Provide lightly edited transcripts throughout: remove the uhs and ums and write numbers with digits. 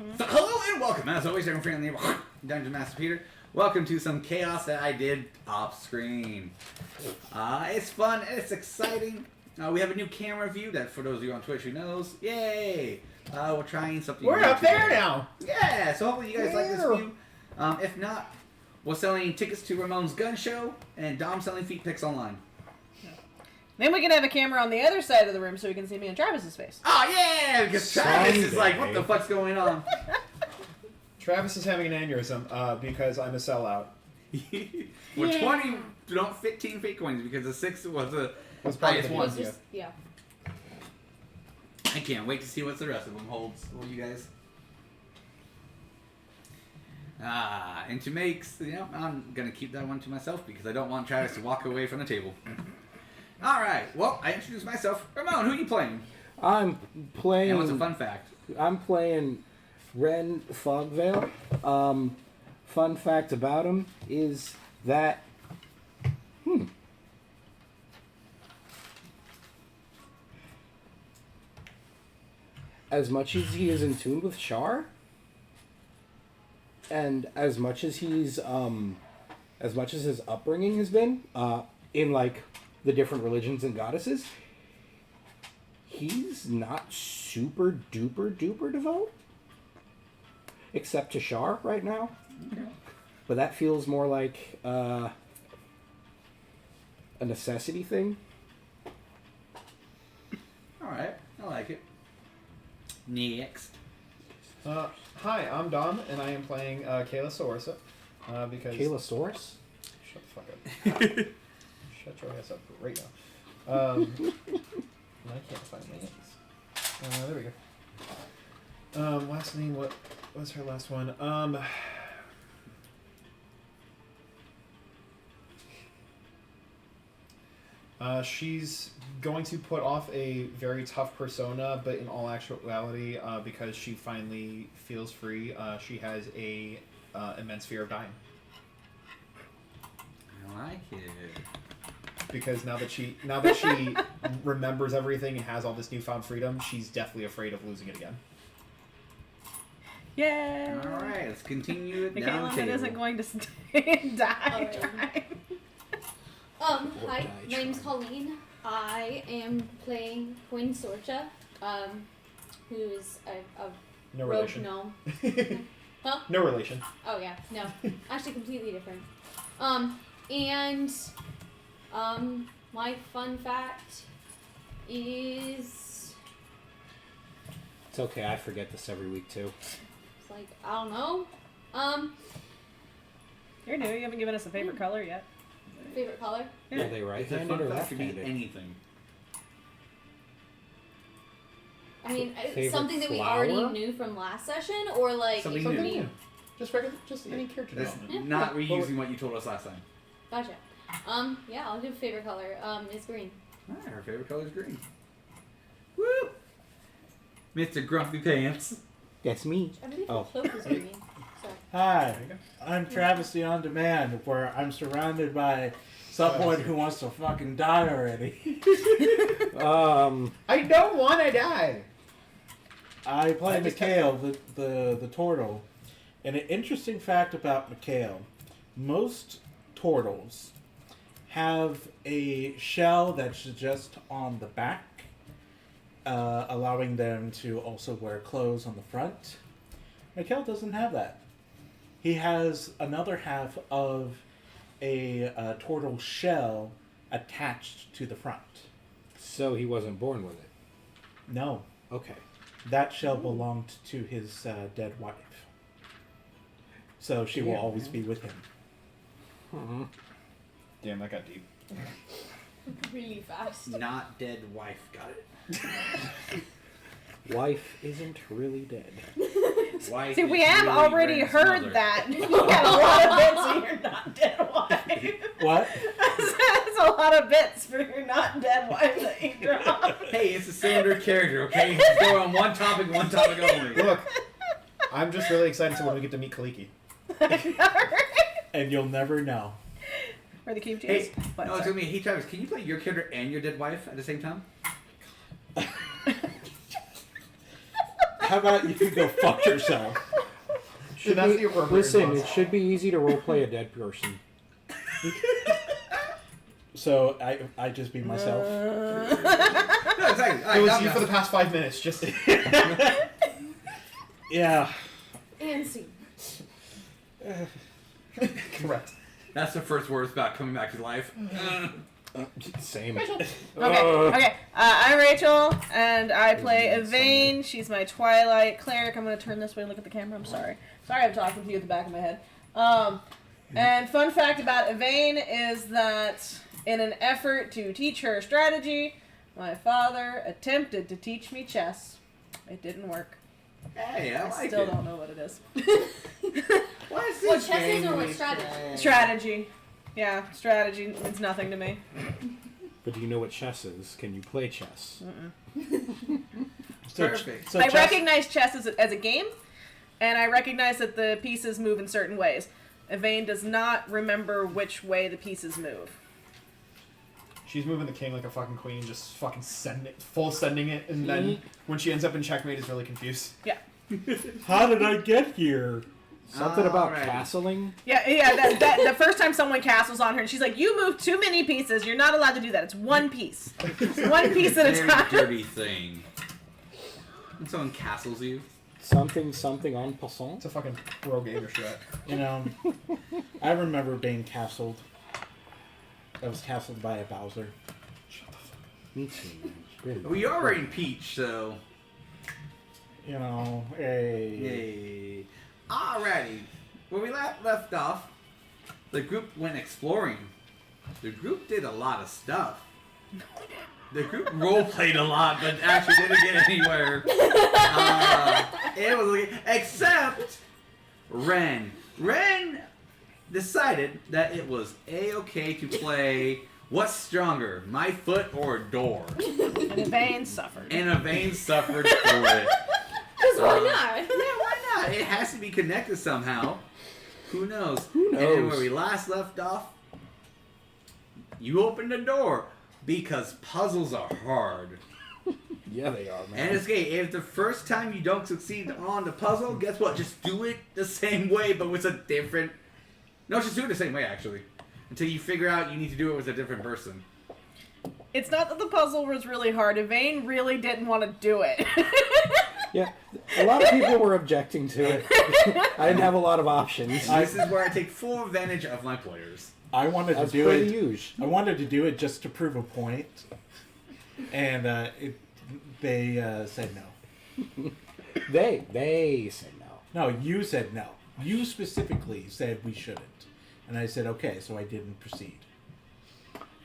So, hello and welcome, as always, everyone friendly Dungeon Master Peter. Welcome to some chaos that I did off screen. It's fun and it's exciting. We have a new camera view that, for those of you on Twitch who knows, yay! We're trying something. We're up there now. Yeah, so hopefully you guys like this view. If not, we're selling tickets to Ramon's gun show and Dom selling feet pics online. Then we can have a camera on the other side of the room so we can see me and Travis's face. Oh yeah, because Travis is like, what the fuck's going on? Travis is having an aneurysm because I'm a sellout. We're 20, don't 15 fake coins because the 6 was the highest one. Yeah. I can't wait to see what the rest of them holds. Well, you guys. And to make, I'm going to keep that one to myself because I don't want Travis to walk away from the table. All right. Well, I introduced myself. Ramon, who are you playing? I'm playing... And what's a fun fact? I'm playing Ren Fogvale. Fun fact about him is that... As much as he is in tune with Shar, and as much as he's, as much as his upbringing has been, in, like, the different religions and goddesses, he's not super duper devout. Except to Shar right now. Okay. But that feels more like, a necessity thing. Alright, I like it. Next. Hi, I'm Dom, and I am playing Kayla Sorsa. Because Kayla-saurus? Shut the fuck up. Shut your ass up right now. I can't find my names. There we go. Last name, what was her last one? She's going to put off a very tough persona, but in all actuality, because she finally feels free, she has a immense fear of dying. I like it. Because now that she remembers everything and has all this newfound freedom, she's deathly afraid of losing it again. Yay! Alright, let's continue it down the Calean table. isn't going to stay and die trying. Hi, my name's Calean. I am playing Queen Sorcha, who's a No rogue relation. gnome. Huh? No relation. Oh yeah, no, actually completely different. My fun fact is It's okay, I forget this every week too. it's like I don't know. You're new. You haven't given us a favorite color yet. Favorite color? Are they It's a right-handed fun or fact to be left-handed? anything. I mean, Favorite something that we flower? already knew from last session, or like Something it could new. be. Just regular, just any character That's development. not reusing what you told us last time. Gotcha. Yeah, I'll do favorite color. Is green. Alright, her favorite color is green. Woo! Mr. Grumpy Pants. That's me. I believe Oh. the cloak is green. So. Hi, I'm Travis the On Demand, where I'm surrounded by someone who wants to fucking die already. I don't want to die. I play I just Mikael, the turtle. And an interesting fact about Mikael, most turtles have a shell that's just on the back, allowing them to also wear clothes on the front. Mikael doesn't have that. He has another half of a turtle shell attached to the front. So he wasn't born with it. No, Okay. that shell belonged to his dead wife. So she will always be with him. Mm-hmm. Damn, that got deep. Really fast. Not dead wife. Got it. Wife isn't really dead. Wife See, we is have really already Ren's heard mother. that. You got a lot of bits and you're not dead wife. What? That's a lot of bits for your not dead wife that you dropped. Hey, it's a cylinder character, okay? Just go on one topic only. Look, I'm just really excited to when we get to meet Kaliki. And you'll never know. Or the cube cheese. Hey, What, no, it's sorry. gonna be, hey Travis, can you play your character and your dead wife at the same time? How about you go fuck yourself? And that's the appropriate Listen, response. it should be easy to roleplay a dead person. So I just be myself. No, exactly. It was you for the past 5 minutes. Just Yeah. And see. correct. That's the first words about coming back to life. Same. Okay. I'm Rachel, and I play Yvaine. She's my Twilight cleric. I'm gonna turn this way and look at the camera. I'm sorry. Sorry, I'm talking to you at the back of my head. And fun fact about Yvaine is that in an effort to teach her strategy, my father attempted to teach me chess. It didn't work. Hey, I I like still it. don't know what it is. What is What this chess is game or what we strategy? play? Strategy. Yeah, strategy means nothing to me. But do you know what chess is? Can you play chess? So, Perfect. So I chess- recognize chess as a game, and I recognize that the pieces move in certain ways. Yvaine does not remember which way the pieces move. She's moving the king like a fucking queen, just fucking sending it, and then when she ends up in checkmate, is really confused. Yeah. How did I get here? Something about Alright. castling? Yeah, that the first time someone castles on her, and she's like, "You moved too many pieces. You're not allowed to do that. It's one piece. One piece at a Very time." dirty thing. When someone castles you. Something en passant? It's a fucking pro gamer strat. You know, I remember being castled. I was castled by a Bowser. Me too. Really. We are in Peach, so. You know, hey. Yay. Alrighty. Where we left off, the group went exploring. The group did a lot of stuff. The group roleplayed a lot, but actually didn't get anywhere. It was except Ren. Ren decided that it was a-okay to play What's Stronger, My Foot or a Door? And Yvaine suffered. And Yvaine suffered for it. Because why not? Yeah, why not? It has to be connected somehow. Who knows? Who And then knows? where we last left off, you opened the door because puzzles are hard. Yeah, they are, man. And it's okay, if the first time you don't succeed on the puzzle, guess what? Just do it the same way, but with a different... No, just do it the same way, actually. Until you figure out you need to do it with a different person. It's not that the puzzle was really hard. Yvaine really didn't want to do it. Yeah, a lot of people were objecting to it. I didn't have a lot of options. This is where I take full advantage of my players. I wanted That's to do pretty it. huge. I wanted to do it just to prove a point, and they said no. They said no. No, you said no. You specifically said we shouldn't, and I said okay, so I didn't proceed.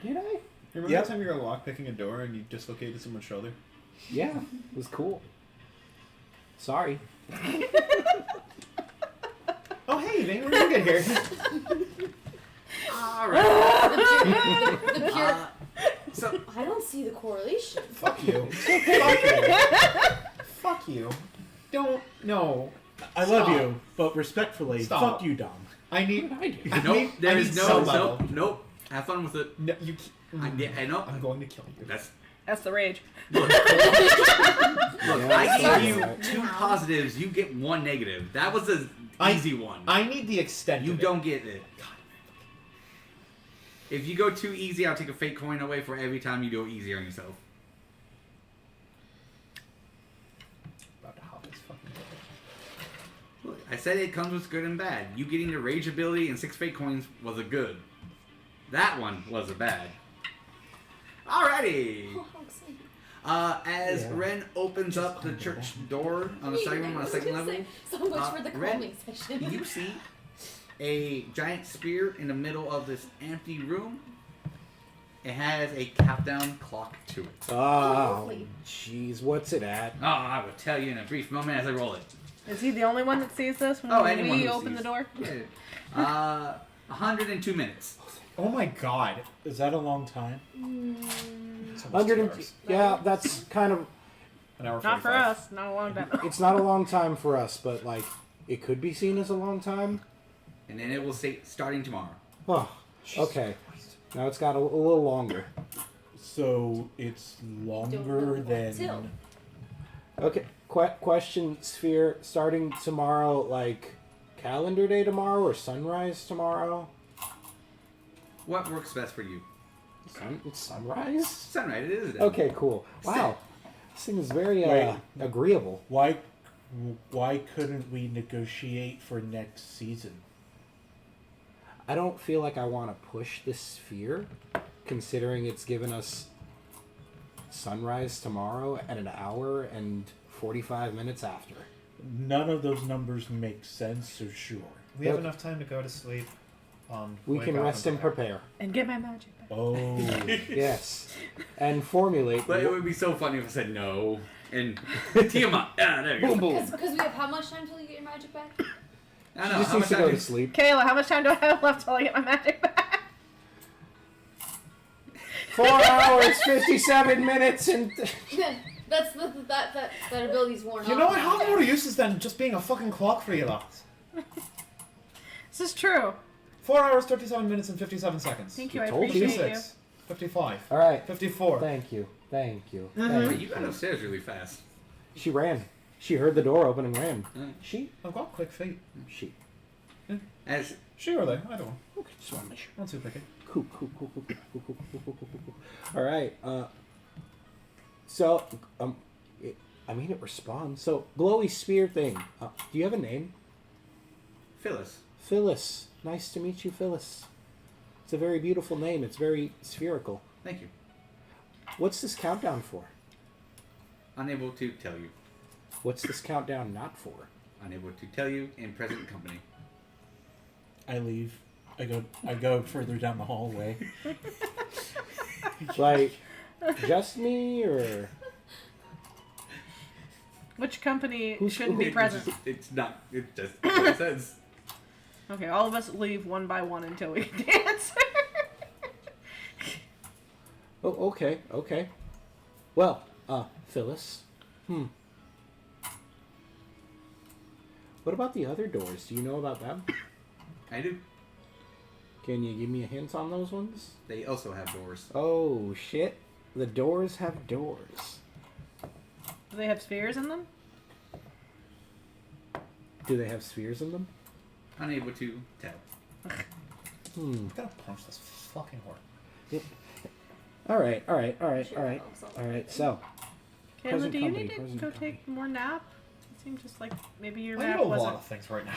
Did I? Remember Yep. that time you were lockpicking a door and you dislocated someone's shoulder? Yeah, it was cool. Sorry. Oh hey, Yvaine, we're doing good here. Alright. The pure. So, I don't see the correlation. Fuck you. Fuck you. Fuck you. Don't. No. I love Stop. you, but respectfully, Stop. fuck you, Dom. I need. I do. nope, there I is need no, some nope, level. nope. Have fun with it. No, you. I know. I'm going to kill you. That's... That's the rage. Look, Yeah, I sorry. gave you 2 positives, you get 1 negative. That was the easy one. I need the extent. You of it. don't get it. If you go too easy, I'll take a fake coin away for every time you do it easy on yourself. About to hop this fucking door. Look, I said it comes with good and bad. You getting the rage ability and 6 fake coins was a good. That one was a bad. Alrighty. Oh, how exciting. As Yeah. Ren opens up the church door on the second room on the second level, So much for the Ren, calming session. you see a giant spear in the middle of this empty room. It has a countdown clock to it. Oh, lovely. jeez, what's it at? Oh, I will tell you in a brief moment as I roll it. Is he the only one that sees this when Anyone we who open sees. the door? Yeah. 102 minutes. Oh my god. Is that a long time? It's almost 100 2 and, hours. yeah, that's kind of... An hour Not for 45. us. Not a long time. It's not a long time for us, but, like, it could be seen as a long time. And then it will say starting tomorrow. Oh, okay. Now it's got a little longer. So it's Don't know longer what than. till. Okay, Question, Sphere, starting tomorrow, like calendar day tomorrow or sunrise tomorrow? What works best for you? It's sunrise? Sunrise, it is. Then. Okay, cool. Wow. This thing is very Wait. agreeable. Why couldn't we negotiate for next season? I don't feel like I want to push this sphere, considering it's given us sunrise tomorrow at an hour and 45 minutes after. None of those numbers make sense, so sure. We have enough time to go to sleep. We wake can up rest and prepare. And get my magic back. Oh. Yes. And formulate. But it would be so funny if I said no. And Tiamat. Ah, there you go. Boom, boom. Because we have how much time till you get your magic back? I She don't know. just How needs much to go time to is- sleep. Kayla, how much time do I have left till I get my magic back? 4 hours, 57 minutes, and... that ability's worn off. You know what? How more uses than just being a fucking clock for you lot? This is true. 4 hours, 37 minutes, and 57 seconds. Thank you, I I told you. appreciate you. 56. 55. All right. 54. Thank you. Thank you. Wait, Thank you got upstairs really fast. She ran. She heard the door open and ran. She? I've got quick feet. She. As She or they? I don't know. Okay, just want to make sure. Not too picky. Cool. All right. So, it responds. So, glowy spear thing. Do you have a name? Phyllis. Phyllis. Nice to meet you, Phyllis. It's a very beautiful name. It's very spherical. Thank you. What's this countdown for? Unable to tell you. What's this countdown not for? Unable to tell you in present company. I leave. I go further down the hallway. Like, just me or Which company Who's- shouldn't be present? It's not. It just what it says. Okay, all of us leave one by one until we get the answer. Oh, okay. Well, Phyllis. What about the other doors? Do you know about them? I do. Can you give me a hint on those ones? They also have doors. Oh, shit. The doors have doors. Do they have spheres in them? Do they have spheres in them? Unable to tell. I'm gonna punch this fucking whore. All right. Sure, All right, so. Kayla, Present do you company, need to present go company. take more nap? It seems just like maybe your I nap do a wasn't. lot of things right now.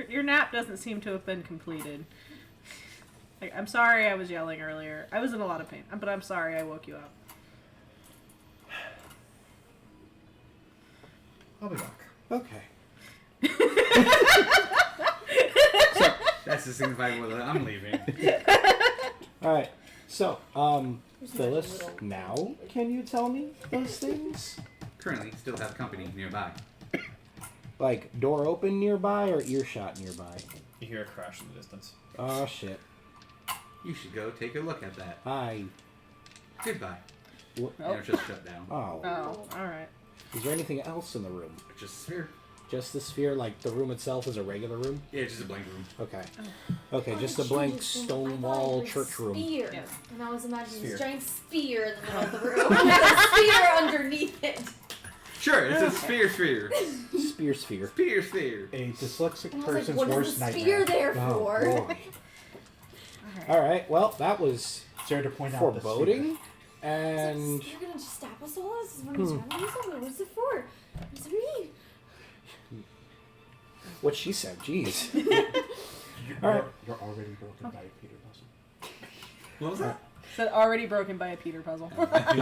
Your nap doesn't seem to have been completed. Like, I'm sorry I was yelling earlier. I was in a lot of pain, but I'm sorry I woke you up. I'll be back. Okay. That's the signifying whether I'm leaving. All right. So, There's Phyllis, like little- now can you tell me those things? Currently, still have company nearby. Like door open nearby or earshot nearby? You hear a crash in the distance. Oh shit. You should go take a look at that. Hi. Goodbye. What? And it's just shut down. Oh. Oh, alright. Is there anything else in the room? Just sphere. Just the sphere, like the room itself is a regular room? Yeah, just a blank room. Okay. Okay, Oh, just a jeez, blank I stone thought wall it was church room. Spear. Yeah. And I was imagining Sphere. this giant spear in the middle of the room. And there's a spear underneath it. Sure, it's a sphere. Sphere. Sphere. A dyslexic And I was like, person's what is worst the spear nightmare. there Oh, for? boy. Alright, well, that was It's there to point out the foreboding. Is And you're gonna just stab us all? This is when he's trying to do something. What's it for? What does it mean? what she said, jeez. sphere. Alright. You're already broken by a Peter puzzle. What was that? Said already broken by a Peter puzzle. Alright,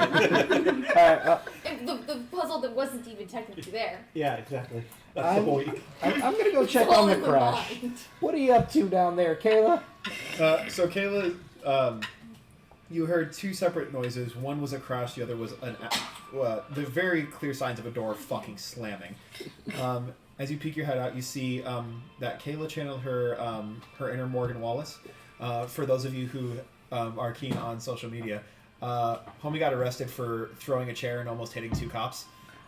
The puzzle that wasn't even technically there. Yeah, exactly. That's I'm- the whole. I'm gonna go check It's all on the in crash. mind. What are you up to down there, Kayla? So Kayla, you heard two separate noises. One was a crash. The other was the very clear signs of a door fucking slamming. As you peek your head out, you see that Kayla channeled her her inner Morgan Wallace. For those of you who are keen on social media, homie got arrested for throwing a chair and almost hitting two cops.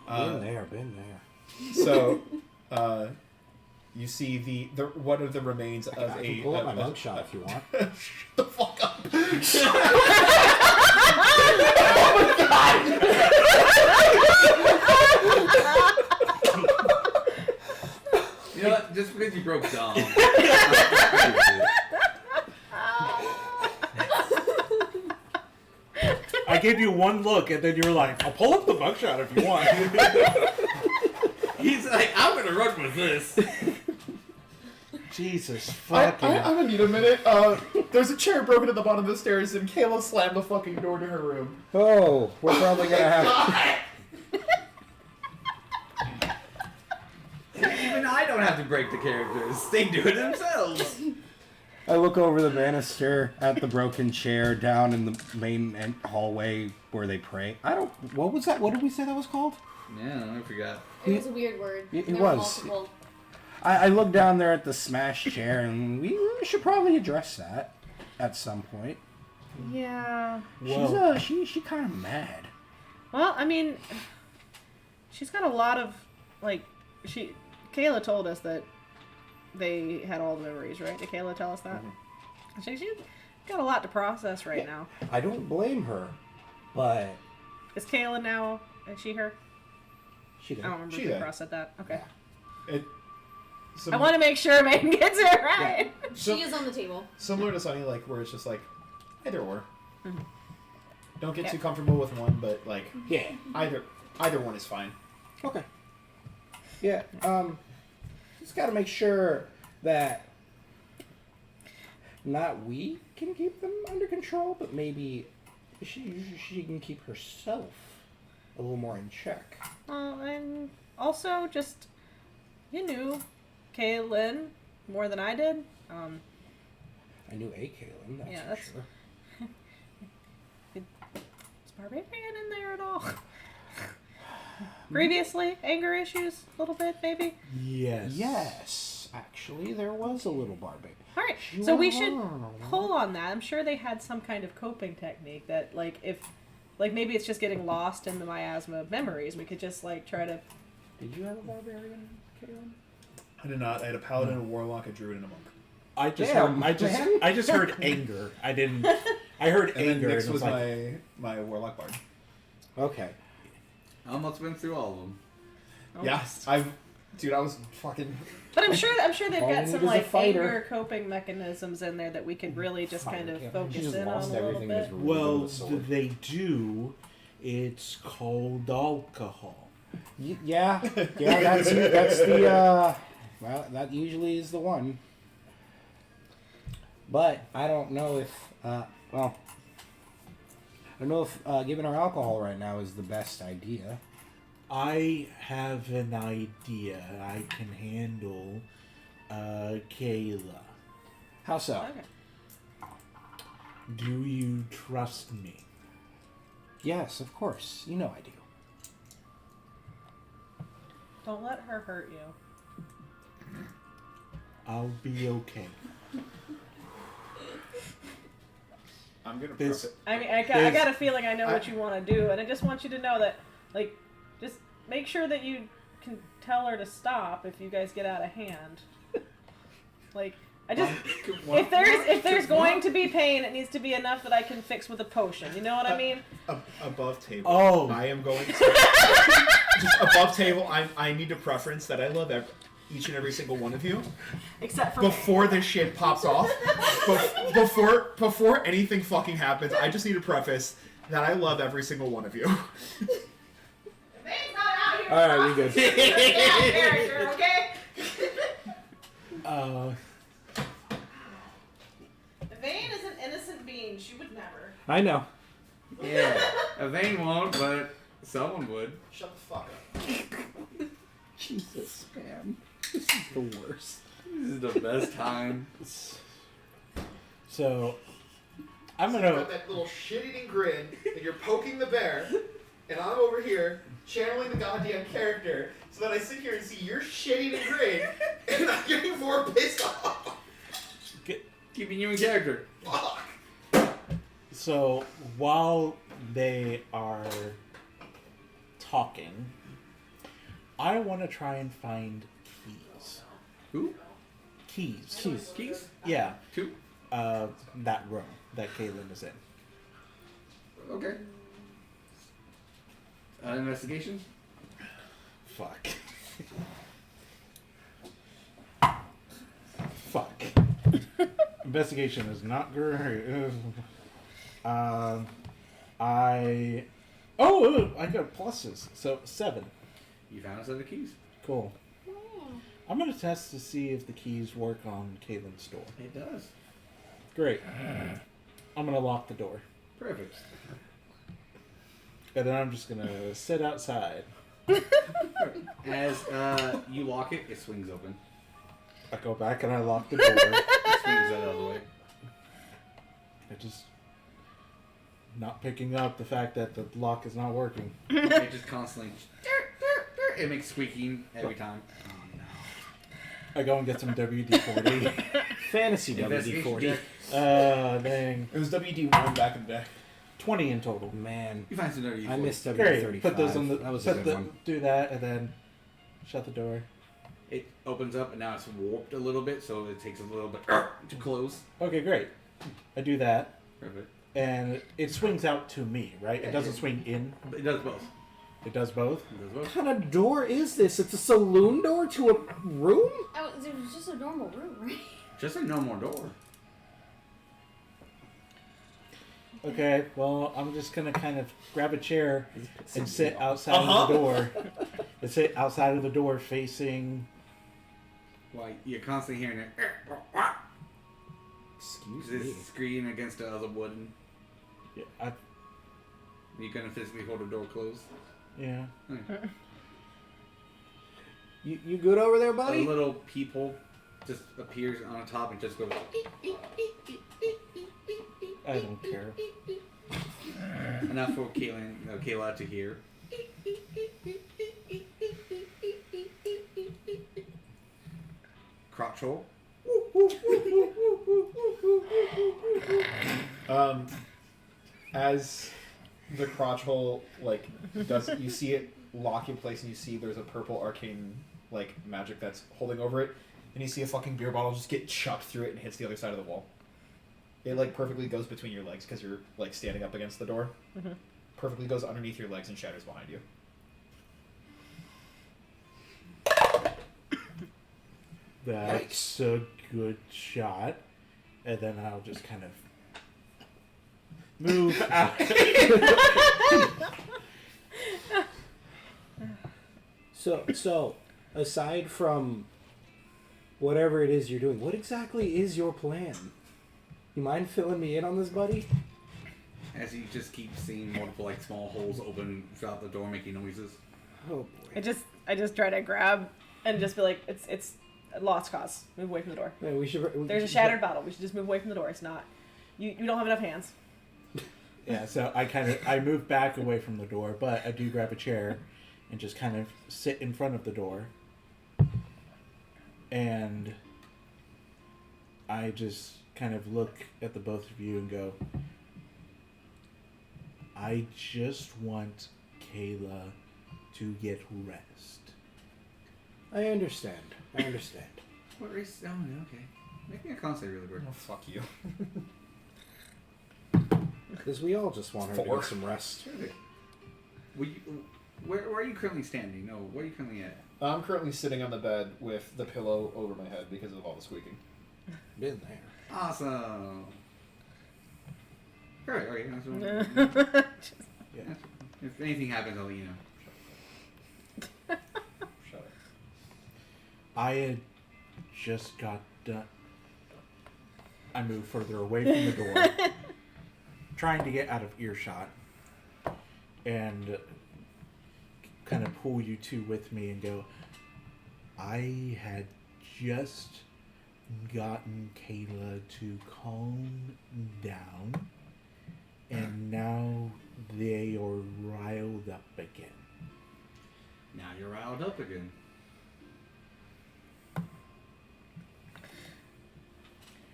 Been there. So, you see the what are the remains of I can pull up my mugshot if you want. Shut the fuck up. You know what? Just because you broke Dom. I gave you one look, and then you were like, "I'll pull up the mugshot if you want." He's like, I'm gonna run with this. Jesus I'm fucking. gonna need a minute. There's a chair broken at the bottom of the stairs, and Kayla slammed the fucking door to her room. Oh, we're probably gonna have. Even I don't have to break the characters. They do it themselves. I look over the banister at the broken chair down in the main hallway where they pray. I don't. What was that? What did we say that was called? Yeah, I forgot. It was a weird word. It There were was. multiple. I look down there at the smashed chair, and we should probably address that at some point. Yeah. Whoa. She kind of mad. Well, I mean, she's got a lot of, like, Kayla told us that they had all the memories, right? Did Kayla tell us that? Mm-hmm. She's got a lot to process right now. I don't blame her, but Is Kayla now, is she her? she I did. don't remember She if we did. processed that. Okay. Some, I want to make sure Megan gets it right. She is on the table. similar to Sunny, like where it's just like either or. Mhm. Don't get Yeah. too comfortable with one, but like Yeah. either one is fine. Okay. Yeah. Just got to make sure that not we can keep them under control, but maybe she can keep herself a little more in check. And also just, you knew Calean more than I did. I knew a Calean, that's Yeah, for that's- sure. Is Barbarian in there at all? Previously, anger issues, a little bit, maybe. Yes. Yes, actually, there was a little barbarian. All right, so we should pull on that. I'm sure they had some kind of coping technique that, like, if, like, maybe it's just getting lost in the miasma of memories. We could just, like, try to. Did you have a barbarian, Calean? I did not. I had a paladin, a warlock, a druid, and a monk. I just Damn, heard. man. I just heard anger. I didn't. I heard And then anger. Nyx and was like, my warlock bard. Okay. I almost went through all of them. Oh. Yeah, I was fucking. But I'm sure they've All you got need some, is a like, fighter. anger coping mechanisms in there that we could really just kind of She focus just in on lost a little everything in his bit. room. well, with a sword. they do. It's called alcohol. Yeah, that's the well, that usually is the one. But I don't know if I don't know if giving her alcohol right now is the best idea. I have an idea. I can handle Kayla. How so? Okay. Do you trust me? Yes, of course. You know I do. Don't let her hurt you. I'll be okay. I'm gonna. This- Profit. I mean, I got a feeling I know what you want to do, and I just want you to know that, like, just make sure that you can tell her to stop if you guys get out of hand. Like, I just if there's going to be pain, it needs to be enough that I can fix with a potion. You know what I mean? Above table. Oh. I am going to just above table. I need to preference that I love each and every single one of you Except for before this shit pops off. Before anything fucking happens, I just need to preface that I love every single one of you. All right, we good. character, okay? Yvaine is an innocent being. She would never. I know. Yeah. Yvaine won't, but someone would. Shut the fuck up. Jesus, man, this is the worst. This is the best time. So, I'm You gonna. got that little shit-eating grin, and you're poking the bear, and I'm over here channeling the goddamn character, so that I sit here and see your shit-eating grin, and I'm getting more pissed off. Keeping you in character. Fuck. So while they are talking, I want to try and find keys. Who? Keys. Keys? Yeah. Two? That room that Caitlin is in. Okay. Investigation? Fuck. Investigation is not great. I got pluses, so 7. You found a set of keys. Cool. I'm gonna test to see if the keys work on Calean's door. It does. Great. I'm gonna lock the door, Perfect. and then I'm just gonna sit outside. As you lock it, it swings open. I go back and I lock the door. It swings out of the way. I just not picking up the fact that the lock is not working. It just constantly. It makes squeaking every time. Oh no. I go and get some WD-40. Fantasy Investigation WD-40. check. Dang. It was WD1 back in the day. 20 in total. Man, You find some WD-40. I missed Great. WD-35. Put those on the. That was a put good the, one. Do that and then shut the door. It opens up and now it's warped a little bit, so it takes a little bit to close. Okay, great. I do that, Perfect. and it swings out to me, right? It doesn't swing in. It does both. It does both. It does What both. kind of door is this? It's a saloon door to a room? Oh, it was just a normal room, right? Just a normal door. Okay, well, I'm just gonna kind of grab a chair and sit outside Uh-huh. of the door. And sit outside of the door facing. Like you're constantly hearing it. Excuse This me. screen against the other wooden. Yeah, You gonna physically hold the door closed. yeah. You good over there, A buddy? little peephole just appears on the top and just goes. I don't care. Enough for Kayla to hear. Crotch hole. As the crotch hole does, you see it lock in place, and you see there's a purple arcane magic that's holding over it, and you see a fucking beer bottle just get chucked through it and hits the other side of the wall. It perfectly goes between your legs because you're standing up against the door. Mhm. Perfectly goes underneath your legs and shatters behind you. That's a good shot. And then I'll just kind of move out. So, aside from whatever it is you're doing, what exactly is your plan? You mind filling me in on this, buddy? As you just keep seeing multiple small holes open throughout the door, making noises. Oh boy. I just try to grab and just be like, it's a lost cause. Move away from the door. Man, There's a shattered bottle. We should just move away from the door. It's not. You don't have enough hands. Yeah, so I move back away from the door, but I do grab a chair and just kind of sit in front of the door. And I just kind of look at the both of you and go, I just want Kayla to get rest. I understand. What race? Oh, okay. Make me a con save really quick. Oh, fuck you. Because we all just want her to 4. get some rest. Where are you currently standing? No, where are you currently at? I'm currently sitting on the bed with the pillow over my head because of all the squeaking. Been there. Awesome. Alright, alright. Yeah. If anything happens, I'll let you know. Shut up. I had just got done. I moved further away from the door, trying to get out of earshot, and kind of pull you two with me and go, I had just gotten Kayla to calm down, and now they are riled up again. Now you're riled up again.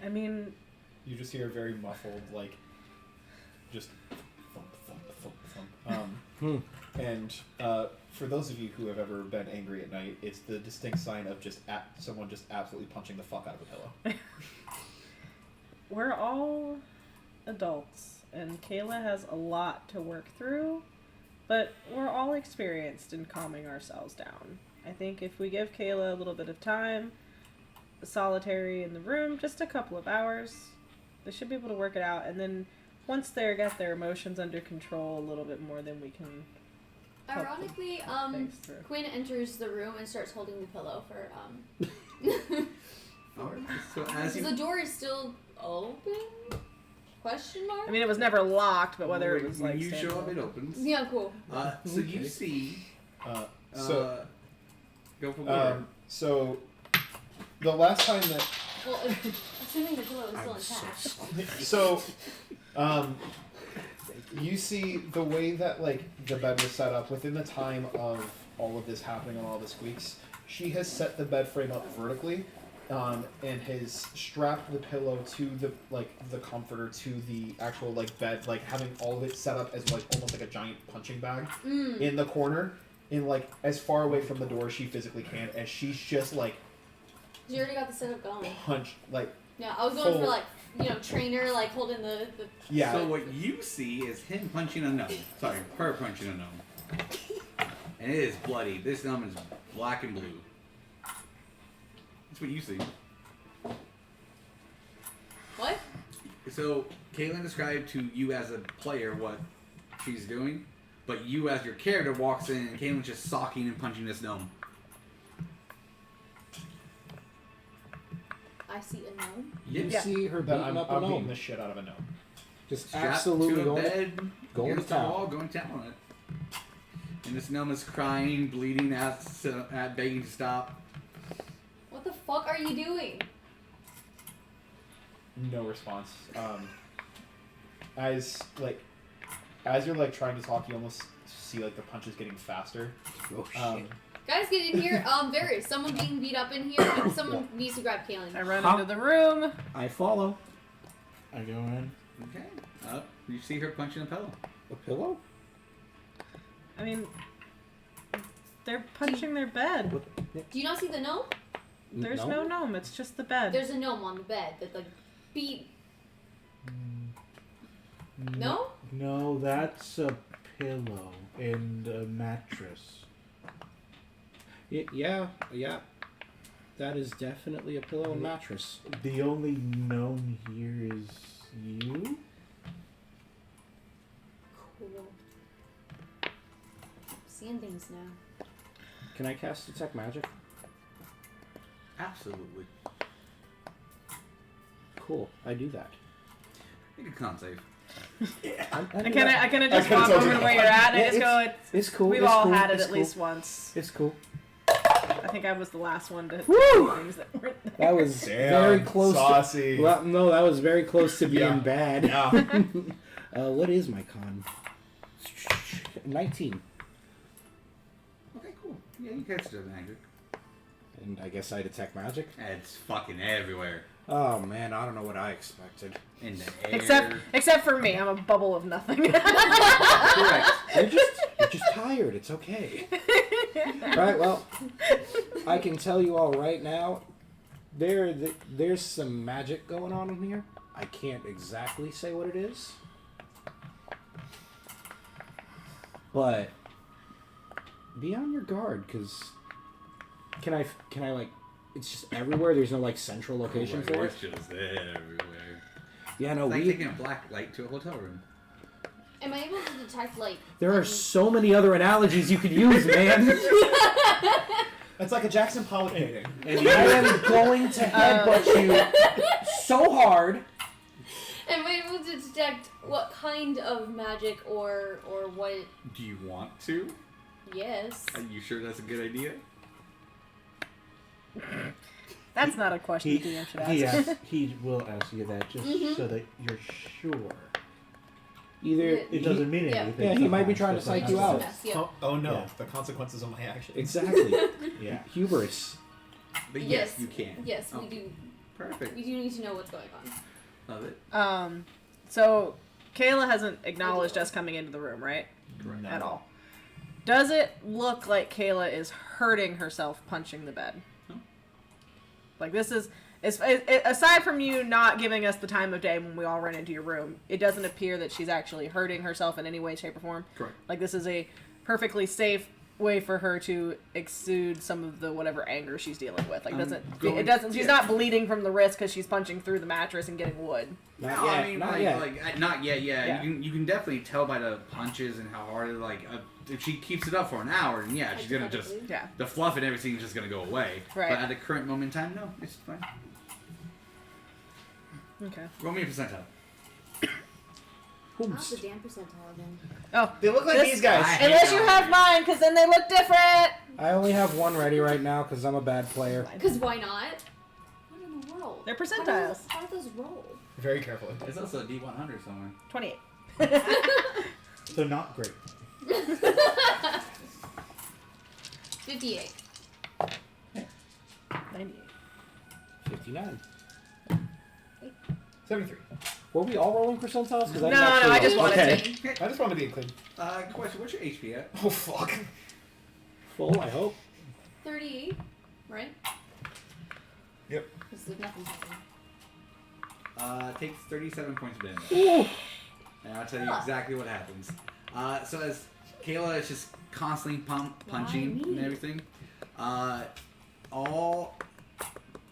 I mean, You just hear very muffled, just thump, thump, thump, thump. And for those of you who have ever been angry at night, it's the distinct sign of someone just absolutely punching the fuck out of a pillow. we're all adults, and Kayla has a lot to work through, but we're all experienced in calming ourselves down. I think if we give Kayla a little bit of time, solitary in the room, just a couple of hours. They should be able to work it out, and then once they get their emotions under control a little bit more, then we can. Ironically, things through. Quinn enters the room and starts holding the pillow for So as the door is still open? Question mark? I mean, it was never locked, but whether it was when like. you show up, it opens. Yeah, cool. So you see. So Go for it. so the last time that Well, assuming the pillow is still intact. so you see the way that like the bed was set up within the time of all of this happening and all the squeaks. She has set the bed frame up vertically, and has strapped the pillow to the comforter to the actual like bed, like having all of it set up as like almost like a giant punching bag in the corner, in like as far away from the door as she physically can, as she's just like You already got the setup going. punch like. Yeah, I was going for like, trainer, like holding the Yeah. So what you see is him punching a gnome. Sorry, her punching a gnome. And it is bloody. This gnome is black and blue. That's what you see. What? So Caitlin described to you as a player what she's doing, but you as your character walks in and Caitlin's just socking and punching this gnome. I see a gnome. You Yeah. see her That beating up a I'm beating gnome. the shit out of a gnome. Just Strapped absolutely to a going bed, going against to the town. wall, going to town on it. And this gnome is crying, bleeding, at begging to stop. What the fuck are you doing? No response. As you're like trying to talk, you almost see like the punches getting faster. Oh shit. Guys, get in here. There is someone being beat up in here. Someone needs to grab I Calean. run into the room. I follow. I go in. Okay. You see her punching a pillow. A pillow? I mean, they're punching their bed. Do you not see the gnome? There's no gnome. It's just the bed. There's a gnome on the bed that like beat. No? No, that's a pillow and a mattress. Yeah. That is definitely a pillow and mattress. The only gnome here is you? Cool. Seeing things now. Can I cast Detect Magic? Absolutely. Cool. I do that. Make a con save. I kind of just I walk kinda over told to you. where you're at, and I Yeah, just go. It's cool. We've it's all cool, had it it's at cool. least once. It's cool. I think I was the last one to Woo! do things that weren't there. That was Damn, very close. saucy. Well, no, that was very close to being Yeah. bad. Yeah. What is my con? 19. Okay, cool. Yeah, you catch the magic. And I guess I detect magic. It's fucking everywhere. Oh man, I don't know what I expected. In the air. Except for me, I'm a bubble of nothing. Correct. You're just tired. It's okay. Right. Well, I can tell you all right now. There's some magic going on in here. I can't exactly say what it is, but be on your guard, because can I like? It's just everywhere. There's no like central location for it. It's just everywhere. Yeah, no, It's like we. taking a black light to a hotel room. Am I able to detect like? There are so many other analogies you could use, man. It's like a Jackson Pollock painting. And I am going to headbutt you so hard. Am I able to detect what kind of magic or what? Do you want to? Yes. Are you sure that's a good idea? That's not a question DM should ask. He will ask you that just so that you're sure. Either It doesn't mean Yeah. anything. Yeah, he might be sometimes, trying to psych but you sometimes out. Mess, yeah. Oh no, Yeah. the consequences of my actions. exactly Yeah. hubris. But Yes. you can. Yes, Oh, we do. Perfect. We do need to know what's going on. Love it. So Kayla hasn't acknowledged us coming into the room, right? No. At all. Does it look like Kayla is hurting herself punching the bed? No. Like this is, aside from you not giving us the time of day when we all ran into your room, it doesn't appear that she's actually hurting herself in any way, shape, or form. Correct. Like this is a perfectly safe way for her to exude some of the whatever anger she's dealing with. Like going- she's yeah. not bleeding from the wrist because she's punching through the mattress and getting wood. No, Not yet, I mean, not like, yet. not yet. Yeah, Yeah. you can definitely tell by the punches and how hard it. If she keeps it up for an hour, then yeah, she's gonna just Yeah. the fluff and everything's just gonna go away. Right. But at the current moment in time, no, it's fine. Okay. Roll me a percentile. How's the damn percentile again? Oh, They look like This- these guys. I- unless you have mine, because then they look different. I only have one ready right now because I'm a bad player. Because why not? What in the world? They're How percentiles. how do those roll? Very carefully. There's also a D100 somewhere. 28. So not great. 58. 98. 59. 73. Were we all rolling percentiles? Because No, I just wanted okay. I just want to be clean. Question: what's your HP at? Oh, fuck. Full, I hope. 38, right? Yep. Because there's nothing happening. Takes 37 points of damage. Ooh. And I'll tell you exactly what happens. So as Kayla is just constantly punching Why me? and everything, all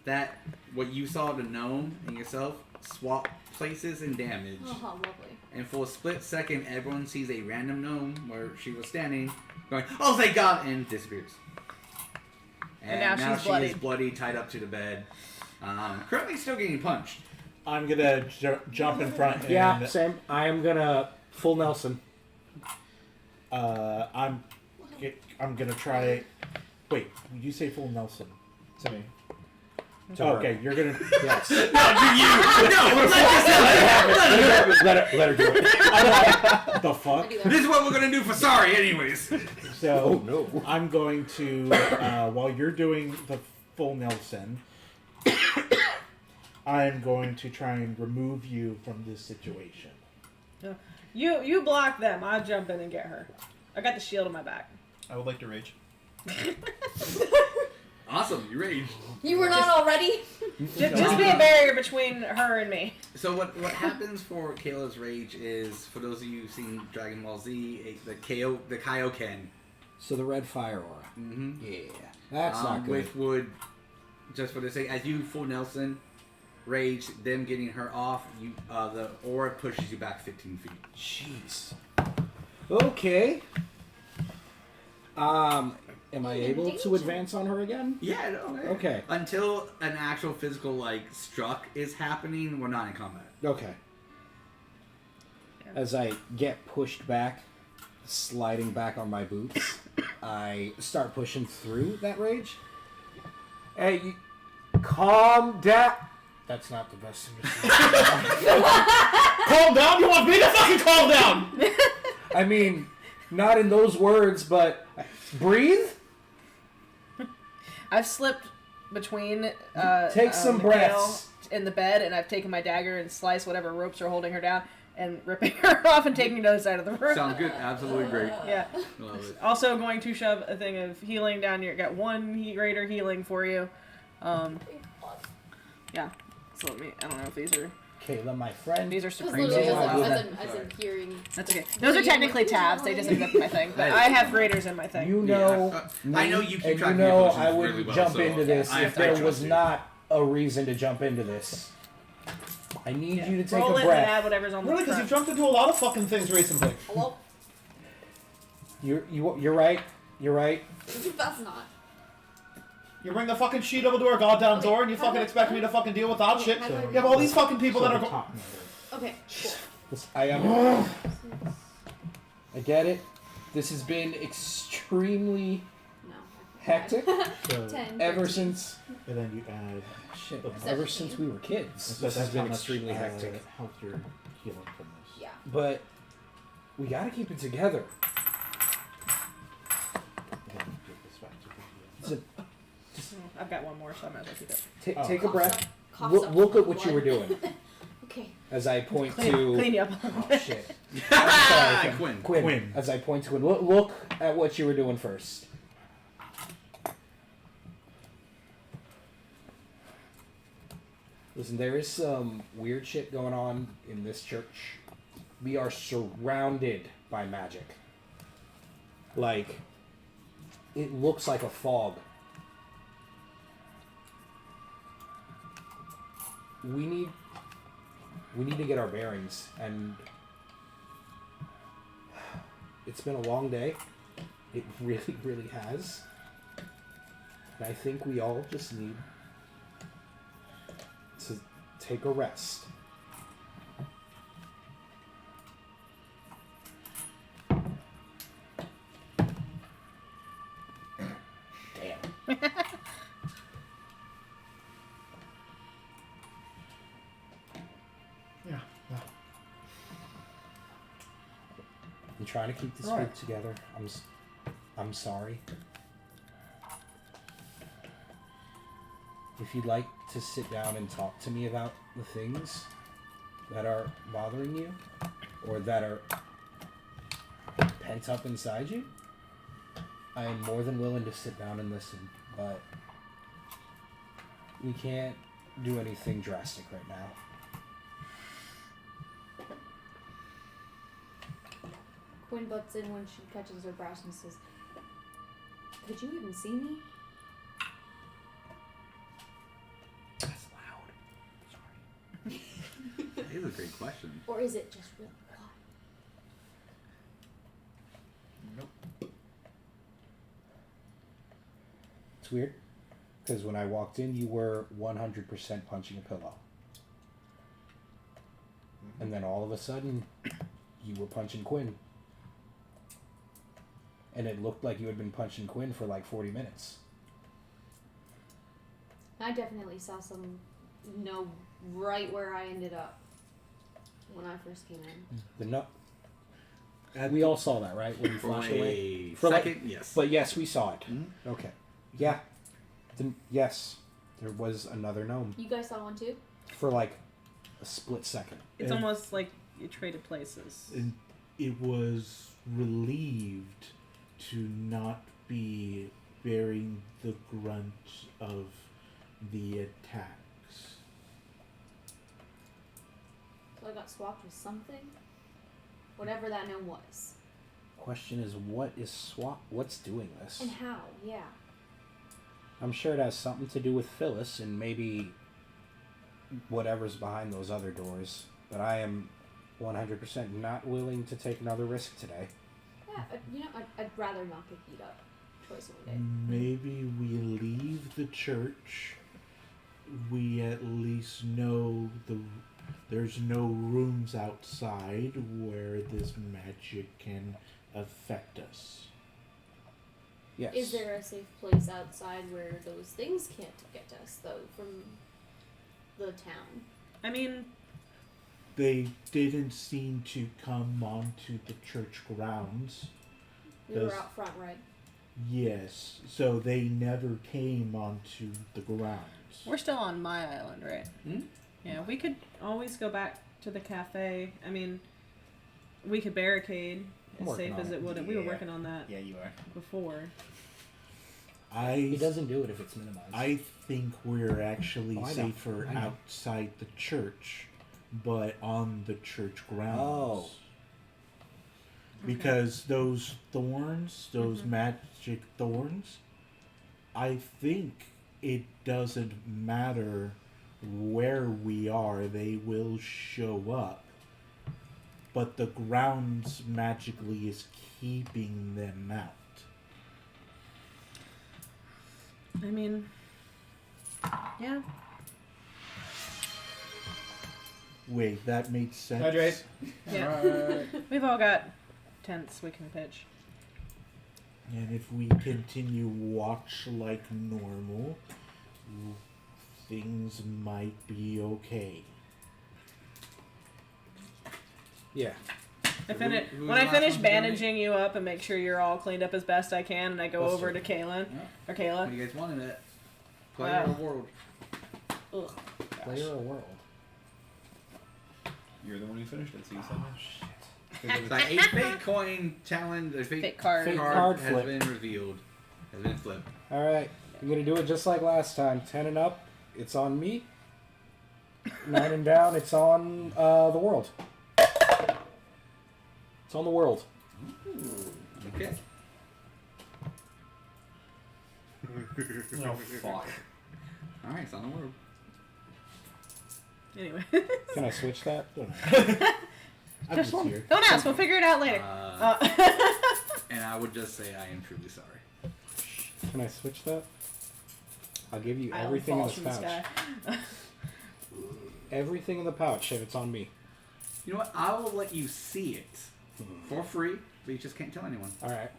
that what you saw the gnome and yourself swap places and damage. Oh, how lovely. And for a split second, everyone sees a random gnome where she was standing, going, "Oh, thank God!" and disappears. And now she's she bloodied. is bloody, tied up to the bed. Currently still getting punched. I'm gonna jump in front and Yeah, same. I am gonna full Nelson. I'm gonna try. Wait, you say full Nelson? To me. To her. Okay, you're gonna. Yes. let her do it. I'm like, the I fuck. do that. This is what we're gonna do for sorry, anyways. So no. I'm going to while you're doing the full Nelson, I'm going to try and remove you from this situation. You block them. I'll jump in and get her. I got the shield on my back. I would like to rage. Awesome, you raged. You were not already? Just be a barrier between her and me. So what happens for Kayla's rage is, for those of you who've seen Dragon Ball Z, the Kaioken. So the red fire aura. Mm-hmm. Yeah. That's not good. Which would, just for the sake, as you full Nelson rage, them getting her off, the aura pushes you back 15 feet. Jeez. Okay. Am I able to advance on her again? Yeah, no. Hey. Okay. Until an actual physical struck is happening, we're not in combat. Okay. As I get pushed back, sliding back on my boots, I start pushing through that rage. Hey, calm down. That's not the best thing to say. Calm down? You want me to fucking calm down? I mean, not in those words, but breathe. I've slipped between Take some Mikael breaths. in the bed, and I've taken my dagger and sliced whatever ropes are holding her down and ripping her off and taking her to the other side of the room. Sounds good. Absolutely great. Yeah. Love it. Also going to shove a thing of healing down here. Got one greater healing for you. Yeah. So let me. I don't know if these are. Kayla, my friend. These are Because supreme. literally No, I as wouldn't. I'm hearing. That's okay. Those are technically tabs. They just ended up in my thing. But I have graders in my thing. You know, Yeah. I know you keep and track you of your know potions I would really well, jump so into this I if there trust was you. not a reason to jump into this. I need you to take Roll a it and breath. add whatever's on the Really? Because front. you've jumped into a lot of fucking things recently. Hello? You're right. You're right. That's not. You bring the fucking sheet over to our goddamn door and you fucking expect me to fucking deal with that shit? How do I You have all these fucking people So that are the go- top number. Okay, cool. I get it. This has been extremely No. hectic So, 10. ever 13. since. and then you add. Shit, Okay. ever since we were kids. So This has that's been how much, extremely hectic. Health you're healing from this. Yeah. But we gotta keep it together. And then give this back to the Listen, I've got one more, so I might as well keep it. Oh. take a breath. Coughs up Look some at what you blood. were doing. Okay. As I point Clean, to. clean you up. Oh shit. I'm sorry, Quinn. Quinn. As I point to it, look at what you were doing first. Listen, there is some weird shit going on in this church. We are surrounded by magic. Like, It looks like a fog. We need to get our bearings, and it's been a long day. It really, really has. And I think we all just need to take a rest. Damn. Yeah. I'm trying to keep this Right. group together. I'm sorry. If you'd like to sit down and talk to me about the things that are bothering you, or that are pent up inside you, I am more than willing to sit down and listen, but we can't do anything drastic right now. Quinn butts in when she catches her breast and says, "Could you even see me?" That's loud. Sorry. That is a great question. Or is it just really quiet? Nope. It's weird, because when I walked in, you were 100% punching a pillow. And then all of a sudden, you were punching Quinn. And it looked like you had been punching Quinn for like 40 minutes. I definitely saw some know right where I ended up when I first came in. We all saw that, right? When you For flashed a away. second, yes. But yes, we saw it. Mhm. Okay. Yeah. Yes, there was another gnome You guys saw one too? for like a split second. It's And- almost like you traded places. And it was relieved to not be bearing the grunt of the attacks. So I got swapped with something? Whatever that gnome was. Question is, what's doing this? And how, yeah. I'm sure it has something to do with Phyllis and maybe whatever's behind those other doors. But I am 100% not willing to take another risk today. Yeah, I'd rather not get beat up twice a day. Maybe we leave the church. We at least know there's no rooms outside where this magic can affect us. Yes. Is there a safe place outside where those things can't get us, though, from the town? I mean, They didn't seem to come onto the church grounds. We were Does- out front, right? Yes, so they never came onto the grounds. we're still on my island, right? Hmm? Yeah, we could always go back to the cafe. I mean, we could barricade I'm as working safe on as it. it would. We were Yeah. working on that Yeah, you are. before. He I doesn't do it if it's minimized. I think we're actually Oh, I know. safer I know. outside the church, but on the church grounds. Oh. Because those thorns, those Mhm. magic thorns, I think it doesn't matter where we are, they will show up. But the grounds magically is keeping them out. I mean, yeah. Wait, that made sense. Hydrate. Yeah. Alright. We've all got tents we can pitch. And if we continue watch like normal, things might be okay. Yeah. Who When I was the last finish one to donate? bandaging you up and make sure you're all cleaned up as best I can, and I go Let's over do to Calean Yeah. or What Kayla. do you guys want in it? Player Wow. or world? Ugh. Player or world? You're the one who finished it, so you said Oh, that. shit. It's like a fake coin challenge. A Fake card. Fake card card has flip. been revealed. Has been flipped. Alright. You're going to do it just like last time. 10 and up, it's on me. 9 and down, it's on the world. It's on the world. Okay. Oh, fuck. Alright, it's on the word. Anyway. Can I switch that? I'm just here. Don't ask. We'll figure it out later. And I would just say I am truly sorry. Can I switch that? I'll give you Island everything in falls this from the pouch. sky. Everything in the pouch, and it's on me. You know what? I will let you see it for free, but you just can't tell anyone. All right.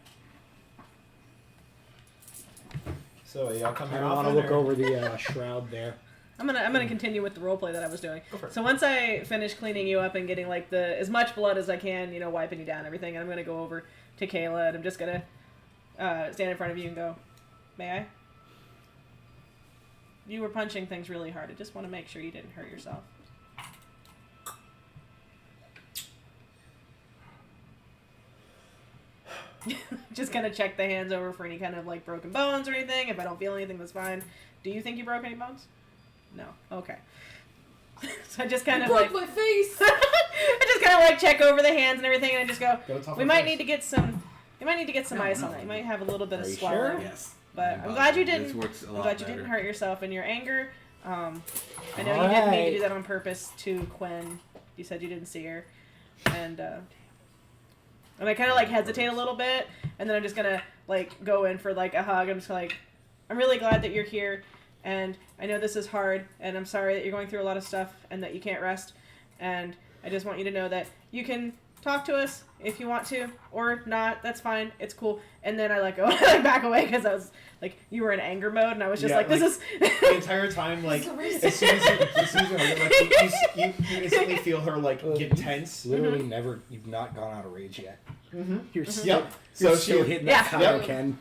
So y'all come I here don't want to often, look or- over the shroud there. I'm gonna continue with the roleplay that I was doing. Go for it. So once I finish cleaning you up and getting like the as much blood as I can, you know, wiping you down and everything, and I'm gonna go over to Kayla and I'm just gonna stand in front of you and go, "May I?" You were punching things really hard. I just want to make sure you didn't hurt yourself. Just kind of check the hands over for any kind of like broken bones or anything. If I don't feel anything, that's fine. Do you think you broke any bones? No. Okay. So I just kind of broke like my face. I just kind of like check over the hands and everything, and I just go. Go to top We of might face. need to get some. You might need to get some No, ice no. on it. You might have a little bit Are of you swelling. sure? Yes. But I'm glad you This didn't. works a I'm lot glad you better. didn't hurt yourself in your anger. I know you didn't mean to do that on purpose to Quinn. You said you didn't see her, and I kind of like hesitate a little bit, and then I'm just gonna like go in for like a hug. I'm just like, I'm really glad that you're here, and I know this is hard, and I'm sorry that you're going through a lot of stuff and that you can't rest, and I just want you to know that you can talk to us if you want to, or not. That's fine. It's cool. And then I like go like back away because I was like, you were in anger mode, and I was just Yeah, like, this is. The entire time, like, as soon as you hug her, like, you instantly feel her, like, get tense. Literally never. You've not gone out of rage yet. Mm-hmm. You're still, Yep. you're So still she, hitting that Yeah. counter, Yep. Ken.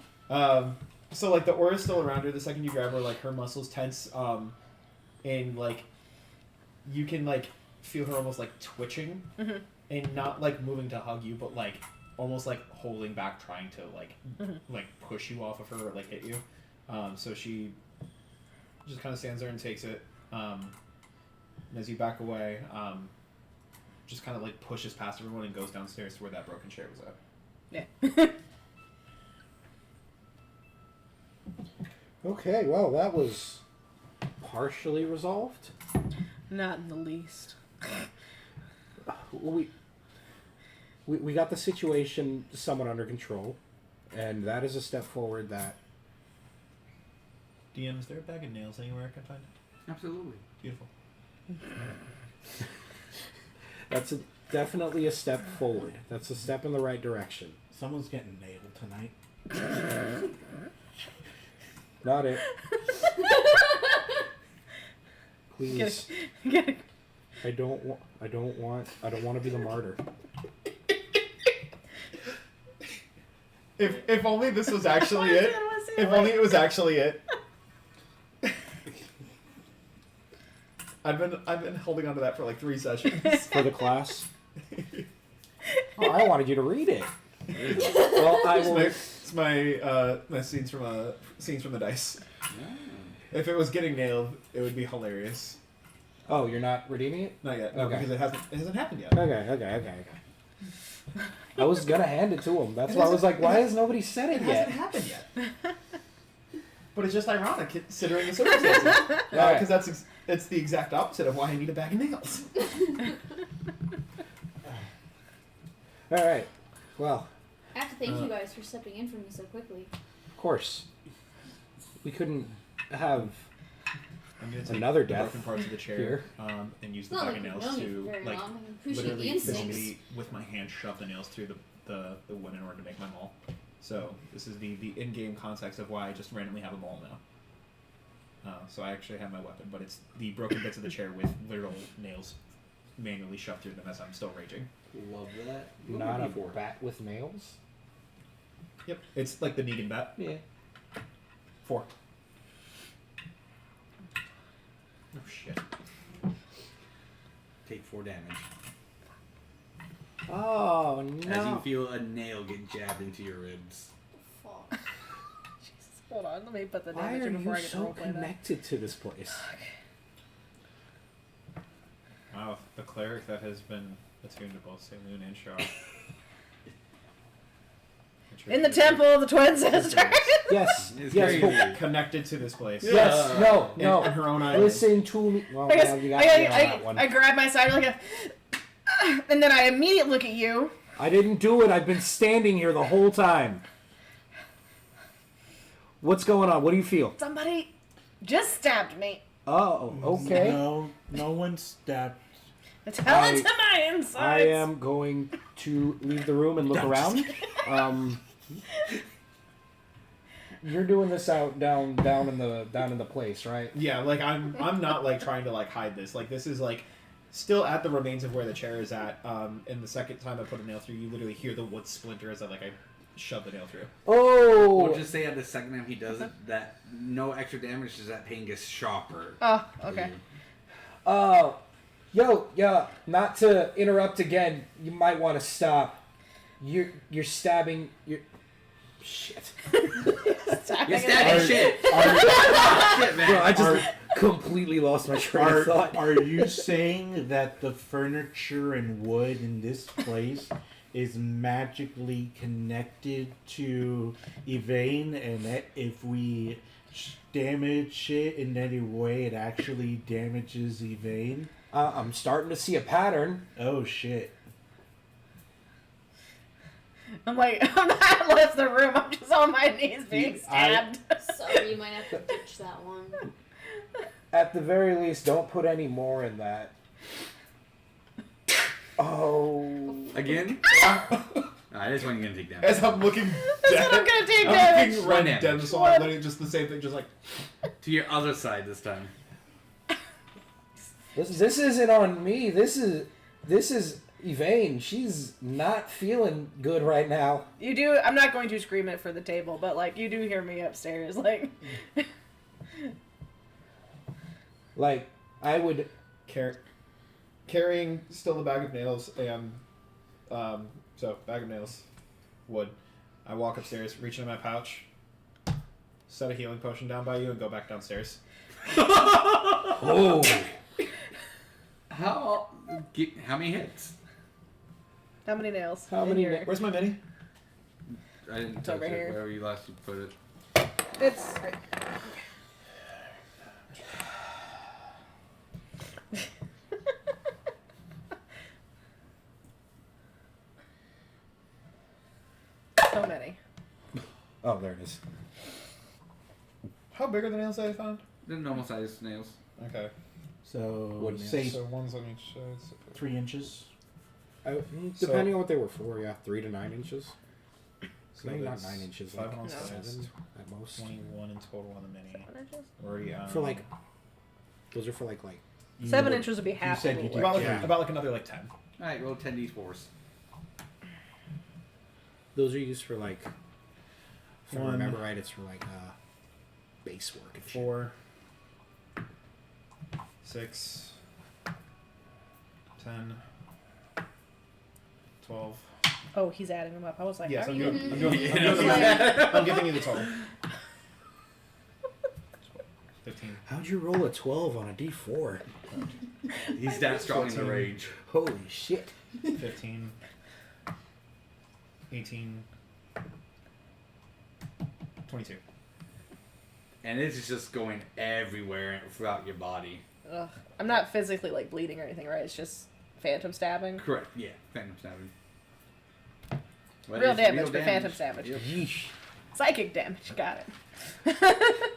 So, like, the aura's still around her. The second you grab her, like, her muscles tense, and, like, you can, like, feel her almost, like, twitching, and not, like, moving to hug you, but, like, almost, like, holding back, trying to, like, like, push you off of her or, like, hit you. So she just kind of stands there and takes it, and as you back away, just kind of, like, pushes past everyone and goes downstairs to where that broken chair was at. Yeah. Okay, well, that was partially resolved. Not in the least. We got the situation somewhat under control, and that is a step forward that DM, is there a bag of nails anywhere I can find it? Absolutely. Beautiful. that's definitely a step forward. That's a step in the right direction. Someone's getting nailed tonight. Not it. Please. Get it. I don't want to be the martyr. If only this was actually it. If only it was actually it. I've been holding on to that for like 3 sessions. For the class. Oh, I wanted you to read it. Well, I will. It's my scenes from the dice. If it was getting nailed, it would be hilarious. Oh, you're not redeeming it? Not yet, no, Okay. because it hasn't happened yet. Okay. I was gonna hand it to him. That's why I was like, why has nobody said it It yet? hasn't happened yet. But it's just ironic considering the circumstances. Alright. Because it's the exact opposite of why I need a bag of nails. All right. Well, I have to thank you guys for stepping in for me so quickly. of course, we couldn't have. I'm gonna take Another the death broken parts of the chair here. and use It's the not bag like of we've nails known you to for very like long. I appreciate the literally instincts. physically with my hand shove the nails through the wood in order to make my maul. So this is the in-game context of why I just randomly have a maul now. So I actually have my weapon, but it's the broken bits of the chair with literal nails manually shoved through them as I'm still raging. Love that. Not a bat with nails. Yep, it's like the Negan bat. Yeah. 4. Oh shit. Take 4 damage. Oh no. As you feel a nail get jabbed into your ribs. Fuck. Jesus. Hold on. Let me put the Why damage are in before you I get to so roleplay that. connected to this place? Wow, the cleric that has been attuned to both Calean and Shaw. In the temple of the twin sisters. Yes, It's yes, crazy. but Connected to this place. yes, no. In her own island. Listen to me. Well, I guess now you got me on that one. I grab my side like a, and then I immediately look at you. I didn't do it. I've been standing here the whole time. What's going on? What do you feel? Somebody just stabbed me. Oh, okay. No one stabbed. It's hell into my I insides. am going to leave the room and look around. You're doing this out down in the place, right? Yeah, like I'm not like trying to like hide this. Like this is like still at the remains of where the chair is at. And the second time I put a nail through, you literally hear the wood splinter as I shove the nail through. Oh. We'll just say at the second time he does it, that no extra damage, just that pain gets sharper. Oh, okay. Yo, not to interrupt again. You might want to stop. You're stabbing. Shit. You're Stabbing stabbing shit. Shit, man. Bro, I just completely lost my train of thought. Are you saying that the furniture and wood in this place is magically connected to Yvaine, and that if we damage it in any way, it actually damages Yvaine? I'm starting to see a pattern. Oh shit. I'm not left the room. I'm just on my knees being stabbed. Sorry, you might have to ditch that one. At the very least, don't put any more in that. Oh. Again? Alright, this one you're gonna take down. As I'm looking That's what I'm gonna take I'm damage. looking One right damage. down, so I'm literally just the same thing, just like To your other side this time. This isn't on me. This is Yvaine. She's not feeling good right now. You do. I'm not going to scream it for the table, but like you do hear me upstairs. Like, Like, I would. carrying still the bag of nails and so bag of nails, wood. I walk upstairs, reach into my pouch, set a healing potion down by you, and go back downstairs. Oh. How many hits? how many nails? How in many here? Where's my mini? I didn't It's touch over it. here. Wherever you last you put it. It's right. So many. Oh, there it is. How big are the nails that I found? The normal size nails. Okay. So Wooden say So one's on each side. So 3 inches. Depending on what they were for, yeah, 3 to 9 inches. so Maybe not that's 9 inches. 5 Like on No. sides. 7 at most. 21 in total on the mini. 7 inches? We're already For like, those are for like. 7 inches would be half. said the you width. did. about like, Yeah. about like another like 10. Alright, roll 10d4s. Those are used for like. If I One. remember right, it's for like base work and shit. 4, 6, 10, 12. Oh, he's adding them up. I was like, Yes, how I'm are you? I'm giving you the total. 15. How'd you roll a 12 on a d4? He's that strong in the 14. rage. Holy shit. 15, 18, 22. And it's just going everywhere throughout your body. Ugh. I'm not physically like bleeding or anything, right? It's just phantom stabbing. Correct, yeah. Phantom stabbing. What Real is damage, but phantom damage. Yep. Yeesh. Psychic damage. Got it.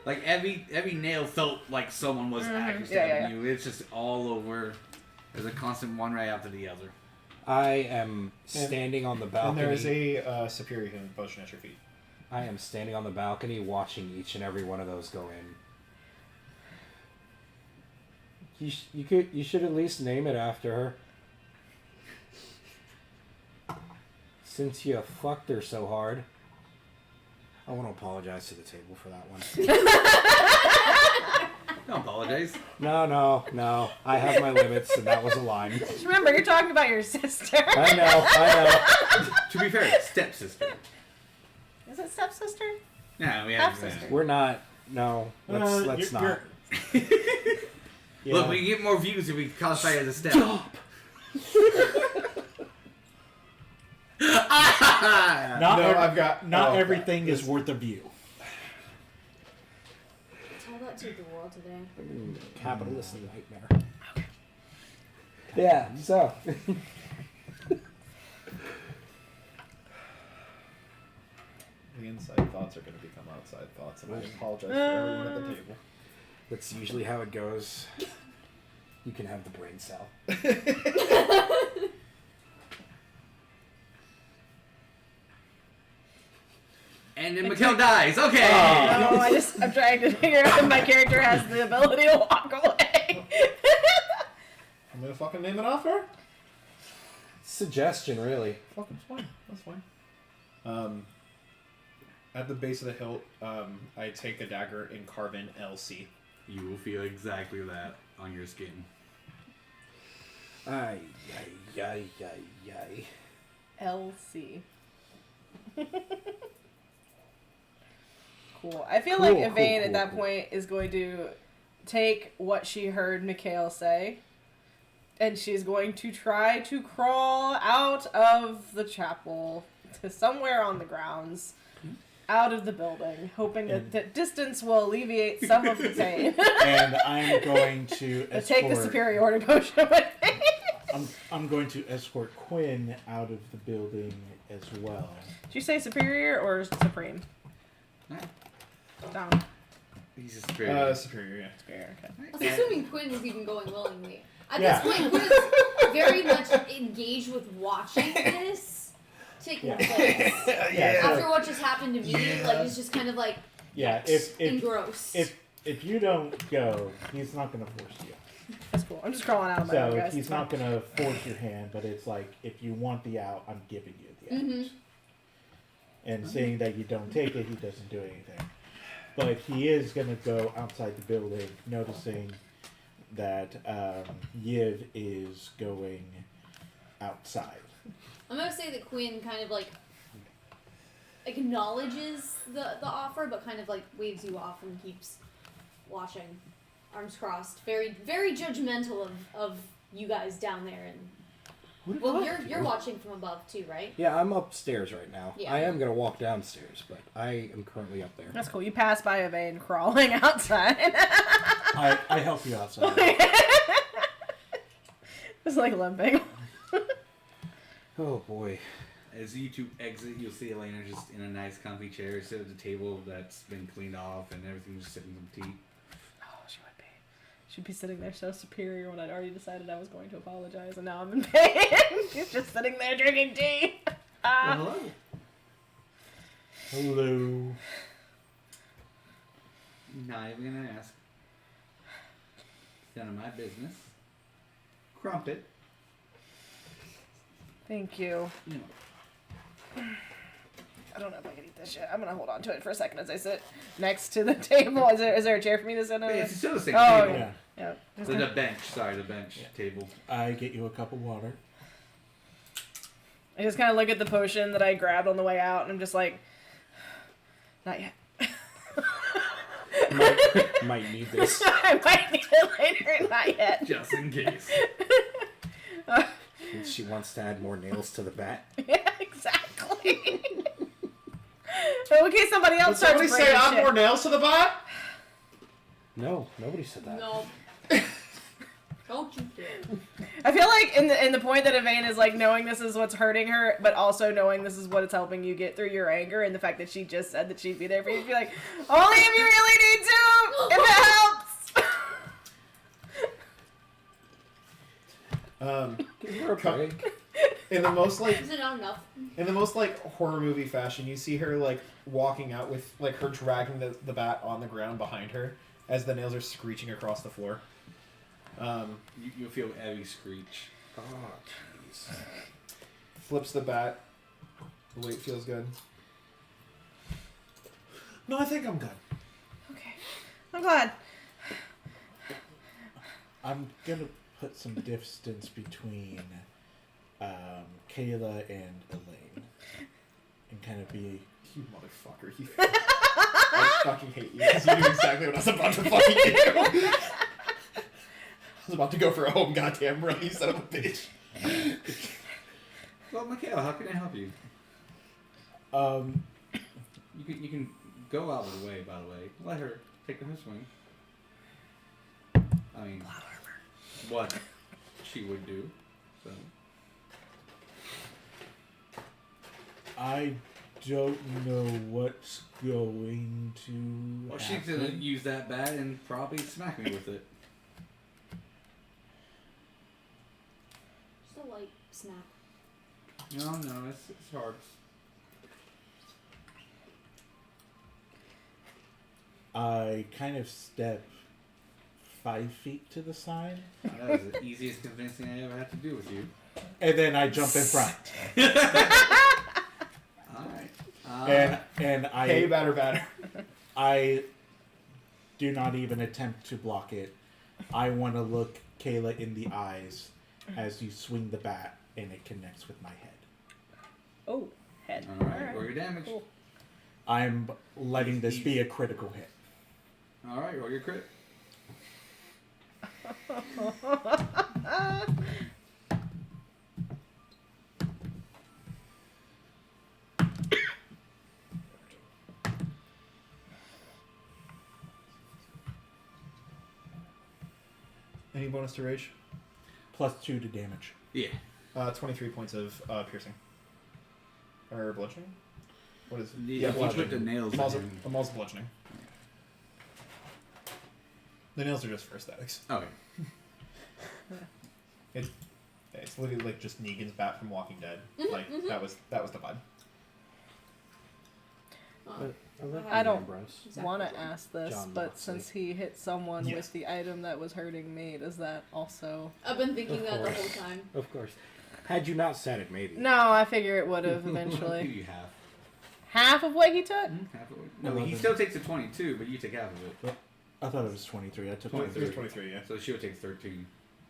Like every nail felt like someone was actually Yeah, yeah, stabbing you. It's just all over. There's a constant one right after the other. I am standing on the balcony. And there is a superior healing potion at your feet. I am standing on the balcony watching each and every one of those go in. You should at least name it after her. Since you fucked her so hard. I want to apologize to the table for that one. Don't apologize. No. I have my limits, and that was a line. Just remember, you're talking about your sister. I know. To be fair, stepsister. Is it stepsister? Yeah, we Half have. sister. We're not. No, let's not. Look, we get more views if we classify it as a step. Stop! I Not No, ev- I've got. Not oh, everything God. is worth a view. Tell that to the world today. Capitalist nightmare. Yeah, so. The inside thoughts are going to become outside thoughts, and I apologize for everyone at the table. That's usually how it goes. You can have the brain cell. And then Mikael dies. Okay. No, I'm trying to figure out if my character has the ability to walk away. I'm going to fucking name it off her? Suggestion, really. Fucking fine. That's fine. At the base of the hilt, I take the dagger and carve in LC. You will feel exactly that on your skin. Ay, ay, ay, ay, ay. LC. Cool. I feel Cool, like cool, Yvaine at cool, that cool. point is going to take what she heard Mikael say, and she's going to try to crawl out of the chapel to somewhere on the grounds, out of the building, hoping that distance will alleviate some of the pain. And I'm going to Take the superiority potion with me. I'm going to escort Quinn out of the building as well. Did you say superior or supreme? No. Down. He's a superior. Superior, yeah. Superior, okay. I was assuming Quinn was even going willingly. At Yeah. this point, Quinn is very much engaged with watching this taking place. Yeah. After what just happened to me, like he's just kind of like Yeah. If engrossed. if you don't go, he's not going to force you. That's cool. I'm just crawling out of my own, So guys. he's not going to force your hand, but it's like if you want the out, I'm giving you the out. Mhm. And saying that you don't take it, he doesn't do anything. But he is going to go outside the building, noticing that Yiv is going outside. I'm gonna say that Quinn kind of like acknowledges the offer, but kind of like waves you off and keeps watching, arms crossed, very very judgmental of you guys down there. And well, you're watching from above too, right? Yeah, I'm upstairs right now. Yeah. I am going to walk downstairs, but I am currently up there. That's cool. You pass by Yvaine crawling outside. I help you outside. It's like limping. Oh, boy. As you two exit, you'll see Elena just in a nice comfy chair, sit at the table that's been cleaned off and everything's just sipping some tea. Oh, she would be. She'd be sitting there so superior when I'd already decided I was going to apologize, and now I'm in pain. She's just sitting there drinking tea. Well, hello. Hello. Not even gonna ask. It's none of my business. Crumpet. Thank you. You know. I don't know if I can eat this shit. I'm gonna hold on to it for a second as I sit next to the table. Is there a chair for me to sit on? It's still the same Oh, table. Yeah. Yeah. Just The gonna- bench. Sorry, the bench table. I get you a cup of water. I just kind of look at the potion that I grabbed on the way out, and I'm just like, not yet. Might need this. I might need it later, not yet. Just in case. She wants to add more nails to the bat. Yeah, exactly. So in case somebody else Did somebody starts say bringing add shit. more nails to the bot? No, nobody said that. No. Don't you dare. I feel like in the point that Yvaine is like knowing this is what's hurting her, but also knowing this is what is helping you get through your anger, and the fact that she just said that she'd be there for you, she'd be like, only if you really need to, if it helps. Give her a break. In the most like Is it not enough? in the most like horror movie fashion, you see her like walking out with like her dragging the bat on the ground behind her as the nails are screeching across the floor. You'll feel heavy screech. Oh, jeez. Flips the bat. The weight feels good. No, I think I'm good. Okay, I'm glad. I'm gonna put some distance between Kayla and Elaine, and kind of be. You motherfucker. You I fucking hate you because you knew exactly what I was about to fucking do. I was about to go for a home goddamn run, you son of a bitch. Well, Mikael, how can I help you? You can go out of the way. By the way, let her take her swing. I mean, what she would do. So. I don't know what's going to. Well, she's gonna use that bat and probably smack me with it. Just a light smack. No, it's hard. I kind of step 5 feet to the side, That was the easiest convincing I ever had to do with you. and then I jump in front. Alright. And I Hey, batter. I do not even attempt to block it. I want to look Kayla in the eyes as you swing the bat and it connects with my head. Oh, head. Alright, roll your damage. Cool. I'm letting this be a critical hit. Alright, roll your crit. Any bonus to rage? +2 to damage. Yeah. 23 points of piercing. Or bludgeoning? What is it? Yeah, you put the nails in him. The maul's bludgeoning. The nails are just for aesthetics. Okay. It's literally like just Negan's bat from Walking Dead. Like that was the vibe. I don't Exactly. want to ask this, John but Moxley. since he hit someone Yes. with the item that was hurting me, does that also... I've been thinking Of that the course. whole time. Of course. Had you not said it, maybe. No, I figure it would have I'll give eventually. you half. Half of what he took? Half of it. No, he 11. still takes the 22, but you take half of it. I thought it was 23. I took 23. 23. 23, yeah. So she'll take 13.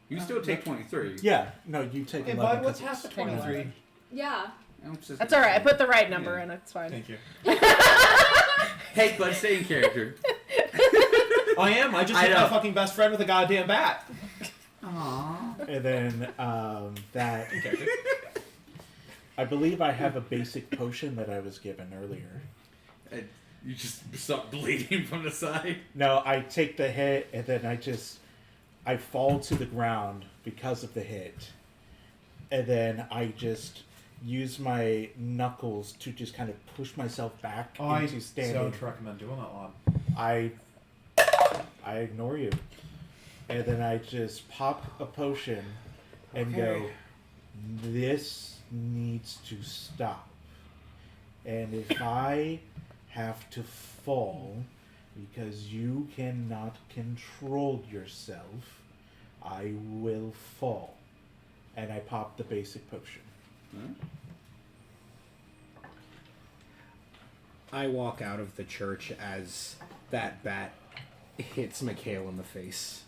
You still take 23. Yeah, no, you take Hey, 11. bud, what's 'cause half the it's 23? Yeah. That's alright, I put the right number in, it's fine. Thank you. Hey, bud, stay in character. I am. I just I hit my know. fucking best friend with a goddamn bat. Aww. And then that. I believe I have a basic potion that I was given earlier. And you just stop bleeding from the side. No, I take the hit and then I fall to the ground because of the hit. And then I just use my knuckles to just kind of push myself back into standing. don't recommend doing that one. I ignore you. And then I just pop a potion and go, this needs to stop. And if I have to fall because you cannot control yourself, I will fall. And I pop the basic potion. Huh? I walk out of the church as that bat hits Mikael in the face.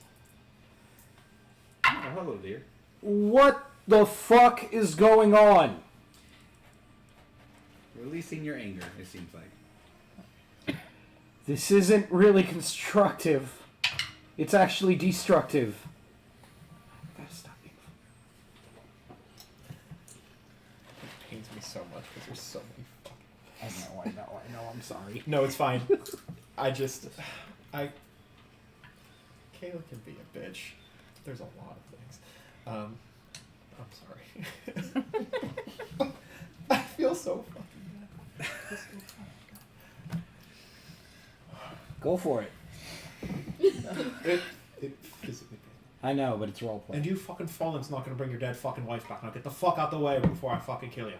Oh, hello, dear. What the fuck is going on? Releasing your anger, it seems like. This isn't really constructive. It's actually destructive. I gotta stop being It pains me so much because there's so many fucking... I know, I'm sorry. No, it's fine. Kayla can be a bitch. There's a lot of things. I'm sorry. I feel so fucking bad. I feel so fucking Go for it. bad. It physically pains me. I know, but it's roleplay. And you fucking falling's not gonna bring your dead fucking wife back. Now get the fuck out the way before I fucking kill you.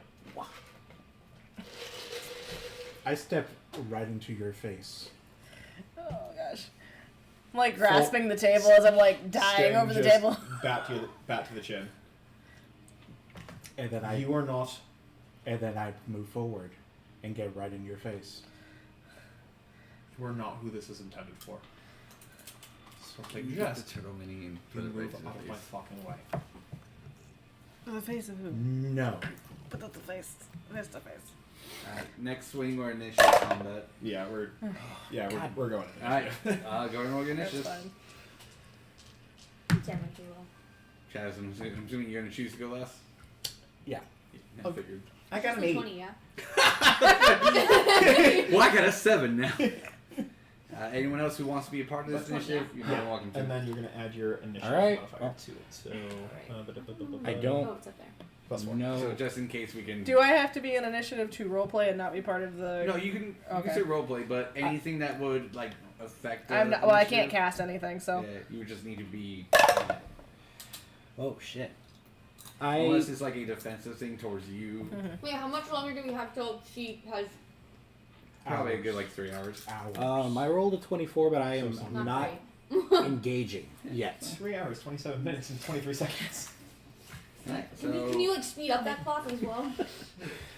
I step right into your face. Oh gosh. I'm like grasping the table as I'm like dying Sting over the just table. Bat to the chin. And then You are not. And then I move forward and get right in your face. You are not who this is intended for. So Like, you get just the turtle mini and you put it right move to out of the my face. fucking way. The face of who? No. Put up the face. Face to face. Alright, next swing or initiative combat. Yeah, we're God. we're going. Alright, go and roll your That's initiative. fine. Damn it, Kayla. Chaz, I'm assuming you're going to choose to go last? Yeah. I figured. I got an Just a 8. 20, yeah. Well, I got a 7 now. Anyone else who wants to be a part of this That's one, initiative, you're more than welcome to. And then you're going to add your initiative Alright. modifier to it. So, I don't- Oh, it's up there. +1. No. So just in case we can. Do I have to be an initiative to roleplay and not be part of the? No, you can. You Okay. can say roleplay, but anything that would like affect. The I'm not. Well, I can't initiative, cast anything, so. Yeah, you would just need to be. Oh shit. Unless it's like a defensive thing towards you. Wait, how much longer do we have till she has? Probably a good like 3 hours. I rolled a 24, but I am not great. engaging yet. 3 hours, 27 minutes, and 23 seconds. Right, Can you like speed up that clock as well? I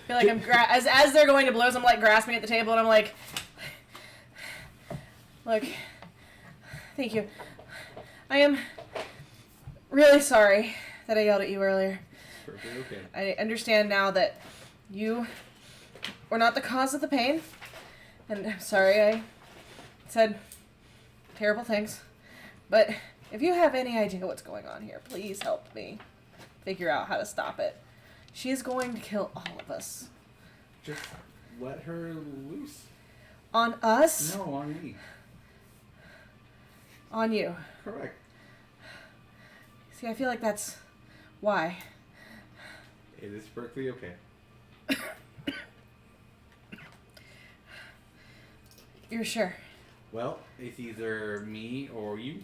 feel like I'm as they're going to blows, I'm like grasping at the table and I'm like, look, thank you. I am really sorry that I yelled at you earlier. Perfectly okay. I understand now that you were not the cause of the pain, and I'm sorry I said terrible things. But if you have any idea what's going on here, please help me figure out how to stop it. She is going to kill all of us. Just let her loose. On us? No, on me. On you. Correct. See, I feel like that's why. It is perfectly okay. You're sure? Well, it's either me or you.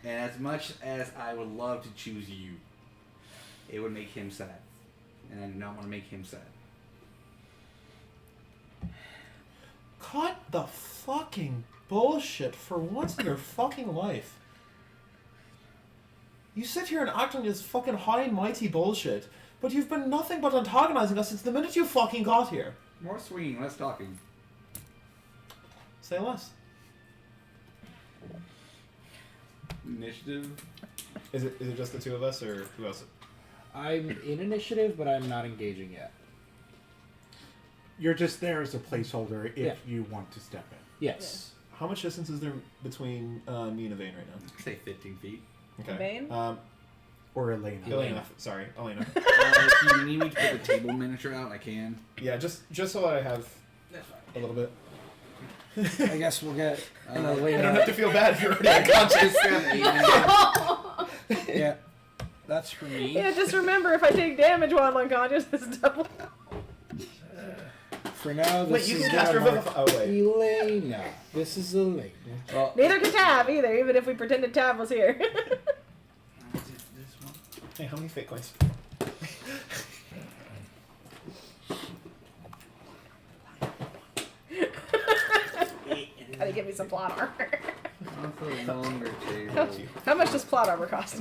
And as much as I would love to choose you, it would make him sad. And I do not want to make him sad. Cut the fucking bullshit for once in your fucking life. You sit here and act on this fucking high and mighty bullshit, but you've been nothing but antagonizing us since the minute you fucking got here. More swinging, less talking. Say less. Initiative. Is it just the two of us, or who else? I'm in initiative, but I'm not engaging yet. You're just there as a placeholder if Yeah. you want to step in. Yes. How much distance is there between me and Yvaine right now? Say 15 feet. Okay. Yvaine? Or Elena. Elena. Sorry, Elena. If you need me to put the table miniature out, I can. Yeah, just so I have That's fine. a little bit. I guess we'll get an I don't Elena. have to feel bad if you're already unconscious. Yeah, that's for me. Yeah, just remember if I take damage while I'm unconscious, it's double. For now, this Wait, you is can cast gonna Revivify. mark Oh, wait. Elena. This is Elena. Well, Neither can Tav either, even if we pretended Tav was here. this one. Hey, how many fate coins? Gotta give me some plot armor. That's a longer table. How much does plot armor cost?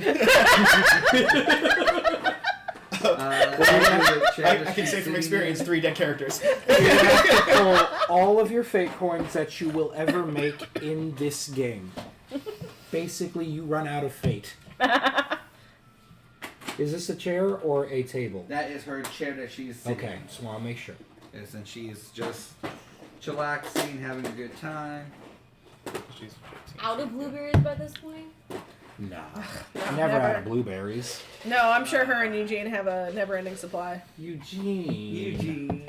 I can say from experience, 3 dead characters. For all of your fate coins that you will ever make in this game. Basically, you run out of fate. Is this a chair or a table? That is her chair that she's sitting Okay, in. just want to make sure. Yes, and she's just chillaxing, having a good time. She's 15. Out of blueberries by this point? Nah. No, Never out of blueberries. No, I'm sure her and Eugene have a never-ending supply. Eugene.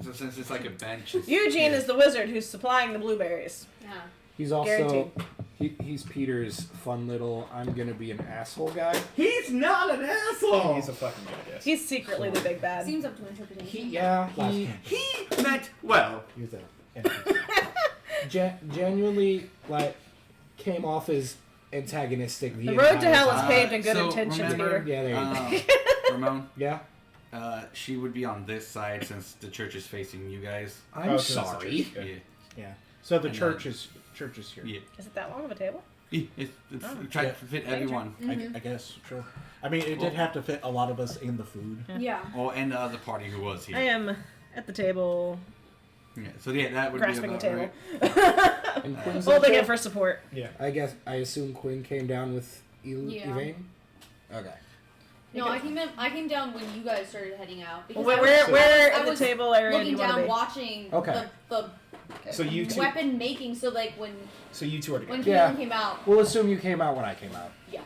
So since it's like a bench. It's, Eugene is the wizard who's supplying the blueberries. Yeah. He's also... Guaranteed. He's Peter's fun little I'm gonna be an asshole guy. He's not an asshole. He's a fucking jackass. He's secretly the big bad. Seems up to interpretation. He meant well. Use that. Genuinely, like, came off as antagonistic. The road to entire hell is time. paved in good so intentions, remember, Peter. Yeah, there you go. Ramon, Yeah? she would be on this side since the church is facing you guys. I'm Oh, so that's the sorry. church. Okay. Yeah. Yeah. So the And church is here. Yeah. Is it that long of a table? It's Oh. trying Yeah. to fit Danger. everyone. I guess, sure. I mean, it did have to fit a lot of us in the food. Yeah. Oh, and the other party who was here. I am at the table, Yeah. So yeah, that would grasping be the about table. right. And Quinn's Holding okay? it for support. Yeah. I assume Quinn came down with Yeah. Yvaine? Okay. No, I came down when you guys started heading out. Because Where, I where, was, where I in the was table area do looking you want to down, be? watching Okay. the So you two. weapon making. So like when So you two are together. Calean Yeah. came out. We'll assume you came out when I came out. Yeah.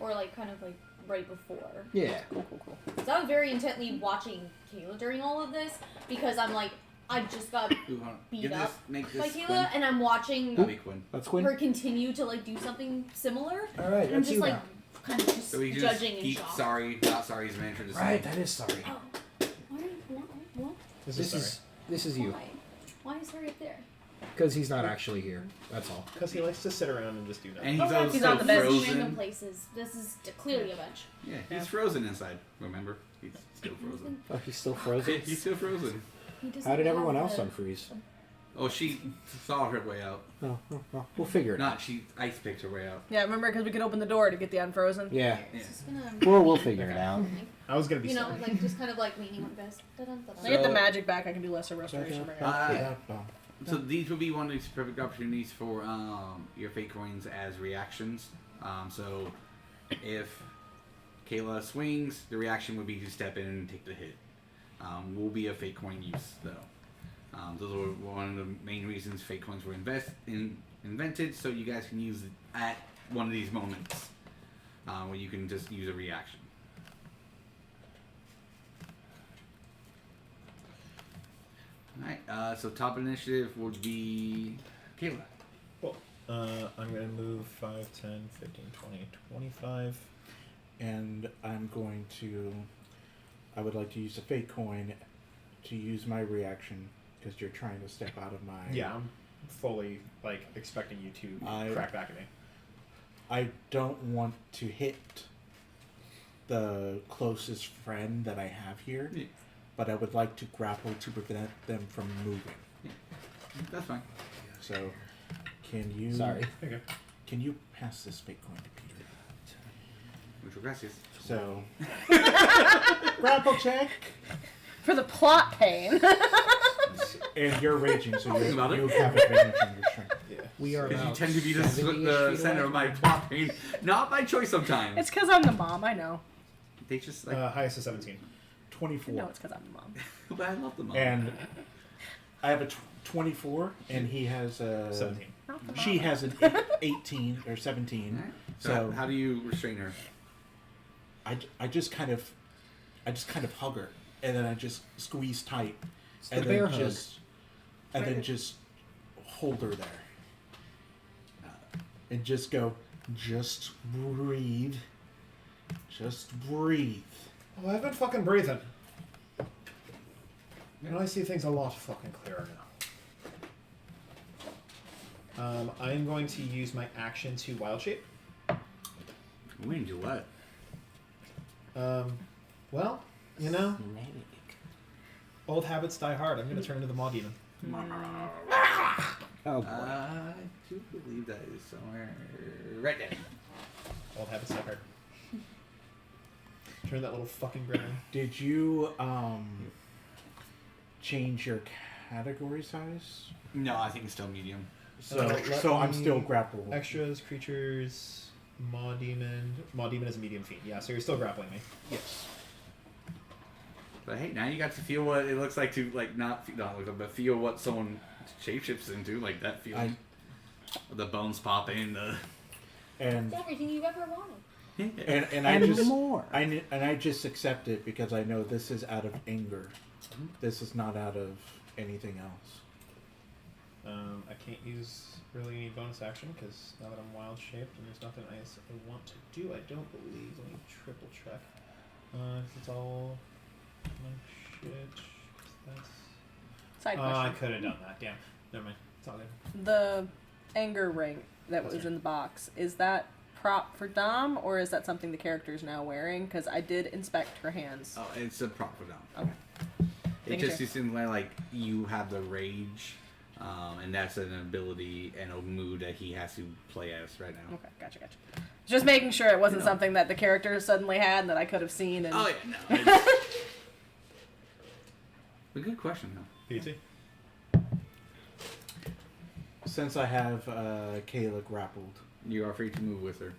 or like kind of like right before. Yeah. Cool. So I was very intently watching Kayla during all of this because I'm like, I just got beat up Make by this Kayla, and I'm watching That'll be Quinn. That's Quinn. her continue to like do something similar. All right, And I'm that's just you like now. kind of just So we just judging and keep shocked. sorry, not sorry is mantra to say. Right, that is sorry. Oh, why? What? This is you. Why? Why is Harry up there? Because he's not actually here. That's all. Because he likes to sit around and just do nothing. And he's Oh, also he's on the bench. Random frozen. places. This is clearly a bench. Yeah, he's frozen inside. Remember, he's still frozen. Oh, he's still frozen. He's still frozen. He doesn't How did have everyone else the- unfreeze? Oh, she saw her way out. Oh, well, we'll figure it out. Not she ice picked her way out. Yeah, remember because we could open the door to get the unfrozen. Yeah. It's just gonna. We'll figure it out. I was gonna be You know, sorry. like just kind of like leaning like this. I get the magic back. I can do lesser restoration. Right now. So these will be one of these perfect opportunities for your fate coins as reactions. So if Kayla swings, the reaction would be to step in and take the hit. Will be a fate coin use though. Those were one of the main reasons fate coins were invented, so you guys can use it at one of these moments where you can just use a reaction. Alright, so top initiative would be Kayla. Cool. I'm gonna move 5, 10, 15, 20, 25. And I'm going to. I would like to use a fate coin to use my reaction because you're trying to step out of my. Yeah, I'm fully like expecting you to crack back at me. I don't want to hit the closest friend that I have here, Yeah. but I would like to grapple to prevent them from moving. That's fine. So, can you? Sorry. Okay. Can you pass this fate coin to Peter? Muchas gracias. So, grapple check. For the plot pain. And you're raging, so Think about you it. have advantage on your strength. Yeah. We are Because you about tend to be the 70-ish feet center away of my from plot pain. Not by choice sometimes. It's because I'm the mom. I know. They just like. Highest is 17. 24. No, it's because I'm the mom. But I love them all. And I have a 24, and he has a 17. Not the She mom. has an 18 or 17. Alright. So how do you restrain her? I just kind of hug her, and then I just squeeze tight, It's the and bear then hug. just hold her there, and just go, just breathe, Oh, I've been fucking breathing. And I see things a lot fucking clearer now. I am going to use my action to wild shape. We can do what? Well, you know, old habits die hard. I'm gonna turn into the Maw Demon. Oh boy. I do believe that is somewhere right there. Old habits die hard. Turn that little fucking gremlin. Did you change your category size? No, I think it's still medium. So let I'm me- still grappled. Extras, creatures, Maw Demon. Maw Demon is a medium feat. Yeah, so you're still grappling me. Yes. But hey, now you got to feel what it looks like to not look up, but feel what someone shapeshifts into, like that feeling. The bones popping, the And It's everything you've ever wanted. and I And just more. I just accept it because I know this is out of anger. This is not out of anything else. I can't use really any bonus action because now that I'm wild shaped and there's nothing I want to do, I don't believe. Let me triple check. It's all my shit. That's. Side I question. could have done that. Damn. Never mind. It's all good. The anger ring that was in the box, is that prop for Dom, or is that something the character is now wearing? Because I did inspect her hands. oh, it's a prop for them. Okay. It Making just sure. seems like you have the rage, and that's an ability and a mood that he has to play as right now. Okay, gotcha. Just making sure it wasn't No. something that the character suddenly had and that I could have seen. And Oh yeah, no. It's a good question though. PT. Since I have Kayla grappled, You are free to move with her.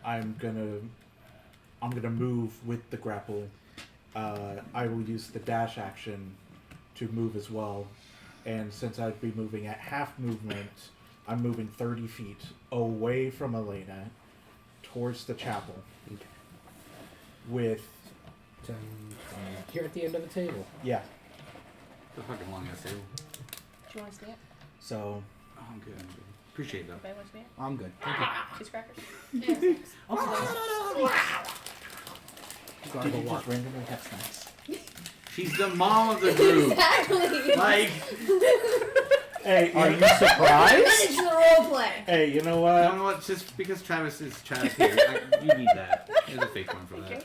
I'm gonna move with the grapple. I will use the dash action to move as well, and since I'd be moving at half movement, I'm moving 30 feet away from Elena towards the chapel. Okay. With Here at the end of the table. yeah. It's a fucking long ass table. Do you want to see it? So Oh, I'm good. I'm good. Appreciate it though. Anybody want to see it? I'm good. Thank you. Cheese crackers. Yeah, thanks. did you just randomly have snacks? She's the mom of the group. Exactly. Like, Hey, Are you surprised? Manage the role play. hey, you know you what? know what? Just because Travis is Travis here, you need that. There's a fake one for that. Okay.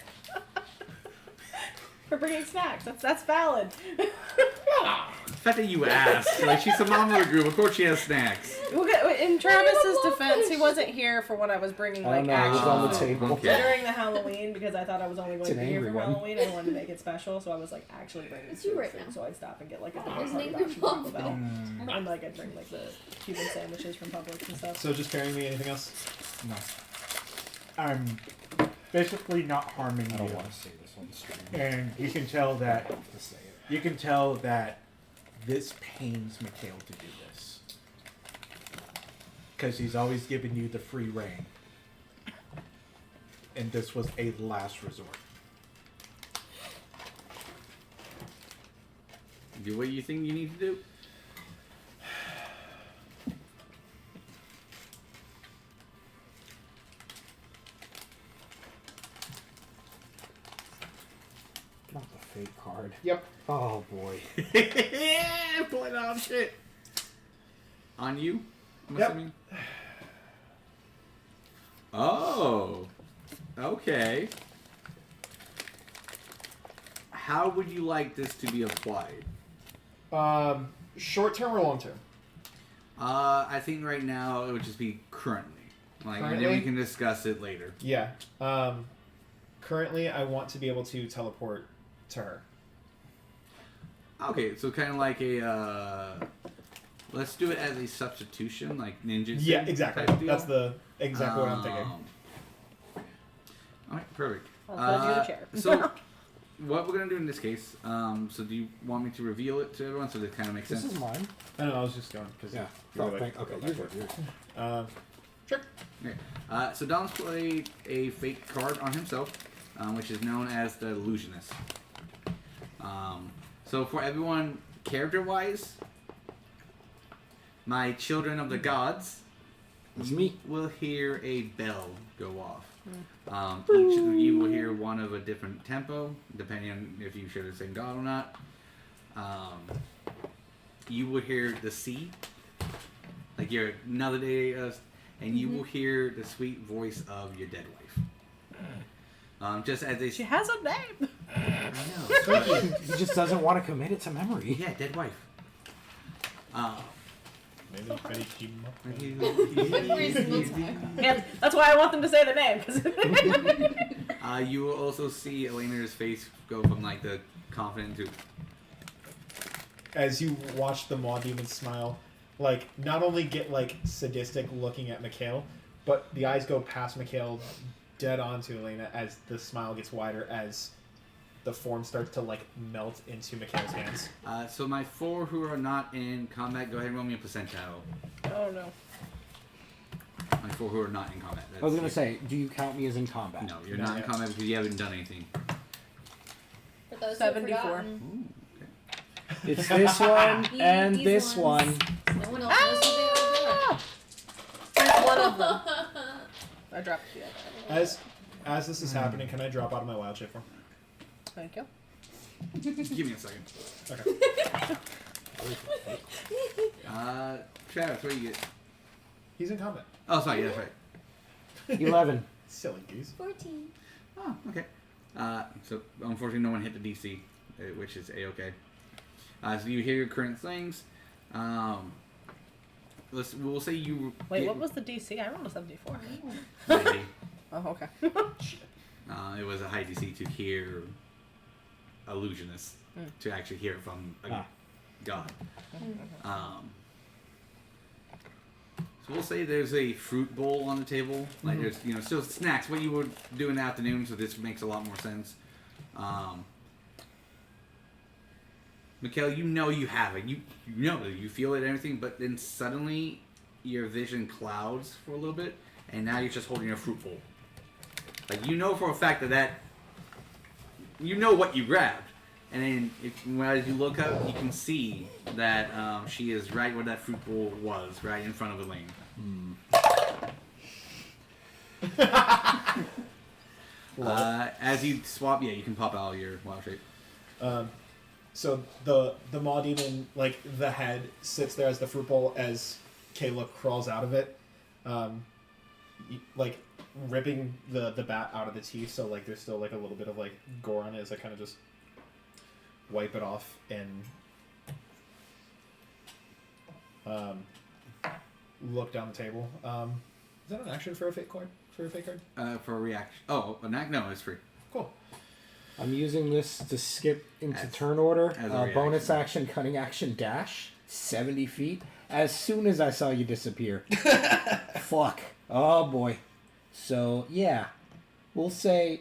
For bringing snacks. That's valid. The fact that you asked, like, she's the mom of the group. Of course she has snacks. In Travis's defense, he wasn't here for what I was bringing. I don't Like know. It was on the actually table. Okay. during the Halloween because I thought I was only going It's to an be here for angry one. Halloween. I wanted to make it special, so I was like actually bringing It's you food, right food, now. so I'd stop and get like a There's different an part angry Taco mom. Bell. And like I'd bring like the Cuban sandwiches from Publix and stuff. So just carrying me. Anything else? No. I'm basically not harming I don't you, want to say this on the stream. and you can tell I that have to say it. you can tell that this pains Mikael to do this because he's always given you the free reign, and this was a last resort. Do what you think you need to do. Not the fake card. Yep. Oh boy. Yeah, pull it out, shit. On you, I'm Yep. assuming. Oh, okay. How would you like this to be applied? Short term or long term? I think right now it would just be currently. Like, and then we Currently? can discuss it later. Yeah. Currently, I want to be able to teleport to her. Okay, so kind of like a. Let's do it as a substitution, like ninja. Yeah, exactly. Type deal. That's the exactly what I'm thinking. Alright, perfect. I'll throw you the chair. So, what we're gonna do in this case? So, do you want me to reveal it to everyone so that it kind of makes This sense? is mine. I don't know. I was just going because Yeah. Oh, thank. Okay. Yours. Yours. Sure. Okay. So Don's played a fake card on himself, which is known as the Illusionist. So for everyone, character-wise, my children of the gods, It's you me. will hear a bell go off. Each of you will hear one of a different tempo, depending on if you share the same god or not. You will hear the sea, like you're another day, and you will hear the sweet voice of your dead wife. Just as a She has a name. I know. He just doesn't want to commit it to memory. Yeah, dead wife. Maybe Betty keep him up. Every single time. Yeah, that's why I want them to say the name. 'Cause You will also see Elena's face go from like the confident to As you watch the Maw Demon smile, like not only get like sadistic looking at Mikael, but the eyes go past Mikael, dead on to Elena as the smile gets wider as the form starts to like melt into Mikael's hands. So my 4 who are not in combat, go ahead and roll me a percentile. oh no. My 4 who are not in combat. I was gonna say, do you count me as in combat? No, you're Not not in yet. combat because you haven't done anything. For those 74. who have forgotten, It's this one and These this ones. one. no one else knows who they are. There's one of them. I dropped the other. As this is happening, can I drop out of my wild shape form? Thank you. Just give me a second. Okay. Travis, what do you get? He's in combat. Oh, sorry, yeah, that's right. 11. Silly goose. 14. Oh, okay. So unfortunately, no one hit the DC, which is a-okay. So you hear your current things. We'll say you. Wait, get what was the DC? I rolled a 74. 90. Oh, okay. It was a high DC to hear illusionists, to actually hear it from a god. So we'll say there's a fruit bowl on the table. Like there's still snacks. What you would do in the afternoon, so this makes a lot more sense. Mikael, you have it. You know it. You feel it and everything, but then suddenly your vision clouds for a little bit, and now you're just holding a fruit bowl. Like, you know for a fact that you know what you grabbed. And then as you look up, you can see that she is right where that fruit bowl was, right in front of Yvaine. As you swap, you can pop out your wild shape. So the maw demon, like the head, sits there as the fruit bowl as Kayla crawls out of it, like ripping the bat out of the teeth. So like there's still like a little bit of like gore on it as I kind of just wipe it off and look down the table. Is that an action for a fate card? For a reaction. Oh, no, it's free. Cool. I'm using this to skip into turn order. As a bonus action, cunning action, dash 70 feet. As soon as I saw you disappear. Fuck. Oh boy. So yeah, we'll say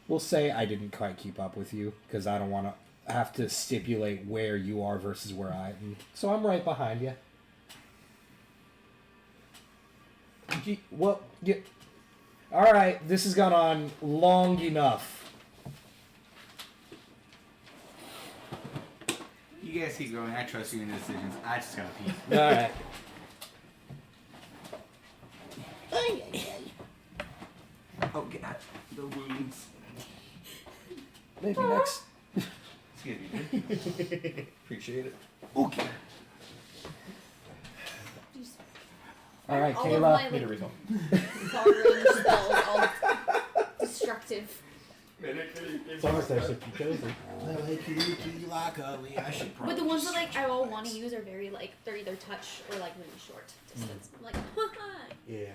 I didn't quite keep up with you because I don't want to have to stipulate where you are versus where I am. So I'm right behind you. All right, this has gone on long enough. You guys keep going. I trust you in your decisions. I just gotta pee. All right. Oh, God. The wounds. Maybe next. Excuse me. Appreciate it. Okay. All right, all Kayla. Of my, Need a refill. far range spells, all destructive. As long as they're super cozy. But the ones that like I all want to use are very like they're either touch or like really short distance. I'm like, Yeah.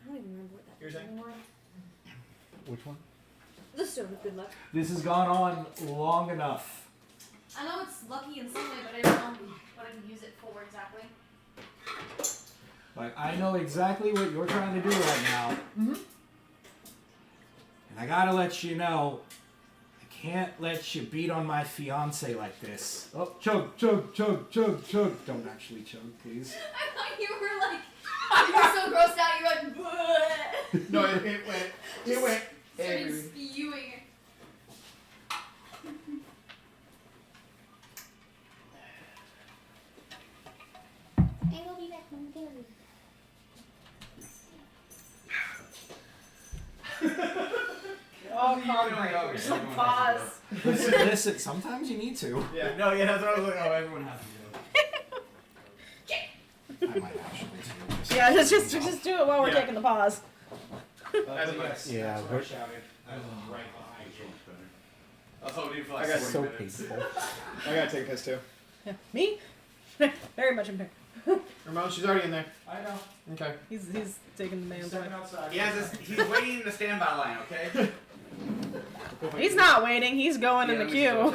I don't even remember what that You're is saying? anymore. Which one? The stone of good luck. This has gone on long enough. I know it's lucky in some way, but I don't know what I can use it for exactly. Like, I know exactly what you're trying to do right now. Mm-hmm. And I gotta let you know, I can't let you beat on my fiance like this. Oh, chug, chug, chug, chug, chug. Don't actually chug, please. I thought you were like, you were so grossed out, you went, bleh. No, it went. It went. Started spewing. I will be back momentarily. Oh, come pause. Listen, sometimes you need to. Yeah. No, yeah, that's what I was like. Oh, everyone has to do. I might actually do. Yeah, just do it while we're Yeah. taking the pause. As a yes. Yeah, I we're shouted. I was right behind you. I was hoping for I like got 40 so minutes. painful. I gotta take a piss too. Yeah. Me? Very much impaired. Ramon, she's already in there. I know. Okay. He's taking the man's way. outside. He's waiting in the standby line, okay? He's not waiting. He's going in the queue.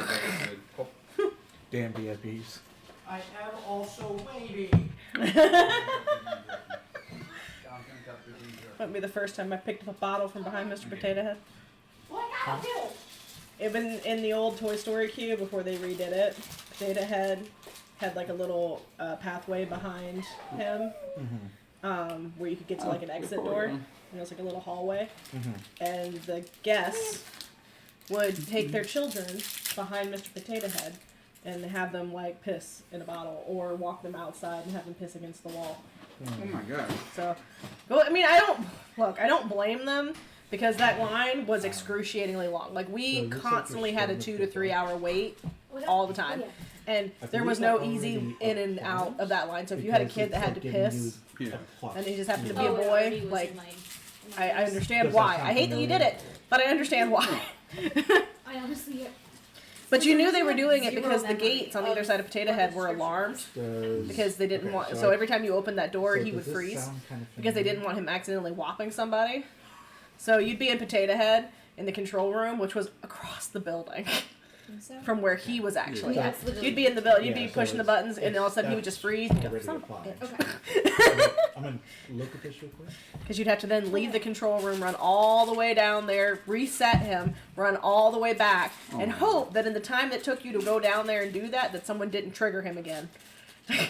Damn DFBs. I am also waiting. That'd be the first time I picked up a bottle from behind Mr. Potato Head. It was in the old Toy Story queue before they redid it. Potato Head had like a little pathway behind him, where you could get to like an exit door. And it was like a little hallway, and the guests would take their children behind Mr. Potato Head and have them like piss in a bottle, or walk them outside and have them piss against the wall. Oh my god. So, well, I mean, I don't blame them because that line was excruciatingly long. Like we constantly had a 2 to 3 hour wait all the time. And there was no easy in and out of that line. So if you had a kid that had to piss, and he just happened to be a boy, like, I understand why. I hate that you did it, but I understand why. I honestly. But you knew they were doing it because the gates on either side of Potato Head were alarmed because they didn't want. So every time you opened that door, he would freeze because they didn't want him accidentally whopping somebody. So you'd be in Potato Head in the control room, which was across the building. From where he was actually at. You'd be in the building, you'd be pushing the buttons, and all of a sudden he would just freeze. And go, son of a bitch. Okay. I'm gonna look at this real quick. Because you'd have to then leave the control room, run all the way down there, reset him, run all the way back, and hope that in the time that took you to go down there and do that, that someone didn't trigger him again. That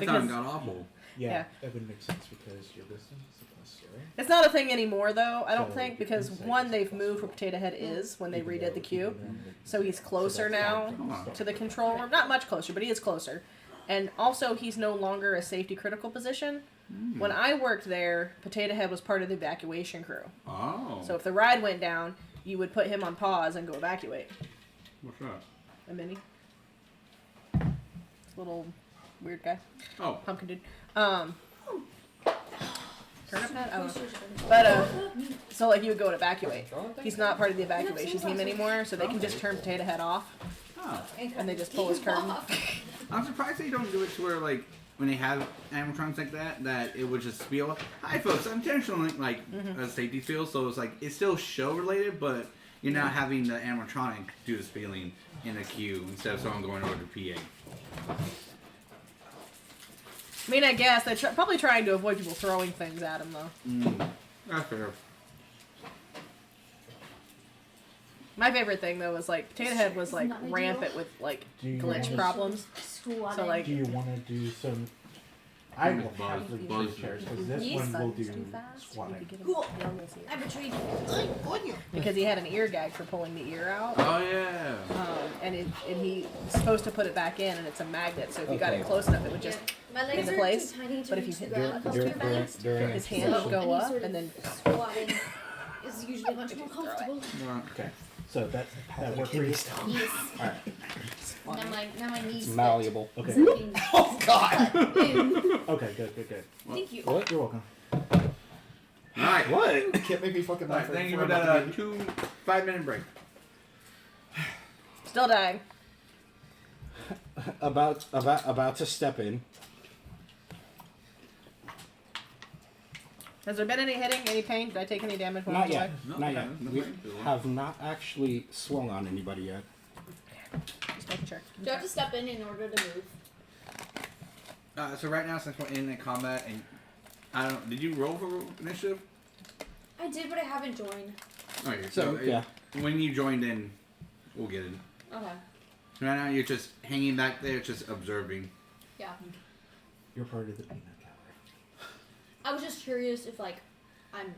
time got awful. Yeah. That would make sense because your wisdom is a plus 0. It's not a thing anymore, though, I don't So think, because insight one, is they've plus moved 4. where Potato Head is when they Even redid though the he cube. didn't- So he's closer that's now fine from the start. to the control room. Not much closer, but he is closer. And also, he's no longer a safety critical position. When I worked there, Potato Head was part of the evacuation crew. Oh. So if the ride went down, you would put him on pause and go evacuate. What's that? A mini. This little weird guy. Oh. Pumpkin dude. Turnip head? I don't know. But, so like you would go and evacuate. He's not part of the evacuation team anymore, so they can just turn Potato Head off Oh. and they just pull his curtain. I'm surprised they don't do it to where, like, when they have animatronics like that it would just spiel. Hi, folks, I'm intentionally, like, a safety spiel, so it's like, it's still show related, but you're not having the animatronic do the spieling in a queue instead of someone going over to PA. I mean, I guess they're probably trying to avoid people throwing things at him, though. That's fair. My favorite thing, though, was like Potato Head was like Not ideal. rampant with like Do you glitch wanna- problems. Squatting. So, like- Do you want to do some? I will Buzz- happily buzz- do chairs because this Yes. one will do Too fast, squatting. you could get him Cool. down this ear. I betrayed you. Because he had an ear gag for pulling the ear out. Oh, yeah. And he's supposed to put it back in, and it's a magnet, so if you got it Okay. close enough, it would just My legs into are place, too tiny to but if you reach hit the ground. during- Comfortable balance. during his hand would go any up, sort and of then squatting is usually much more comfortable. Okay, so that work for you? Yes. All right. Now my knees. It's fit. malleable. Okay. Oh God! Okay. Good. Thank you. What? You're welcome. Alright. What? Can't make me fucking Alright, laugh. thank you before for I'm about that to be- 5-minute break. still dying. About to step in. Has there been any hitting, any pain? Did I take any damage when I Not was yet. away? No, Not yet. no, We no. have not actually swung on anybody yet. Just making sure. Do I have to step in order to move? So right now, since we're in the combat, and I don't, did you roll for initiative? I did, but I haven't joined. Okay, So, yeah. When you joined in, we'll get it. Okay. Right now, you're just hanging back there, just observing. Yeah. You're part of the peanut gallery. I was just curious if like I'm.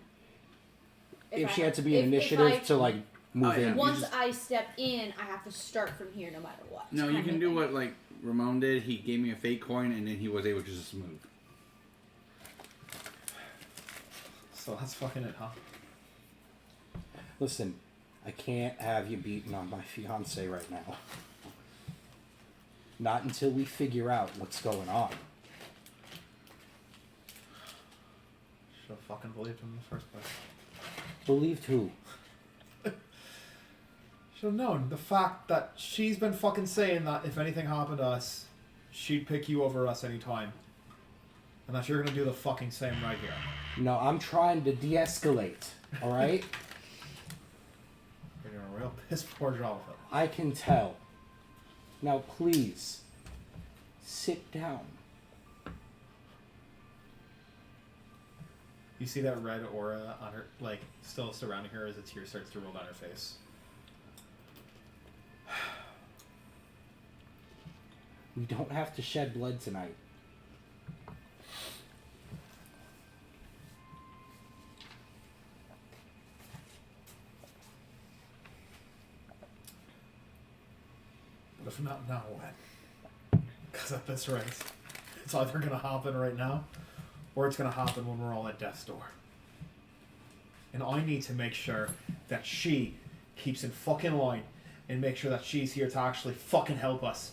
If I she have- had to be an if initiative I- to like move Oh, yeah. in. Once just- I step in, I have to start from here, no matter what. No, you kind can of do thing. what like Ramon did. He gave me a fake coin, and then he was able to just move. So that's fucking it, huh? Listen, I can't have you beating on my fiance right now. Not until we figure out what's going on. Should have fucking believed him in the first place. Believed who? Should have known the fact that she's been fucking saying that if anything happened to us, she'd pick you over us anytime. And that you're gonna do the fucking same right here. No, I'm trying to de-escalate. All right? You're doing a real piss poor job of it. I can tell. Now, please, sit down. You see that red aura on her, like, still surrounding her as a tear starts to roll down her face. We don't have to shed blood tonight. But if not now, when? Because at this rate, it's either gonna happen right now, or it's gonna happen when we're all at death's door. And I need to make sure that she keeps in fucking line and make sure that she's here to actually fucking help us.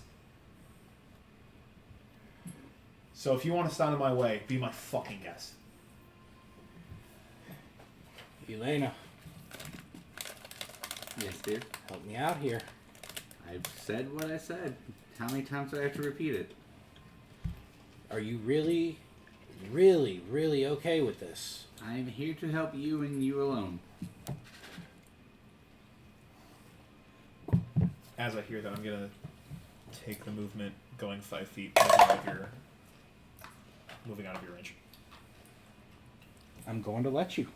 So if you want to stand in my way, be my fucking guest. Elena, Yes, dear. help me out here. I've said what I said. How many times do I have to repeat it? Are you really, really okay with this? I'm here to help you and you alone. As I hear that, I'm gonna take the movement going 5 feet, moving out of your range. I'm going to let you.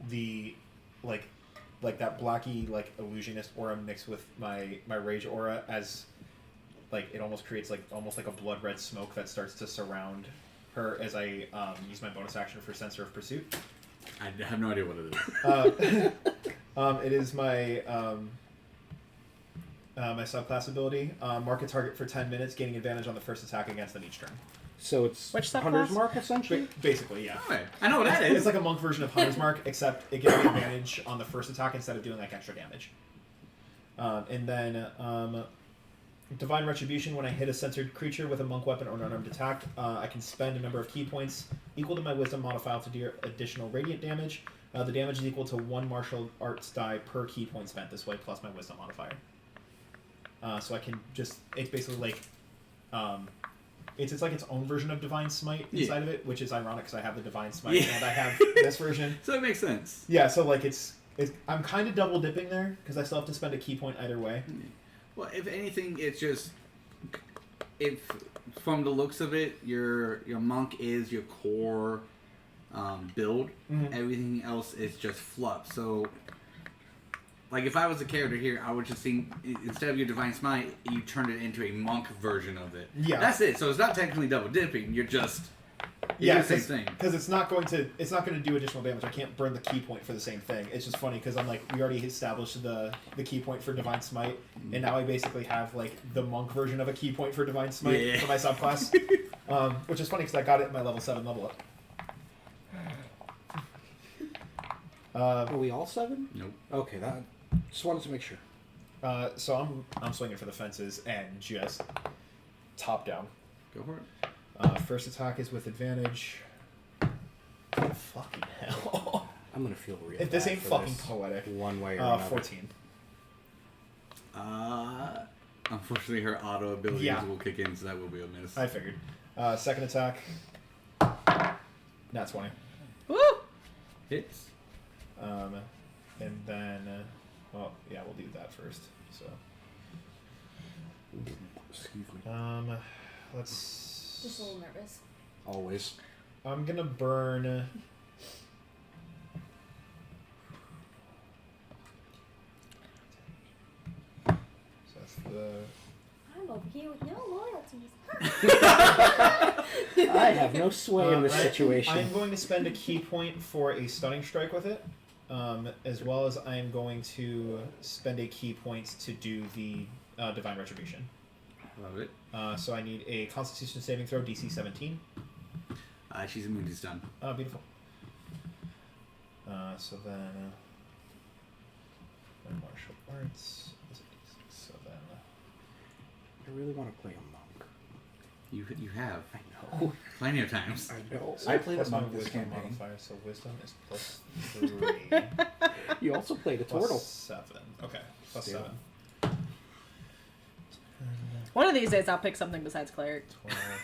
The like that blacky like illusionist aura mixed with my rage aura as like it almost creates like almost like a blood red smoke that starts to surround her as I use my bonus action for Sensor of Pursuit. I have no idea what it is. It is my my subclass ability. Mark a target for 10 minutes, gaining advantage on the first attack against them each turn. So it's Which Hunter's subclass? Mark, essentially? Basically, yeah. Okay. I know what that is. It's like a monk version of Hunter's Mark, except it gives me advantage on the first attack instead of doing like extra damage. And then Divine Retribution, when I hit a censored creature with a monk weapon or an unarmed attack, I can spend a number of key points equal to my wisdom modifier to do additional radiant damage. The damage is equal to 1 martial arts die per key point spent this way, plus my wisdom modifier. So I can just, it's basically like, it's like its own version of Divine Smite inside of it, which is ironic because I have the Divine Smite and I have this version. So it makes sense. Yeah, so like it's I'm kind of double dipping there because I still have to spend a key point either way. Well, if anything, it's just if from the looks of it, your monk is your core build. Mhm. Everything else is just fluff. So, like if I was a character here, I would just think instead of your divine smite, you turned it into a monk version of it. Yeah. That's it. So it's not technically double dipping. You're just do the same thing. Because it's not going to do additional damage. I can't burn the key point for the same thing. It's just funny because I'm like, we already established the key point for Divine Smite, and now I basically have like the monk version of a key point for Divine Smite for my subclass, which is funny because I got it in my level 7 level up. Are we all 7? Nope. Okay, that just wanted to make sure. So I'm swinging for the fences and just top down. Go for it. First attack is with advantage. Fucking hell. I'm gonna feel real. If this bad ain't for fucking this poetic. one way or another. 14. Unfortunately, her auto abilities Yeah. will kick in, so that will be a miss. I figured. Second attack. Nat 20. Woo! Hits. And then, well, yeah, we'll do that first. So, Excuse me. let's. Just a little nervous. Always. I'm gonna burn. So that's the. I'm over here with no loyalties. I have no sway in this Right. situation. I'm going to spend a key point for a stunning strike with it, as well as I'm going to spend a key point to do the divine retribution. Love it. So I need a Constitution saving throw, DC 17. She's immune to stun. Oh, beautiful. So then, martial arts. So then, I really want to play a monk. You have I know. plenty of times. I know. I played plus a my monk this wisdom campaign. modifier, so wisdom is plus 3. You also played a plus turtle. 7. Okay, plus Still. 7. One of these days I'll pick something besides cleric.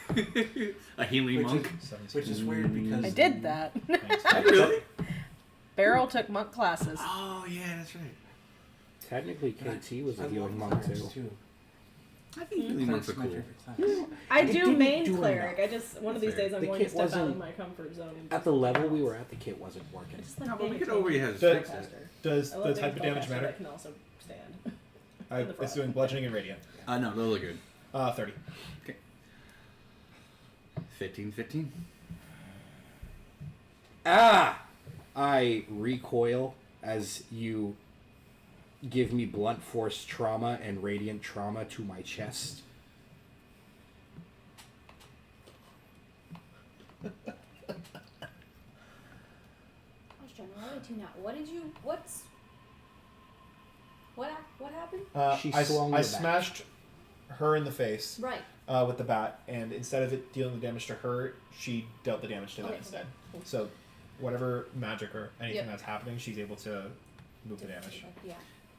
12, A healing Which monk. 17. Which is weird because I did that. 19. Really? Beryl took monk classes. Oh yeah, that's right. Technically, KT was a I healing love monk clerics, too. I think healing monks are Clerics cool. are my favorite class. I It do didn't main do cleric. enough. I just one of these Fair. days I'm The going to kit step out of wasn't- my comfort zone. And At the level we were at, the kit wasn't I working. just like No, but we being could told already to have be a fixed it. spellcaster. Does I the love type being of damage spellcaster, but I matter? can also stand. It's doing bludgeoning and radiant. No, those are good. 30. 15. Ah! I recoil as you give me blunt force trauma and radiant trauma to my chest. I was trying to relate to now. What did you? What happened? She I swung the bat. smashed her in the face Right. with the bat, and instead of it dealing the damage to her, she dealt the damage to them Okay, instead. cool. So, whatever magic or anything Yep. that's happening, she's able to move the damage. Yeah.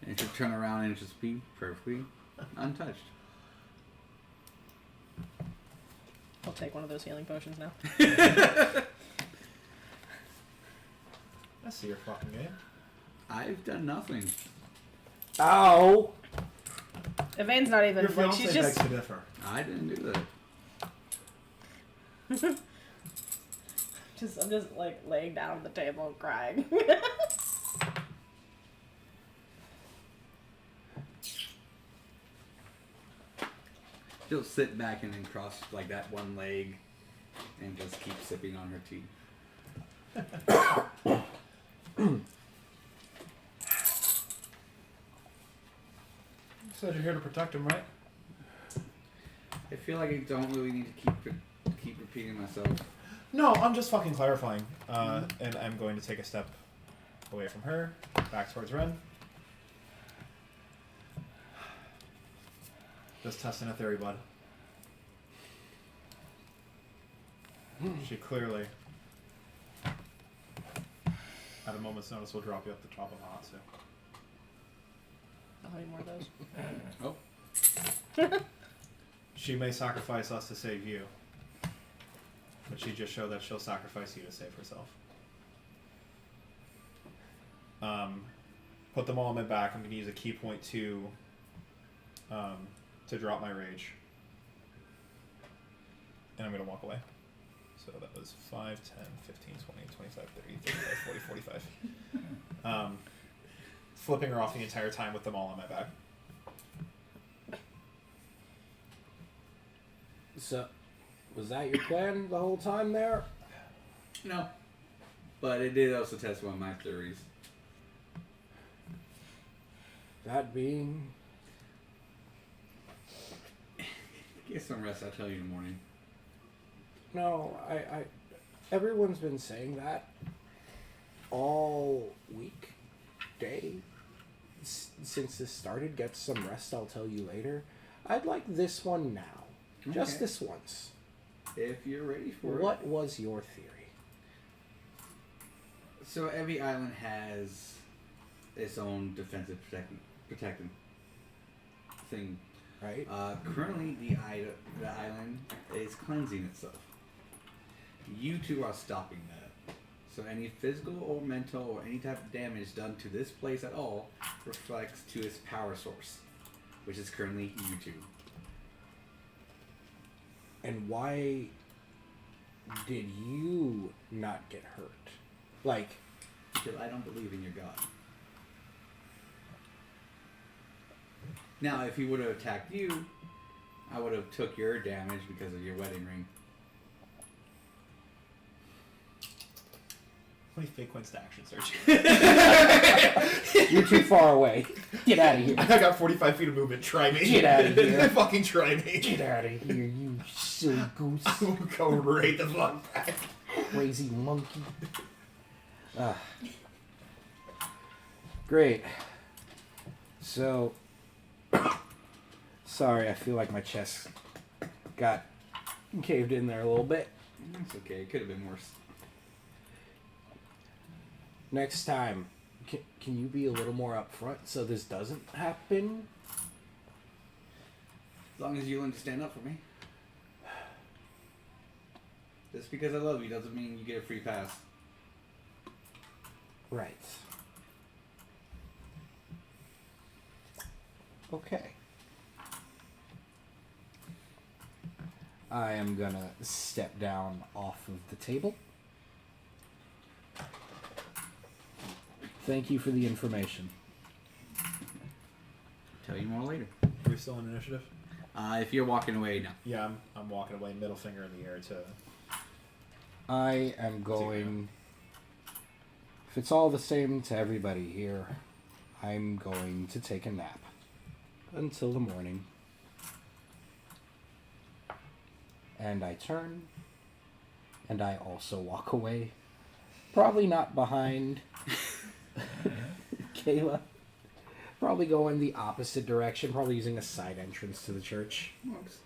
And she'll turn around and just be perfectly untouched. I'll take one of those healing potions now. I see your fucking game. I've done nothing. Ow! Yvaine's not even Your like fiance she's begs just to differ. I didn't do that. I'm just like laying down on the table and crying. She'll sit back and then cross like that one leg and just keep sipping on her tea. Said you're here to protect him, right? I feel like I don't really need to keep repeating myself. No, I'm just fucking clarifying. And I'm going to take a step away from her, back towards Ren. Just testing a theory, bud. She clearly, at a moment's notice, will drop you up the top of a hot soup. How many more of those? Oh. She may sacrifice us to save you, but she just showed that she'll sacrifice you to save herself. Put them all on my back. I'm going to use a key point to drop my rage. And I'm going to walk away. So that was 5, 10, 15, 20, 25, 30, 35, 40, 45. Flipping her off the entire time with them all on my back. So, was that your plan the whole time there? No. But it did also test one of my theories. That being... Get some rest, I'll tell you in the morning. No, everyone's been saying that all week, day, since this started. Get some rest, I'll tell you later. I'd like this one now. Okay. Just this once. If you're ready for it. What was your theory? So every island has its own defensive protecting thing. Right? Currently, the island is cleansing itself. You two are stopping that. So any physical or mental or any type of damage done to this place at all reflects to its power source, which is currently you two. And why did you not get hurt? Like... Because I don't believe in your god. Now, if he would have attacked you, I would have took your damage because of your wedding ring. How many fake points to action search? You're too far away. Get out of here. I got 45 feet of movement. Try me. Get out of here. Fucking try me. Get out of here, you silly goose. I will go right the fuck back. Crazy monkey. Great. So, sorry, I feel like my chest got caved in there a little bit. It's okay. It could have been worse. Next time, can you be a little more upfront so this doesn't happen? As long as you learn to stand up for me. Just because I love you doesn't mean you get a free pass. Right. Okay. I am gonna step down off of the table. Thank you for the information. Tell you more later. Are we still in initiative? If you're walking away, no. Yeah, I'm walking away, middle finger in the air to... I am going... If it's all the same to everybody here, I'm going to take a nap. Until the morning. And I turn. And I also walk away. Probably not behind Kayla. Probably going the opposite direction. Probably using a side entrance to the church. Oops.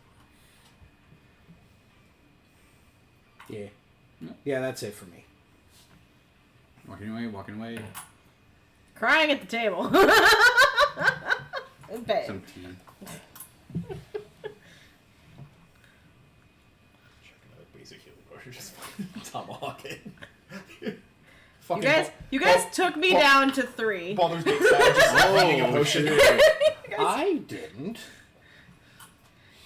Yeah. No. Yeah, that's it for me. Walking away, walking away. Crying at the table. Okay. Some tea. Check another basic healing potion, just tomahawking. You guys took me down to 3. Baldur's Gate style, just eating a potion. I didn't.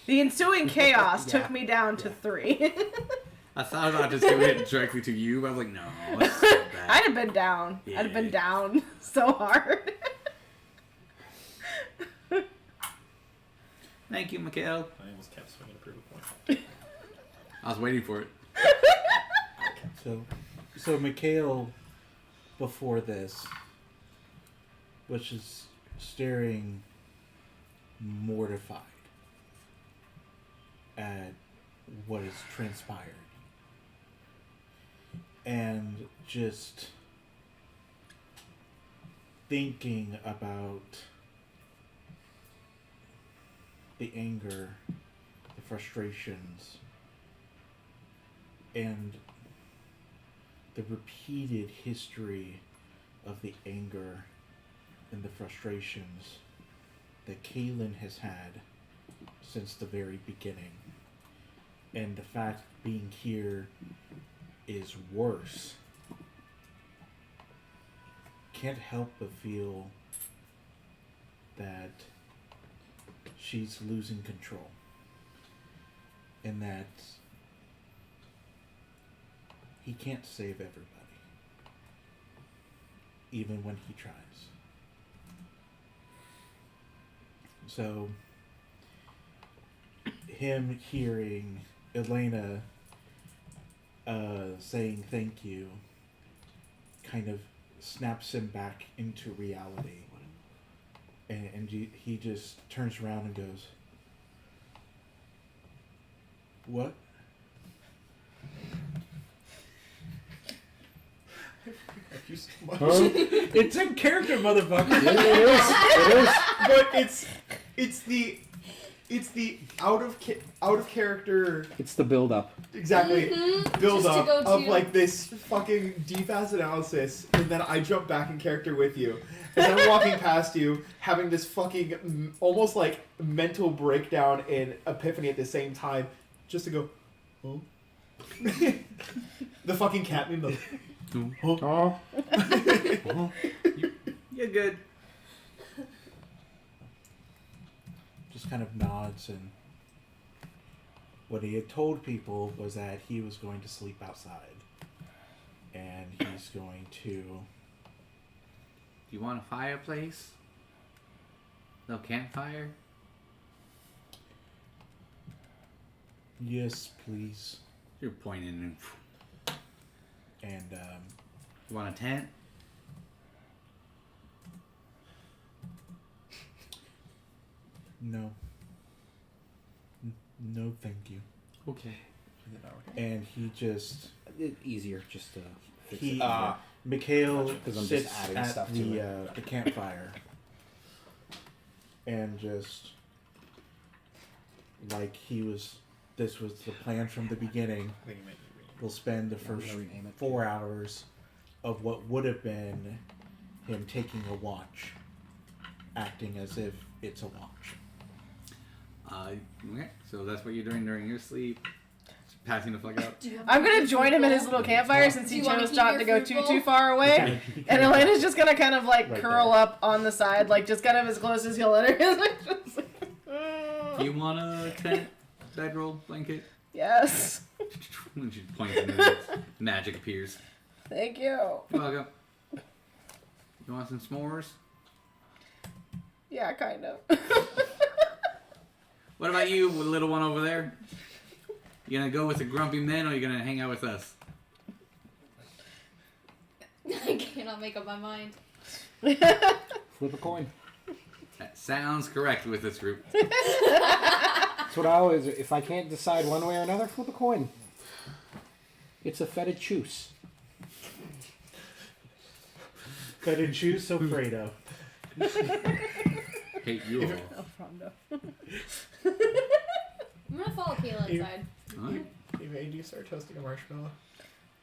The ensuing chaos took me down to 3. I thought about just giving it directly to you, but I was like, no, that's so bad. I'd have been down. Yeah. I'd have been down so hard. Thank you, Mikael. I almost kept swinging to prove a point. I was waiting for it. So Mikael, before this, was just staring mortified at what has transpired. And just thinking about the anger, the frustrations, and the repeated history of the anger and the frustrations that Calean has had since the very beginning. And the fact that being here is worse. Can't help but feel that she's losing control. And that he can't save everybody, even when he tries. So, him hearing Elena saying thank you kind of snaps him back into reality. And he just turns around and goes, "What?" It's in character, motherfucker. It is. But it's the out of character. It's the build up. Exactly. Build Just to up go of to- like this fucking deep-ass analysis, and then I jump back in character with you. As I'm walking past you, having this fucking almost like mental breakdown and epiphany at the same time, just to go, oh. The fucking cat meme, the, Oh. You're good. Just kind of nods, and what he had told people was that he was going to sleep outside. And he's going to... You want a fireplace? No campfire? Yes, please. You're pointing. And, You want a tent? no. No, thank you. Okay. And he just... Easier just to fix He, it. Mikael 'Cause I'm just sits adding at stuff to the campfire and just like this was the plan from the beginning. We'll spend the first rename it. 4 hours of what would have been him taking a watch, acting as if it's a watch. Okay. So that's what you're doing during your sleep. Just passing the fuck out. I'm gonna join him at his little campfire since Do he you wanna chose keep not your to go fruit bowl? too far away. And Elena's just gonna kind of like Right curl there. up on the side, like just kind of as close as he'll let her. Do you want a tent, bedroll, blanket? Yes. When she points and then magic appears. Thank you. You're welcome. You want some s'mores? Yeah, kind of. What about you, little one over there? You gonna go with the grumpy men, or you gonna hang out with us? I cannot make up my mind. Flip a coin. That sounds correct with this group. That's what I always. If I can't decide one way or another, flip a coin. It's a fetid choose. Couldn't choose Sofredo. Hate you all. I'm gonna follow Kayla inside. Alright. Yvaine, do you start toasting a marshmallow?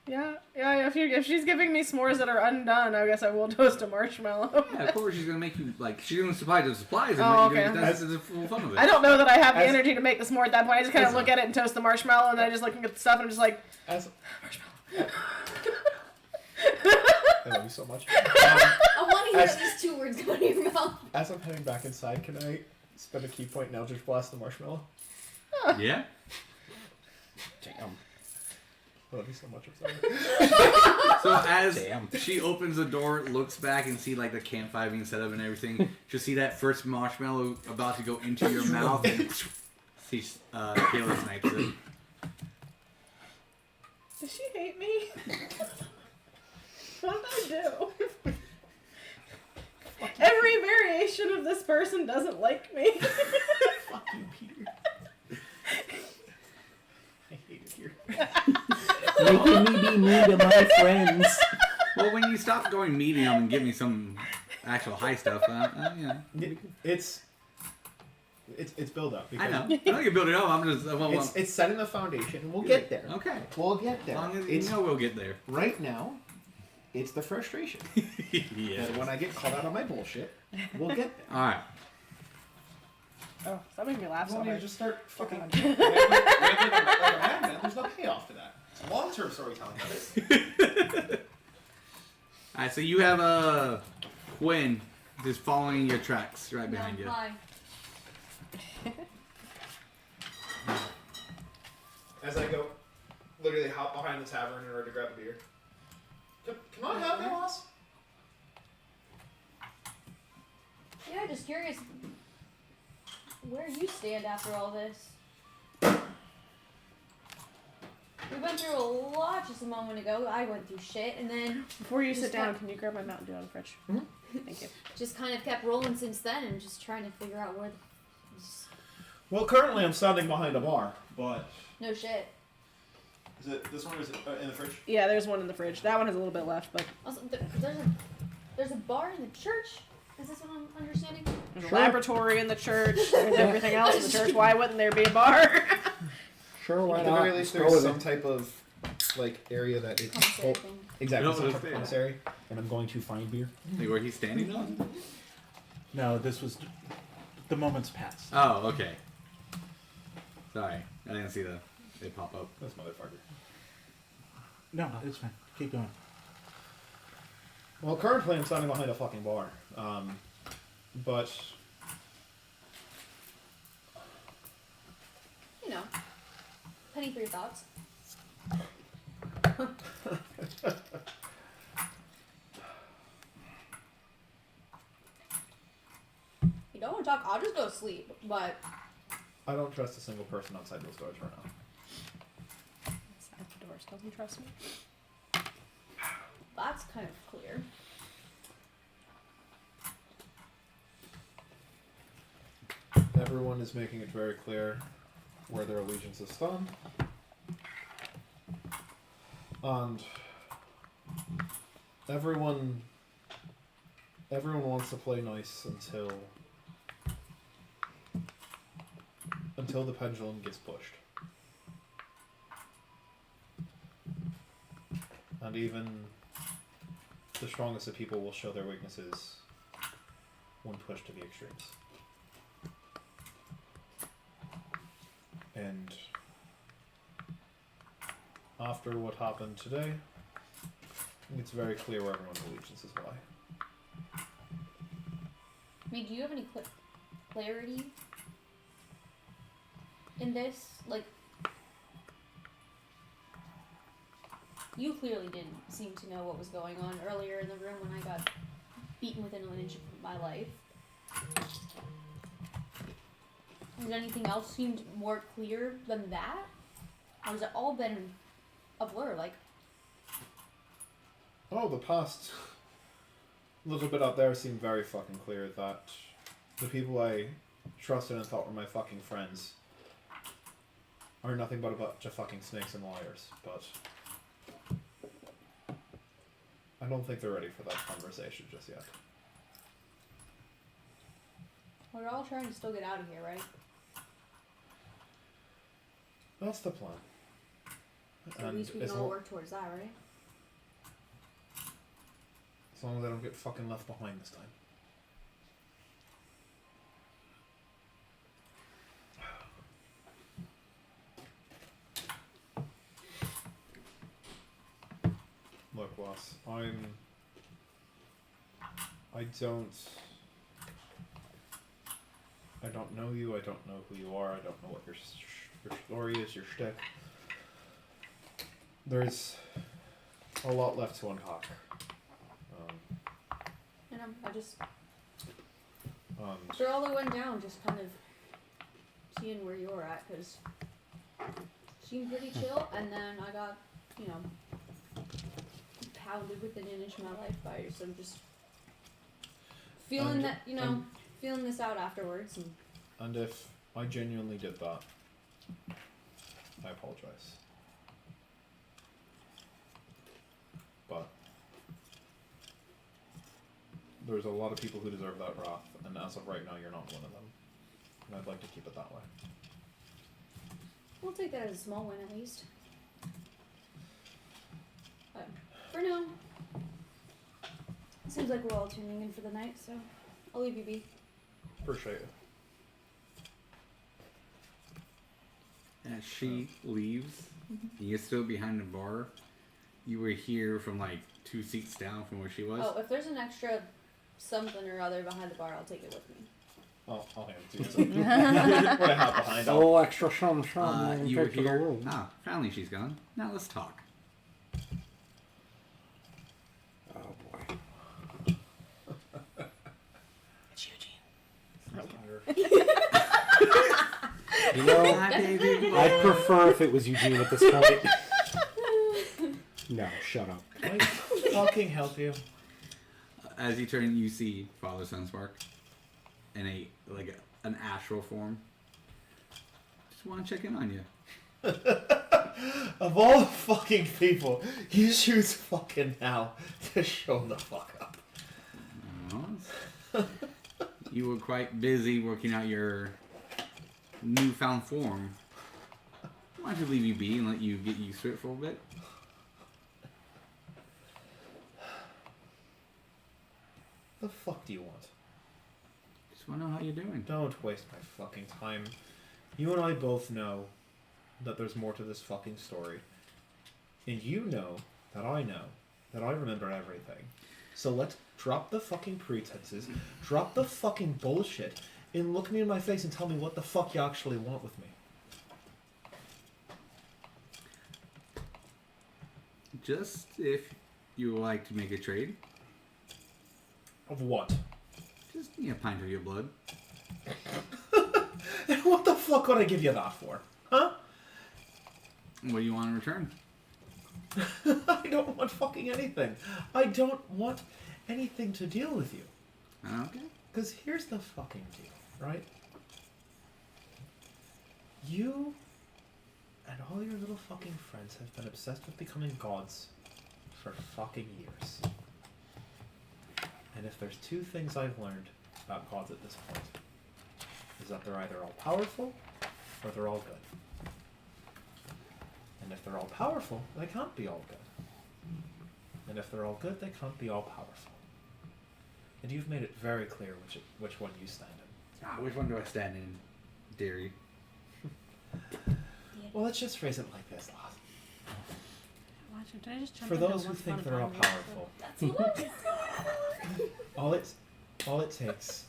Yeah. If she's giving me s'mores that are undone, I guess I will toast a marshmallow. Yeah, of course she's gonna make you, like, she's gonna supply the supplies and Oh, let you okay. do that's the full fun of it. I don't know that I have the As- energy to make the s'more at that point. I just kind of as- look at it and toast the marshmallow, and then I just look at the stuff and I'm just like, As marshmallow. I love you so much. I want to hear As- at least 2 words come out of your mouth. As I'm heading back inside, can I spend a key point and Eldritch Blast the marshmallow? Yeah? Damn. love you so much. I'm sorry. So as Damn. she opens the door, looks back and see like the campfire being set up and everything, she'll see that first marshmallow about to go into your mouth and see Kayla snipes it. Does she hate me? What did I do? Every variation of this person doesn't like me. Fuck you, Peter. I hate it here. Making me be mean to my friends. Well, when you stop going medium and give me some actual high stuff, yeah. It's build up. I know you build it up. I'm just It's setting the foundation. We'll get there. Okay. We'll get As there. long as It's you know we'll get there. right now. It's the frustration. Yeah. That when I get called out on my bullshit, we'll get there. All right. Oh, that made me laugh You so want me to hard. just start fucking rambling like a madman? There's no payoff to that. It's long-term storytelling. All right. So you have Quinn just following your tracks right behind you. Hi. As I go, literally hop behind the tavern in order to grab a beer. Can I have that, boss? Yeah, just curious where you stand after all this. We went through a lot just a moment ago. I went through shit, and then Before you Just sit down, kept- can you grab my Mountain Dew out of the fridge? Mhm. Thank you. just kind of kept rolling since then, and just trying to figure out where. Well, currently I'm standing behind a bar, but No shit. is it this one or is it in the fridge? Yeah, there's one in the fridge. That one has a little bit left, but Also, there's a bar in the church. Is this what I'm understanding? there's Sure. a laboratory in the church. There's everything else in the church. Why wouldn't there be a bar? Sure, why At the not? very least, Let's go there's with some it. type of like area that it's Commissary thing. exactly No, some that's type of fair. commissary, and I'm going to find beer. Like where he's standing on? No, this was the moments past. Oh, okay. Sorry, I didn't see they pop up. This motherfucker. No, it's fine. Keep going. Well, currently I'm standing behind a fucking bar, but You know, penny for your thoughts. You don't want to talk? I'll just go to sleep. But I don't trust a single person outside those doors right now. Outside the doors doesn't trust me. that's kind of clear. Everyone is making it very clear where their allegiance is stand. And everyone wants to play nice until the pendulum gets pushed. And even the strongest of people will show their weaknesses when pushed to the extremes. And after what happened today, it's very clear where everyone's allegiances lie. I mean, do you have any clarity in this? Like, you clearly didn't seem to know what was going on earlier in the room when I got beaten within an inch of my life. Has anything else seemed more clear than that? Or has it all been a blur? Like, Oh, the past little bit out there seemed very fucking clear that the people I trusted and thought were my fucking friends are nothing but a bunch of fucking snakes and liars, but I don't think they're ready for that conversation just yet. we're all trying to still get out of here, right? That's the plan. So at least we can all work towards that, right? As long as I don't get fucking left behind this time. Look, boss, I don't know you, I don't know who you are, I don't know what your story is, your shtick. There's a lot left to unpack. You know, I just Um, after all that went down, just kind of seeing where you're at, because seemed pretty chill, and then I got, you know, pounded within an inch of my life by you, so I'm just feeling that, you know, feeling this out afterwards. And if I genuinely did that, I apologize. But there's a lot of people who deserve that wrath, and as of right now, you're not one of them. And I'd like to keep it that way. We'll take that as a small win at least. But for now, it seems like we're all tuning in for the night, so I'll leave you be. Appreciate it. As she leaves, you're still behind the bar. You were here from like 2 seats down from where she was. Oh, if there's an extra something or other behind the bar, I'll take it with me. I'll hand it to you. What I have behind. Oh, extra shum You were here. Ah, finally she's gone. Now let's talk. Oh boy. It's Eugene. You know, Hi, baby. I'd prefer if it was Eugene at this point. No, shut up. Can I fucking help you? As you turn, you see Father Sunspark in an astral form. Just want to check in on you. Of all the fucking people, you choose fucking now to show the fuck up. Well, you were quite busy working out your newfound form. Why don't you leave you be and let you get used to it for a bit? The fuck do you want? Just want to know how you're doing. Don't waste my fucking time. You and I both know that there's more to this fucking story. And you know that I remember everything. So let's drop the fucking pretenses, drop the fucking bullshit, and look me in my face and tell me what the fuck you actually want with me. Just if you would like to make a trade, Of what? just a pint of your blood. And what the fuck would I give you that for? Huh? What do you want in return? I don't want fucking anything. I don't want anything to deal with you. Okay. Because here's the fucking deal, right? You and all your little fucking friends have been obsessed with becoming gods for fucking years. And if there's two things I've learned about gods at this point, is that they're either all powerful or they're all good. And if they're all powerful, they can't be all good. And if they're all good, they can't be all powerful. And you've made it very clear which one you stand in. Which one do I stand in, dearie? Well, let's just phrase it like this, lad. Watch it. Did I just jump For into those who what's think fun they're all fun? powerful, That's what all it takes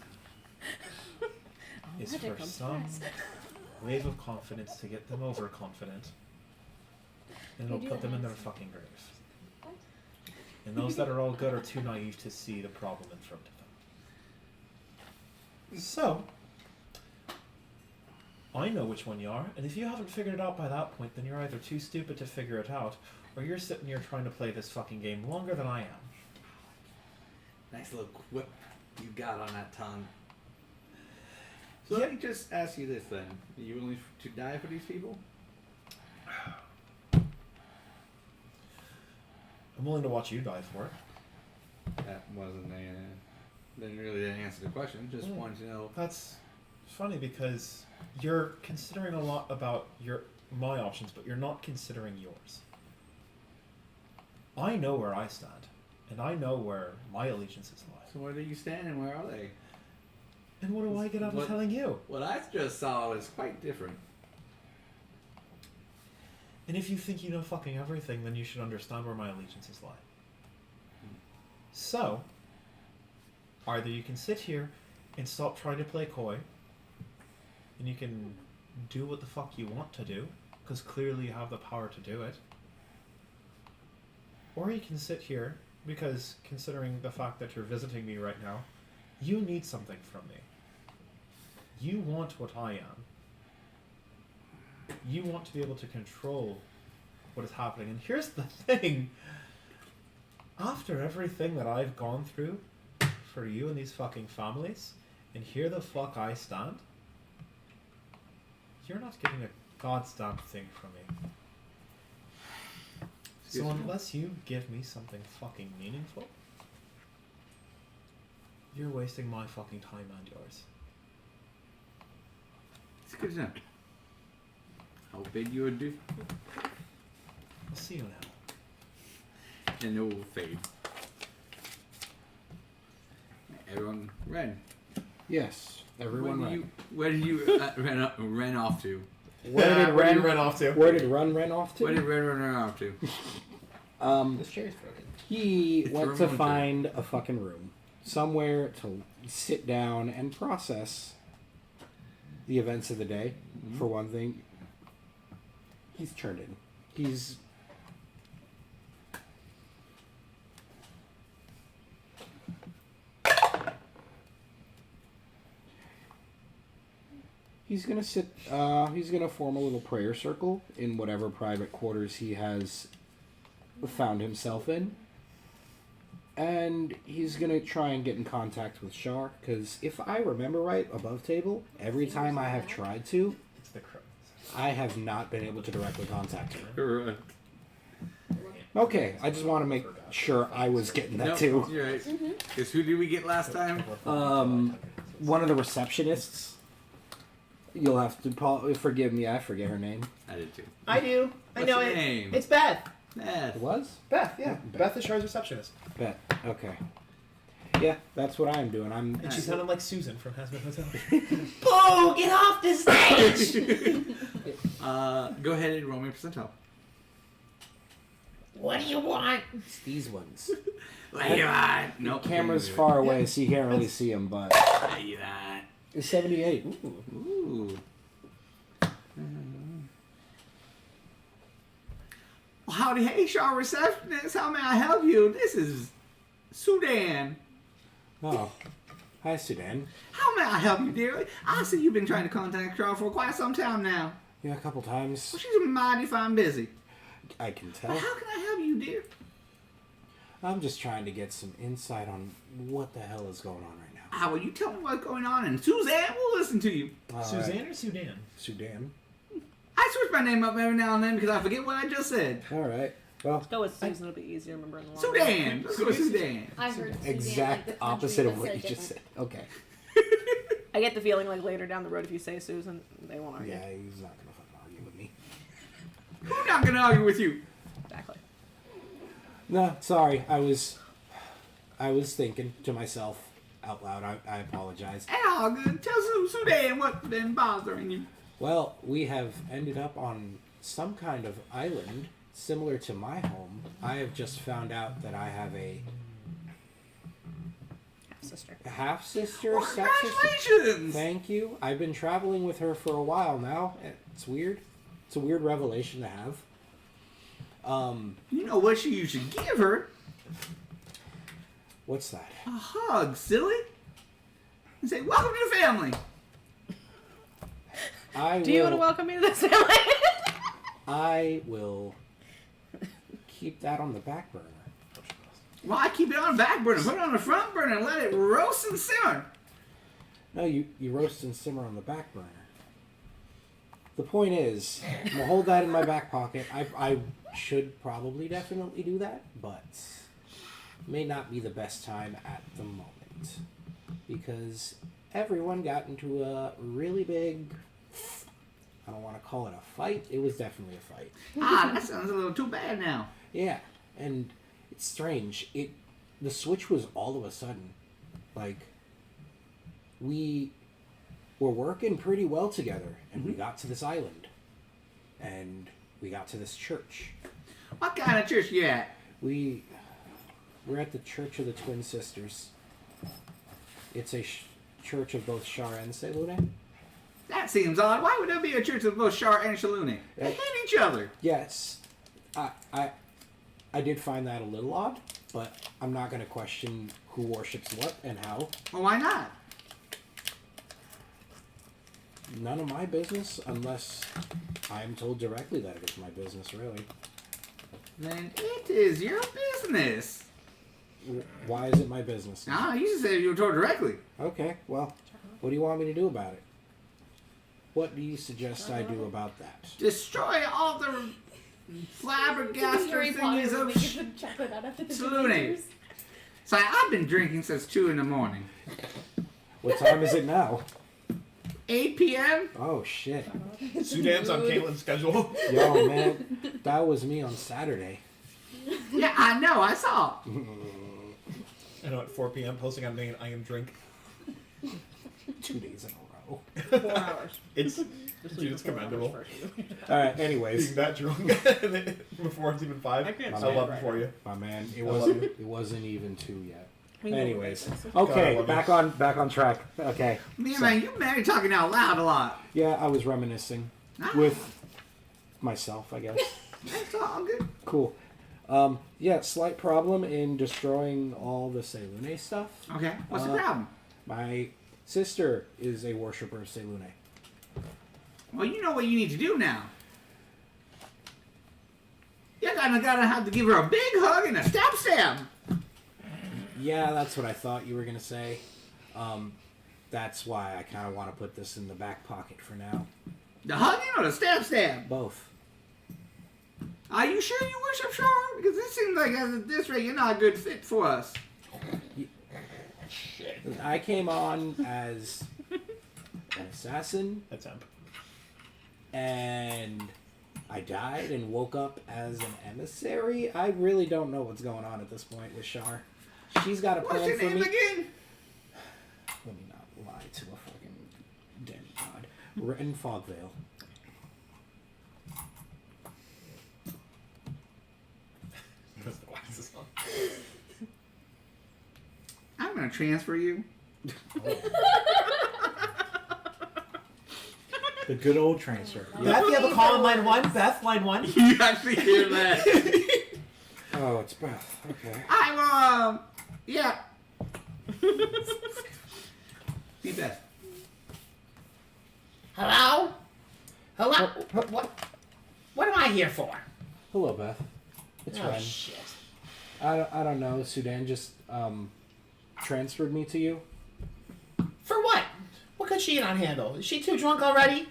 is magic for comes some first. wave of confidence to get them overconfident, and it'll You do put that them in their nice. fucking graves. And those that are all good are too naive to see the problem in front of them. So, I know which one you are, and if you haven't figured it out by that point, then you're either too stupid to figure it out, or you're sitting here trying to play this fucking game longer than I am. Nice little quip you got on that tongue. So let me just ask you this then. Are you willing to die for these people? I'm willing to watch you die for it. That wasn't didn't really answer the question. Just wanted to know. That's funny because you're considering a lot about my options, but you're not considering yours. I know where I stand, and I know where my allegiances lie. So where do you stand and where are they? And what do I get out of What- telling you? What I just saw was quite different. And if you think you know fucking everything, then you should understand where my allegiances lie. So, either you can sit here and stop trying to play coy, and you can do what the fuck you want to do, because clearly you have the power to do it, Or you can sit here, because considering the fact that you're visiting me right now, you need something from me. You want what I am. You want to be able to control what is happening. And here's the thing. After everything that I've gone through for you and these fucking families, and here the fuck I stand, you're not getting a goddamn thing from me. So unless you give me something fucking meaningful, you're wasting my fucking time and yours. It's good to know. I'll bid you adieu. I'll see you now. And it will fade. Everyone, Ren. Yes, everyone. Where did you Ren off to? Where did Ren run off to? Where did Ren off to? Where did Ren run off to? This chair's broken. He It's went the to Rumodale. find a fucking room, somewhere to sit down and process the events of the day. Mm-hmm. For one thing, he's turned in. He's gonna sit. He's gonna form a little prayer circle in whatever private quarters he has found himself in, and he's gonna try and get in contact with Shar. Because if I remember right, above table, every time I have tried to, It's the crows. I have not been able to directly contact her. Right. Okay, I just want to make sure I was getting that Nope, too. You're right. Because who did we get last time? One of the receptionists. You'll have to forgive me. I forget her name. I did too. I do. I What's know her it. name? It's Beth. Beth. It was Beth, yeah. Beth is Char's receptionist. Bet. Okay. Yeah, that's what I'm doing. And she sounded like Susan from Hazmat Hotel. Boo! Get off the stage! Go ahead and roll me a percentile. What do you want? It's these ones. What do you want? The Nope. camera's far away, so you can't really see them. But What do you want? it's 78. Ooh. Well, howdy, hey, Shaw receptionist. How may I help you? This is Sudan. Oh, hi, Sudan. How may I help you, dearie? I see you've been trying to contact Shaw for quite some time now. Yeah, a couple times. Well, she's mighty fine busy. I can But tell. how can I help you, dear? I'm just trying to get some insight on what the hell is going on right now. Ah, well, you tell me what's going on, and Suzanne will listen to you. All Suzanne right. or Sudan? Sudan. I switch my name up every now and then because I forget what I just said. All right. Well, Go with Susan, it'll be easier to remember in the long Sudan. Let's go with Sudan. I heard Suzanne, exact like the country, opposite of but what said you just said. different. Okay. I get the feeling like later down the road if you say Susan, they won't argue. Yeah, he's not gonna fucking argue with me. Who's not going to argue with you? Exactly. No, sorry. I was thinking to myself out loud. I apologize. All good. Tell Sudan what's been bothering you. Well, we have ended up on some kind of island similar to my home. I have just found out that I have a Half-sister. half-sister, Well, step-sister. congratulations! Thank you. I've been traveling with her for a while now. It's weird. It's a weird revelation to have. You know what you should give her? What's that? A hug, silly. And say, welcome to the family. Do you want to welcome me to this family? I will keep that on the back burner. Why keep it on the back burner? Put it on the front burner and let it roast and simmer. No, you roast and simmer on the back burner. The point is, I'm gonna hold that in my back pocket. I should probably definitely do that, but may not be the best time at the moment. Because everyone got into a really big, I don't want to call it a fight. It was definitely a fight. That sounds a little too bad now. Yeah, and it's strange. The switch was all of a sudden. Like, we were working pretty well together, and we got to this island, and we got to this church. What kind of church you at? We're at the Church of the Twin Sisters. It's a church of both Shar and Selune. That seems odd. Why would there be a church of both Shar and Shalune? They hate each other. Yes, I did find that a little odd, but I'm not going to question who worships what and how. Well, why not? None of my business, unless I'm told directly that it is my business, really. Then it is your business. Why is it my business? Ah, you just said you were told directly. Okay, well, what do you want me to do about it? What do you suggest I do about that? Destroy all the flabbergasted thingies of Salune. So I've been drinking since 2 in the morning. What time is it now? 8 p.m.? Oh, shit. Sudan's on Calean's schedule. Yo, man, that was me on Saturday. Yeah, I know, I saw. I know at 4 p.m. posting on me I am drink. 2 days in a row. 4 hours. It's Just dude, it's commendable. All right, anyways. Being that drunk before it's even 5. I can't I say love it it for you. My man, I love you. it wasn't even 2 yet. We know Anyways, what okay, God, I love back on track. Okay, Man, you married talking out loud a lot. yeah, I was reminiscing Ah. with myself, I guess. That's all good. Cool. Yeah, slight problem in destroying all the Selune stuff. Okay, what's the Uh, problem? My sister is a worshiper of Selune. Well, you know what you need to do now. You're gonna have to give her a big hug and a stab. Yeah, that's what I thought you were gonna say. That's why I kind of want to put this in the back pocket for now. The hugging or the stab? Both. Are you sure you worship Char? Because it seems like at this rate you're not a good fit for us. I came on as an assassin, That's hemp. and I died and woke up as an emissary. I really don't know what's going on at this point with Char. She's got a What's plan your for name me. again? Let me not lie to a fucking demigod. Ren Fogvale. Puts the glasses on. I'm gonna transfer you. The good old transfer. Beth, you have a call on line 1? Beth, line 1? You actually hear that? Oh, it's Beth. Okay. I'm yeah. Be Beth. Hello? Hello? What am I here for? Hello, Beth. It's Oh, Ren. shit. I don't know. Sudan just transferred me to you. For what? What could she not handle? Is she too drunk already?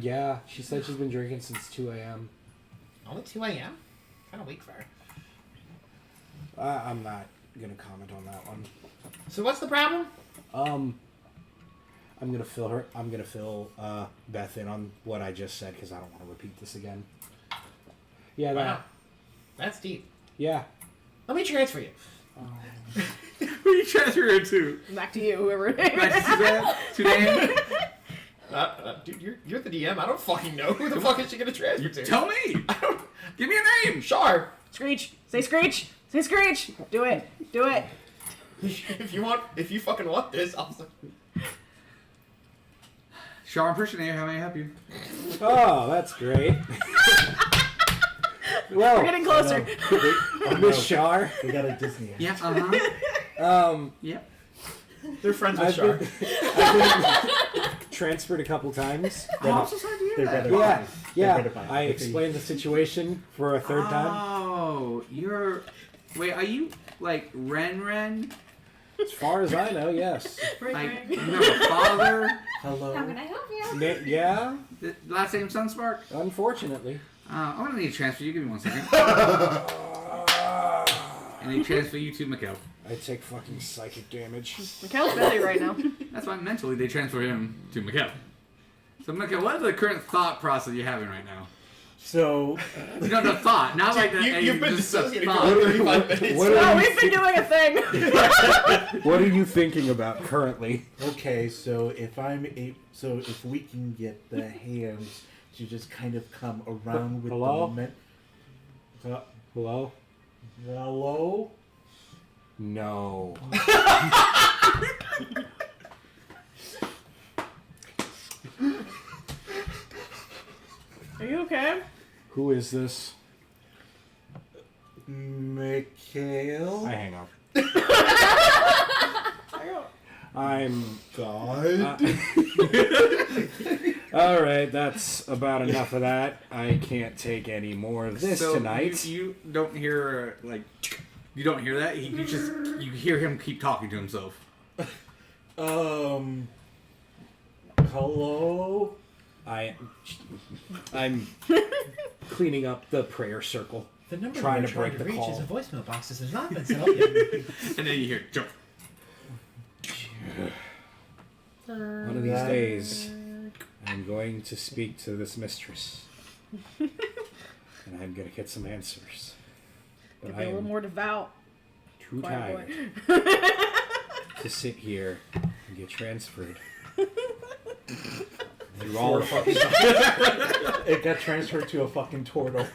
Yeah, she said she's been drinking since 2 a.m. Only 2 a.m.? Kind of weak for her. I'm not gonna comment on that one. So what's the problem? I'm gonna fill Beth in on what I just said because I don't want to repeat this again. Yeah, that. Wow. That's deep. Yeah. Let me transfer you. Who are you transferring her to? Back to you, whoever it is. Back to Suzanne? Suzanne? Dude, you're the DM. I don't fucking know. Who the fuck is she gonna transfer to? Tell me. Give me a name. Char. Screech. Say Screech. Say Screech. Do it. Do it. If you fucking want this, I'll say. Char impersonator, how may I help you? Oh, that's great. Well, We're getting closer. Miss Char. We got a Disney. Yeah, Yep. They're friends with I've Char. been transferred a couple times. Oh, I'm so sorry to hear They're that. better. Yeah, yeah. better by- I explained the situation for a third time. Oh, you're... Wait, are you, like, Ren? As far as I know, yes. Like, you have a father? Hello. How can I help you? Yeah, The last name Sunspark? unfortunately. I'm gonna need to transfer you. Give me 1 second. I need to transfer you to Mikael. I take fucking psychic damage. Mikael's busy right now. That's why mentally they transfer him to Mikael. So Mikael, what is the current thought process you're having right now? So, No, the thought, not like the. You've been just the dissociating for thought. 35 minutes. What No, are, we've been doing a thing. what are you thinking about currently? okay, so if we can get the hands to just kind of come around with Hello? the moment. Hello? Hello? No. Are you okay? Who is this? Mikael. I hang up. I I'm. God. All right, that's about enough of that. I can't take any more of this so tonight. You don't hear you don't hear that. You hear him keep talking to himself. Hello. I'm cleaning up the prayer circle. The number Trying we're to trying break to the reach call. is a voicemail box that has not been set up yet. And then you hear jump. One of these days, I'm going to speak to this mistress, and I'm going to get some answers. But be I a little am more devout. too Choir tired boy. to sit here and get transferred. Through all of us. It got transferred to a fucking turtle.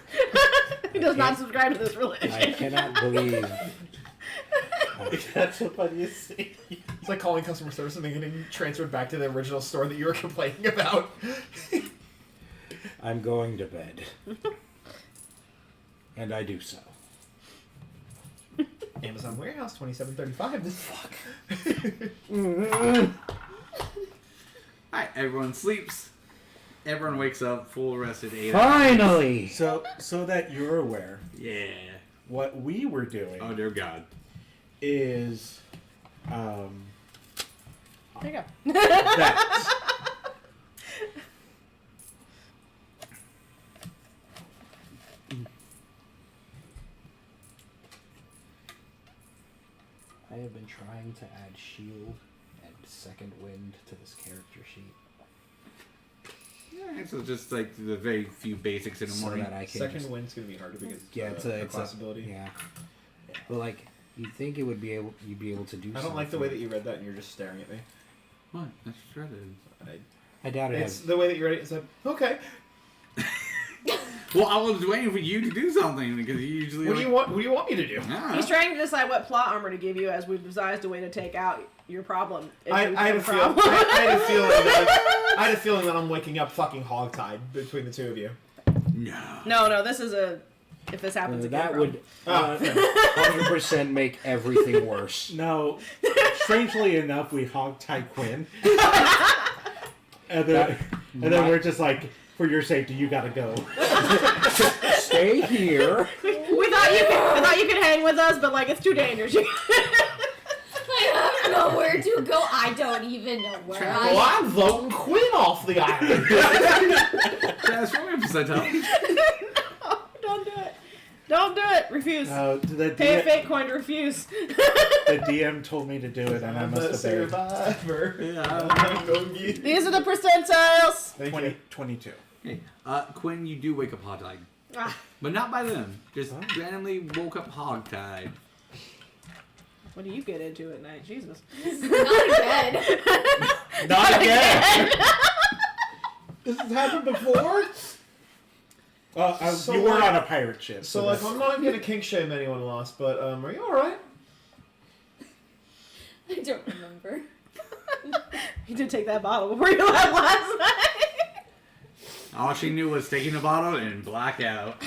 He does not can't- subscribe to this religion. I cannot believe. That's the funniest thing. It's like calling customer service and then getting transferred back to the original store that you were complaining about. I'm going to bed. And I do so. Amazon Warehouse 2735. This fuck. Alright, everyone sleeps. Everyone wakes up full rested 8 hours. Finally! So that you're aware, Yeah. what we were doing Oh dear God. is There you go. that. I have been trying to add shield and second wind to this character sheet. Yeah, so just like the very few basics in the So morning. that I can Second just, wind's gonna be harder because yeah, it's a possibility. Yeah. But like you'd think you'd be able to do I don't like the way that you read that and you're just staring at me. What? That's shredded. I doubt it It's has the way that you read it. It's like, okay. Well, I was waiting for you to do something because you usually. What do you want? What do you want me to do? He's trying to decide what plot armor to give you as we've devised a way to take out your problem. If I you had a have feeling. problem. I had a feeling that I had a feeling that I'm waking up fucking hogtied between the two of you. No. No, this is a. If this happens again, that problem. would Ah, 100% make everything worse. No, strangely enough, we hog-tied Quinn. And then we're just like, for your safety, you gotta go. Stay here. I thought you could hang with us, but like it's too dangerous. I have nowhere to go. I don't even know where well, I I'm voting Quinn off the island. That's what I'm saying. No, don't do it. Don't do it. Refuse. The Pay a DM, fake coin to refuse. the DM told me to do it, and I I'm must a have obeyed. survivor. Yeah. These are the percentiles. Thank you. 22. Hey, Quinn, you do wake up hogtied, Ah, but not by them. Just randomly woke up hogtied. what do you get into at night? Jesus. not again. Not again! This has happened before? So, you were like- on a pirate ship. So, like, that's- I'm not gonna kink shame anyone lost, but are you alright? I don't remember. You did take that bottle before you left last night. All she knew was taking the bottle and black out.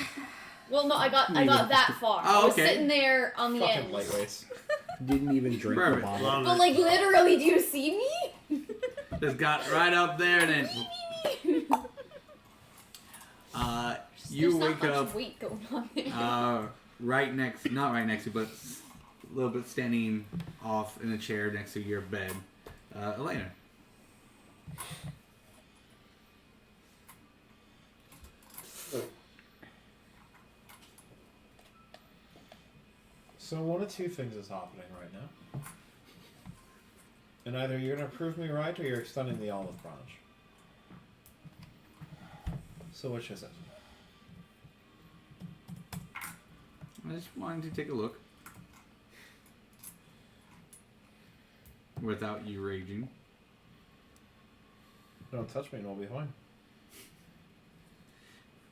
Well, no, I got that far. Oh, I was okay. sitting there on the Fucking end. lightweights. Didn't even drink the Perfect. bottle. Love But it. like literally, do you see me? Just got right up there and then you There's wake not up much weight going on there. right next, not right next to, but a little bit standing off in a chair next to your bed. Elena. So one of two things is happening right now. And either you're gonna prove me right or you're extending the olive branch. So which is it? I just wanted to take a look. Without you raging. Don't touch me and we'll be fine.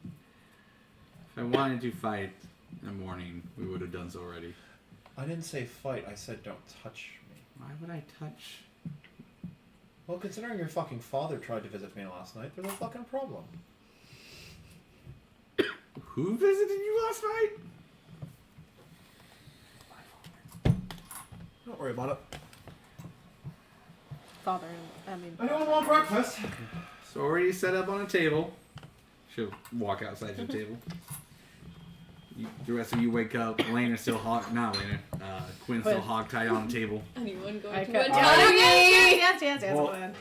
If I wanted to fight in the morning, we would have done so already. I didn't say fight, I said don't touch me. Why would I touch? Well, considering your fucking father tried to visit me last night, there's a fucking problem. Who visited you last night? Don't worry about it. Father, I mean. Anyone want breakfast? It's already set up on a table. She'll walk outside your table. The rest of you wake up. Elena's still not Elena. Quinn's still hogtied on the table. Anyone going I to cut- a Yes. Well, Go ahead.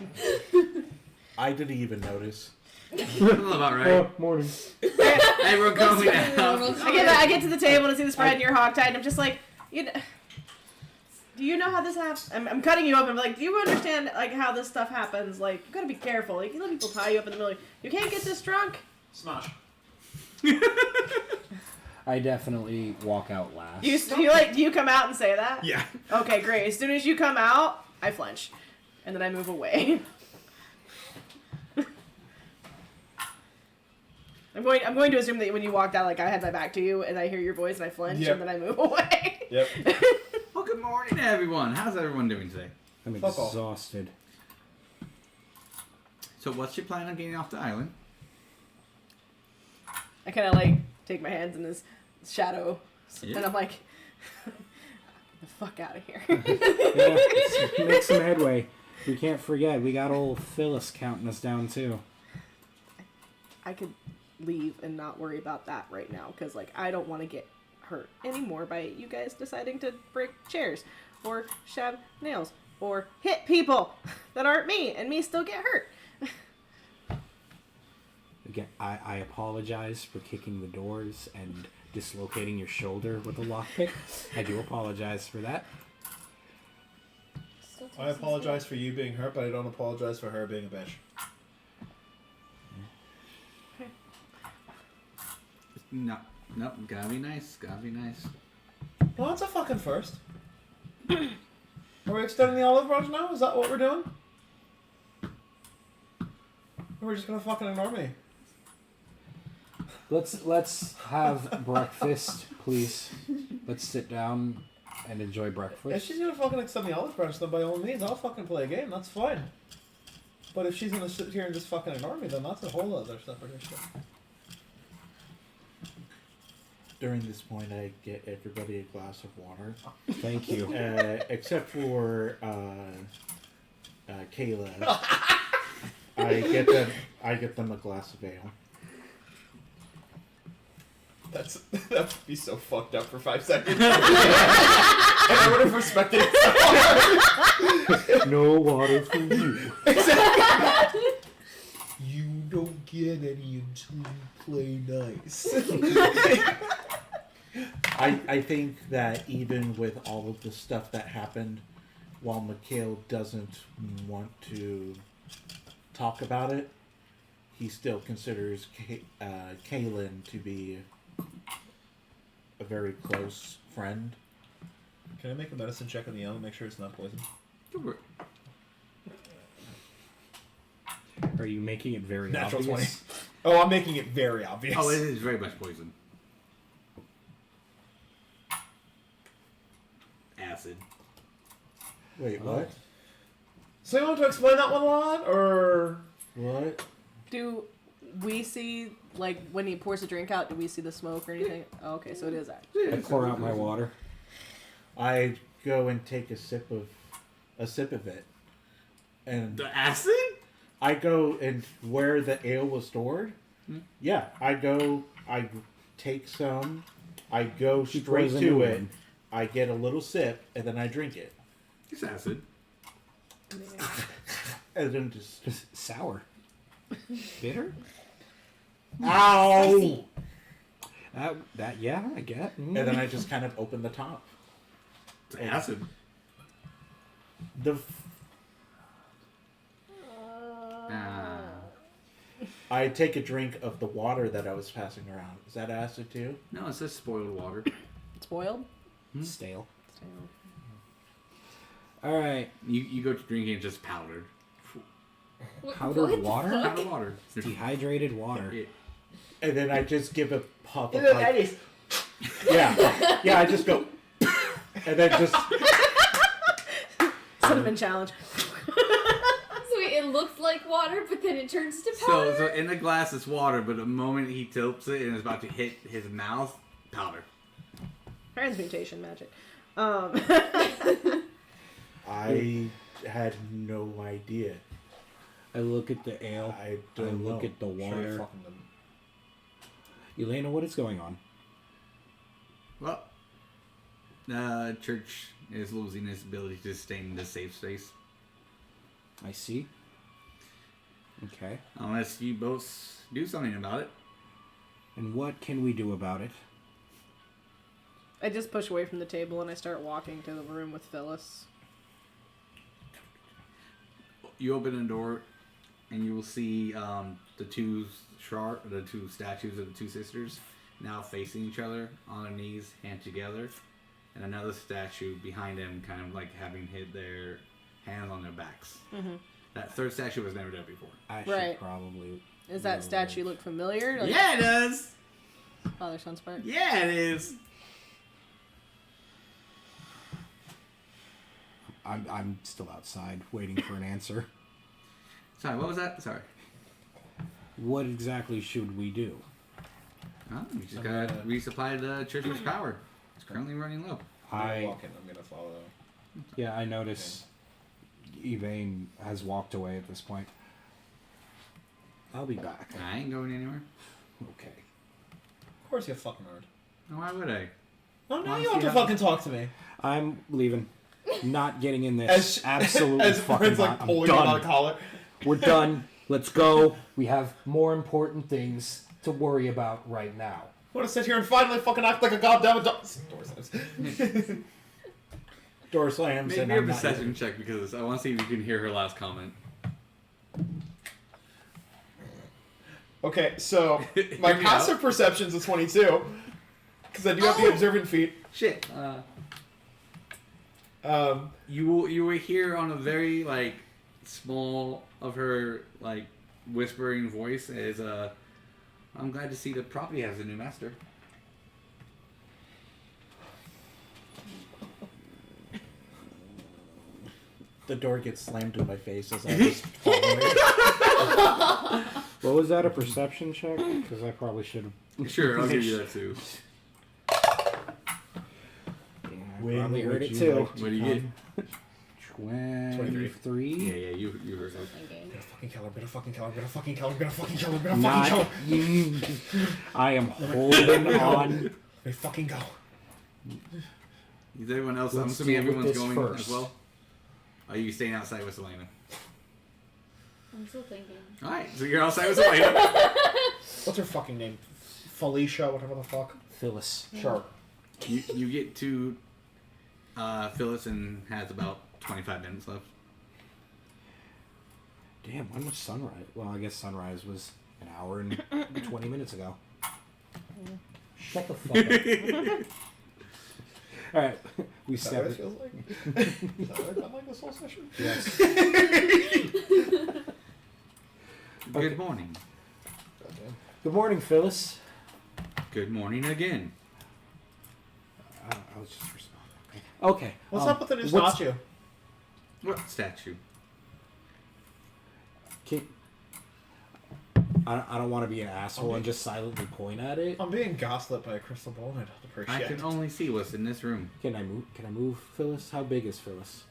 I didn't even notice. About right. Morning. Everyone coming out. I get to the table to see the spread and you're hogtied, and I'm just like, do you know how this happens? I'm cutting you open. I'm like, do you understand like how this stuff happens? Like, you gotta be careful. Like, you let people tie you up in the middle. You can't get this drunk. Smash. I definitely walk out last. Do you come out and say that? Yeah. Okay, great. As soon as you come out, I flinch, and then I move away. I'm going to assume that when you walked out, like I had my back to you, and I hear your voice, and I flinch, Yep. and then I move away. Yep. Well, good morning, everyone. How's everyone doing today? I'm Fuck off. exhausted. So, what's your plan on getting off the island? I kind of like take my hands in his shadow, Yeah. and I'm like, the fuck out of here. Yeah, let's make some headway. We can't forget, we got old Phyllis counting us down too. I could leave and not worry about that right now, because like I don't want to get hurt anymore by you guys deciding to break chairs or shove nails or hit people that aren't me and me still get hurt. Again, I apologize for kicking the doors and dislocating your shoulder with a lockpick. I do apologize for that. I apologize for you being hurt, but I don't apologize for her being a bitch. No, gotta be nice. Well, that's a fucking first. Are we extending the olive branch now? Is that what we're doing? Or we're just gonna fucking ignore me? Let's have breakfast, please. Let's sit down and enjoy If breakfast. she's gonna fucking extend the olive branch, then by all means, I'll fucking play a game. That's fine. But if she's gonna sit here and just fucking ignore me, then that's a whole other separate issue. During this point, I get everybody a glass of water, Thank you. except for Kayla. I get them a glass of ale. That would be so fucked up for 5 seconds. And I would have respected it. No water for you. You don't get any until you play nice. I think that even with all of the stuff that happened, while Mikael doesn't want to talk about it, he still considers Calean to be a very close friend. Can I make a medicine check on the ale and make sure it's not poison? Are you making it very Natural obvious? 20. Oh, I'm making it very obvious. Oh, it is very much poison. Acid. Wait, what? So you want to explain that one a lot, or What? Do we see, like, when he pours a drink out, do we see the smoke or anything? Oh, okay, so it is that. I pour out my water. I go and take a sip of it, and The acid? I go and where the ale was stored. Yeah, I take some. I go She straight pours a to new it. one. I get a little sip, and then I drink it, It's acid. and then just Just sour. Bitter? ow, That yeah, I get. and then I just kind of open the top. It's acid. I take a drink of the water that I was passing around. Is that acid too? No, it says spoiled water. Spoiled? Stale. Stale. All right. You go to drinking it's just powdered. Powdered water? Powdered water. Dehydrated water. Yeah. And then I just give a puff of that like, is yeah, I just go, and then just Cinnamon challenge. So it looks like water, but then it turns to powder. So in the glass it's water, but the moment he tilts it and is about to hit his mouth, powder. Transmutation magic. I had no idea. I look at the ale. I I don't look know. at the Sure, water. fucking them. Elena, what is going on? Well, the church is losing its ability to stay in the safe space. I see. Okay. Unless you both do something about it. And what can we do about it? I just push away from the table and I start walking to the room with Phyllis. You open the door, and you will see the two statues of the two sisters now facing each other on their knees, hands together, and another statue behind them, kind of like having hit their hands on their backs. Mm-hmm. That third statue was never there before. I should Right. probably. Does that statue look familiar? Like Yeah, it does. Father, Son, Spirit? Yeah, it is. I'm still outside waiting for an answer. Sorry, what was that? Sorry. What exactly should we do? Oh, we just gotta resupply the church with power. It's currently running low. I'm gonna walk in. I'm gonna follow. Yeah, I notice Yvaine has walked away at this point. I'll be back. I ain't going anywhere. Okay. Of course you fucking nerd. Oh, why would I? Oh, now Honestly, you want to I- fucking talk to me. I'm leaving. Not getting in this. Absolutely as fucking Prince like not. I'm pulling him on done. the collar. We're done. Let's go. We have more important things to worry about right now. I want to sit here and finally fucking act like a goddamn adult. Door slams. Door slams Make and me a I'm not perception check because I want to see if you can hear her last comment. Okay, so my Hear me passive out. perception's a 22 because I do have the observant feat. Shit. You will hear on a very like small of her like whispering voice is I'm glad to see the property has a new master. The door gets slammed in my face as I just follow it. What was that, a perception check? Because I probably should have. Sure, I'll give you that too. When Probably heard would it you too. like to What do you get? 23. Yeah, you heard it. I'm gonna fucking kill her. I'm gonna fucking kill her. I'm gonna fucking kill her. I'm gonna fucking kill her. I'm gonna Not. fucking kill her. I am holding on. Let me fucking go. Is everyone else? I'm Let's assuming deal with everyone's this going first. as well. Are you staying outside with Selena? I'm still thinking. All right, so you're outside with Selena. What's her fucking name? Felicia, whatever the fuck. Phyllis. Sure. you get to Phyllis and has about 25 minutes left. Damn, when was sunrise? Well, I guess sunrise was an hour and 20 minutes ago. Shut the fuck up. Alright, we Is that what it step. feels like? Is that what I'm like this whole session? Yes. Okay. Good morning. Goddamn. Good morning, Phyllis. Good morning again. I was just responding. Okay. What's up with the new what's- statue? What statue? I don't want to be an asshole and just silently point at it. I'm being gaslit by a crystal ball. I don't appreciate I can it. only see what's in this room. Can I move? Can I move, Phyllis? How big is Phyllis?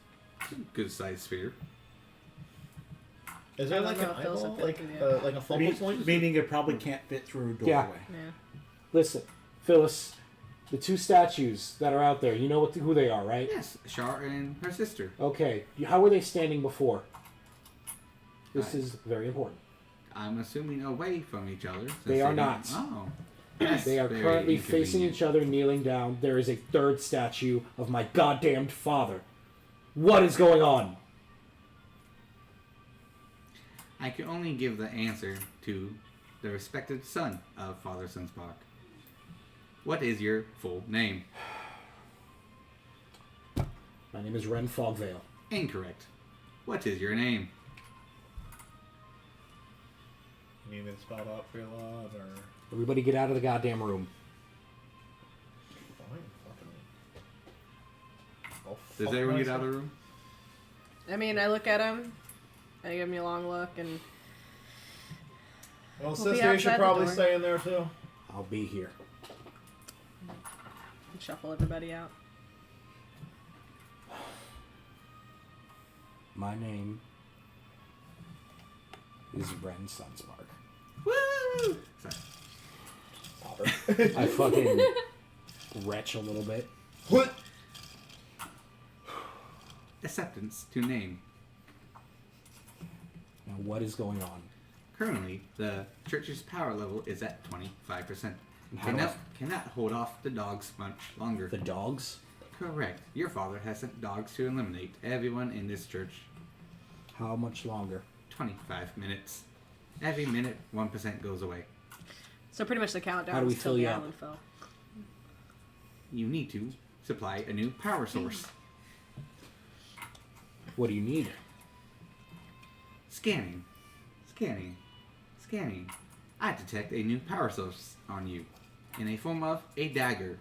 Good sized sphere. Is there I like don't an know if those eyeball, will like fit through the- like a focal point? Meaning it probably can't fit through a doorway. Yeah. Yeah. Listen, Phyllis, the two statues that are out there, you know who they are, right? Yes, Char and her sister. Okay. How were they standing before? This Right. is very important. I'm assuming away from each other. since They are don't- not. Oh. They are Very currently facing inconvenient. each other, kneeling down. There is a third statue of my goddamned father. What is going on? I can only give the answer to the respected son of Father Sunspark. What is your full name? My name is Ren Fogvale. Incorrect. What is your name? You need me to spell it out for your love, or Everybody get out of the goddamn room. fine, fucking. Oh, Does fuck everyone get myself. out of the room? I mean, I look at him, I give me a long look, and Well, We'll be sister, you should outside the probably door. stay in there too. I'll be here. shuffle everybody out. My name is Ren Sunspark. Woo! Sorry. I fucking retch a little bit. What? Acceptance to name. Now, what is going on? Currently, the church's power level is at 25%. And how do I- Cannot hold off the dogs much longer. The dogs? Correct. Your father has sent dogs to eliminate everyone in this church. How much longer? 25 minutes. Every minute, 1% goes away. So pretty much the countdown. How do we until fill the you up? island fell. You need to supply a new power source. What do you need? Scanning. Scanning. Scanning. I detect a new power source on you. In a form of a dagger.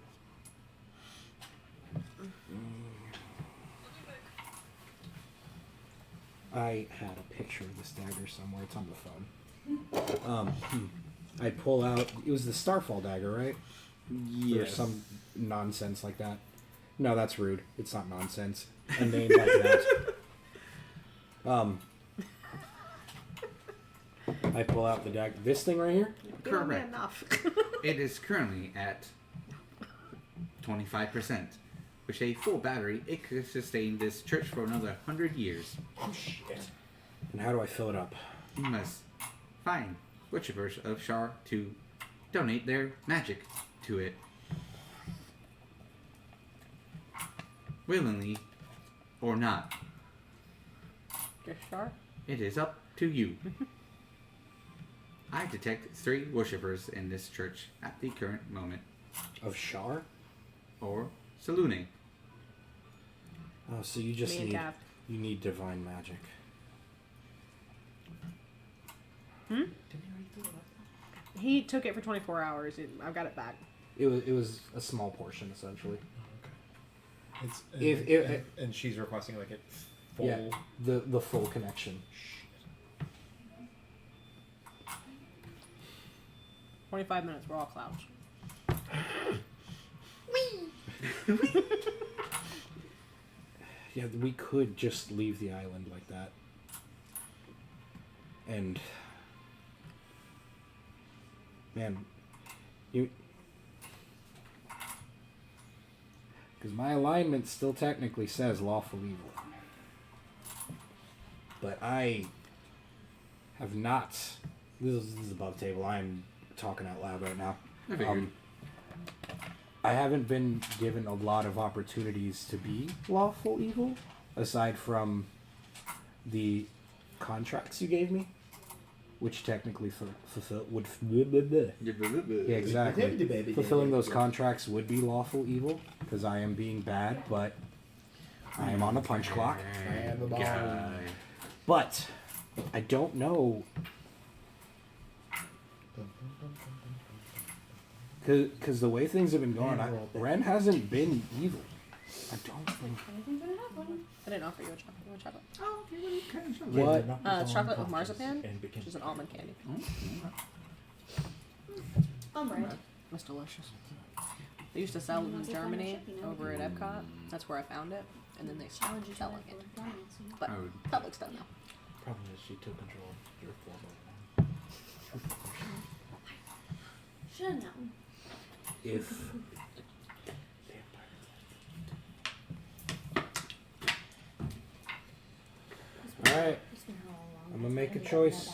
I had a picture of this dagger somewhere. It's on the phone. I pull out. It was the Starfall dagger, right? Or some nonsense like that. No, that's rude. It's not nonsense. A name like that. I pull out the dagger. This thing right here? Giving me Correct. enough. It is currently at 25%. With a full battery, it could sustain this church for another 100 years. Oh shit. And how do I fill it up? You must find worshippers of Shar to donate their magic to it. Willingly or not, Just sharp. it is up to you. I detect 3 worshippers in this church at the current moment. Of Shar? Or Salune. Oh, so you just Me and need Cav. you need divine magic. He took it for 24 hours. I've got it back. It was a small portion essentially. It's, and she's requesting like it full. Yeah, the full connection. 25 minutes. We're all clouds. Yeah, we could just leave the island like that. And man, you because my alignment still technically says lawful evil. But I have not this is above table. I'm talking out loud right now. I figured. I haven't been given a lot of opportunities to be lawful evil, aside from the contracts you gave me, which technically would yeah, exactly. Fulfilling those contracts would be lawful evil because I am being bad, but I am on a punch clock. Guy. But I don't know. Because the way things have been going, Ren hasn't been evil. I don't think. Anything's gonna happen. I didn't offer you a chocolate. You want chocolate? Oh, okay, what kind of chocolate? What? It's chocolate with marzipan, which is an almond candy. I'm right. It's delicious. They used to sell it in Germany over at Epcot. That's where I found it. And then they stopped selling it. But Publix done now. Problem is, she took control of your floor. Should have known. If all right, I'm gonna make a choice.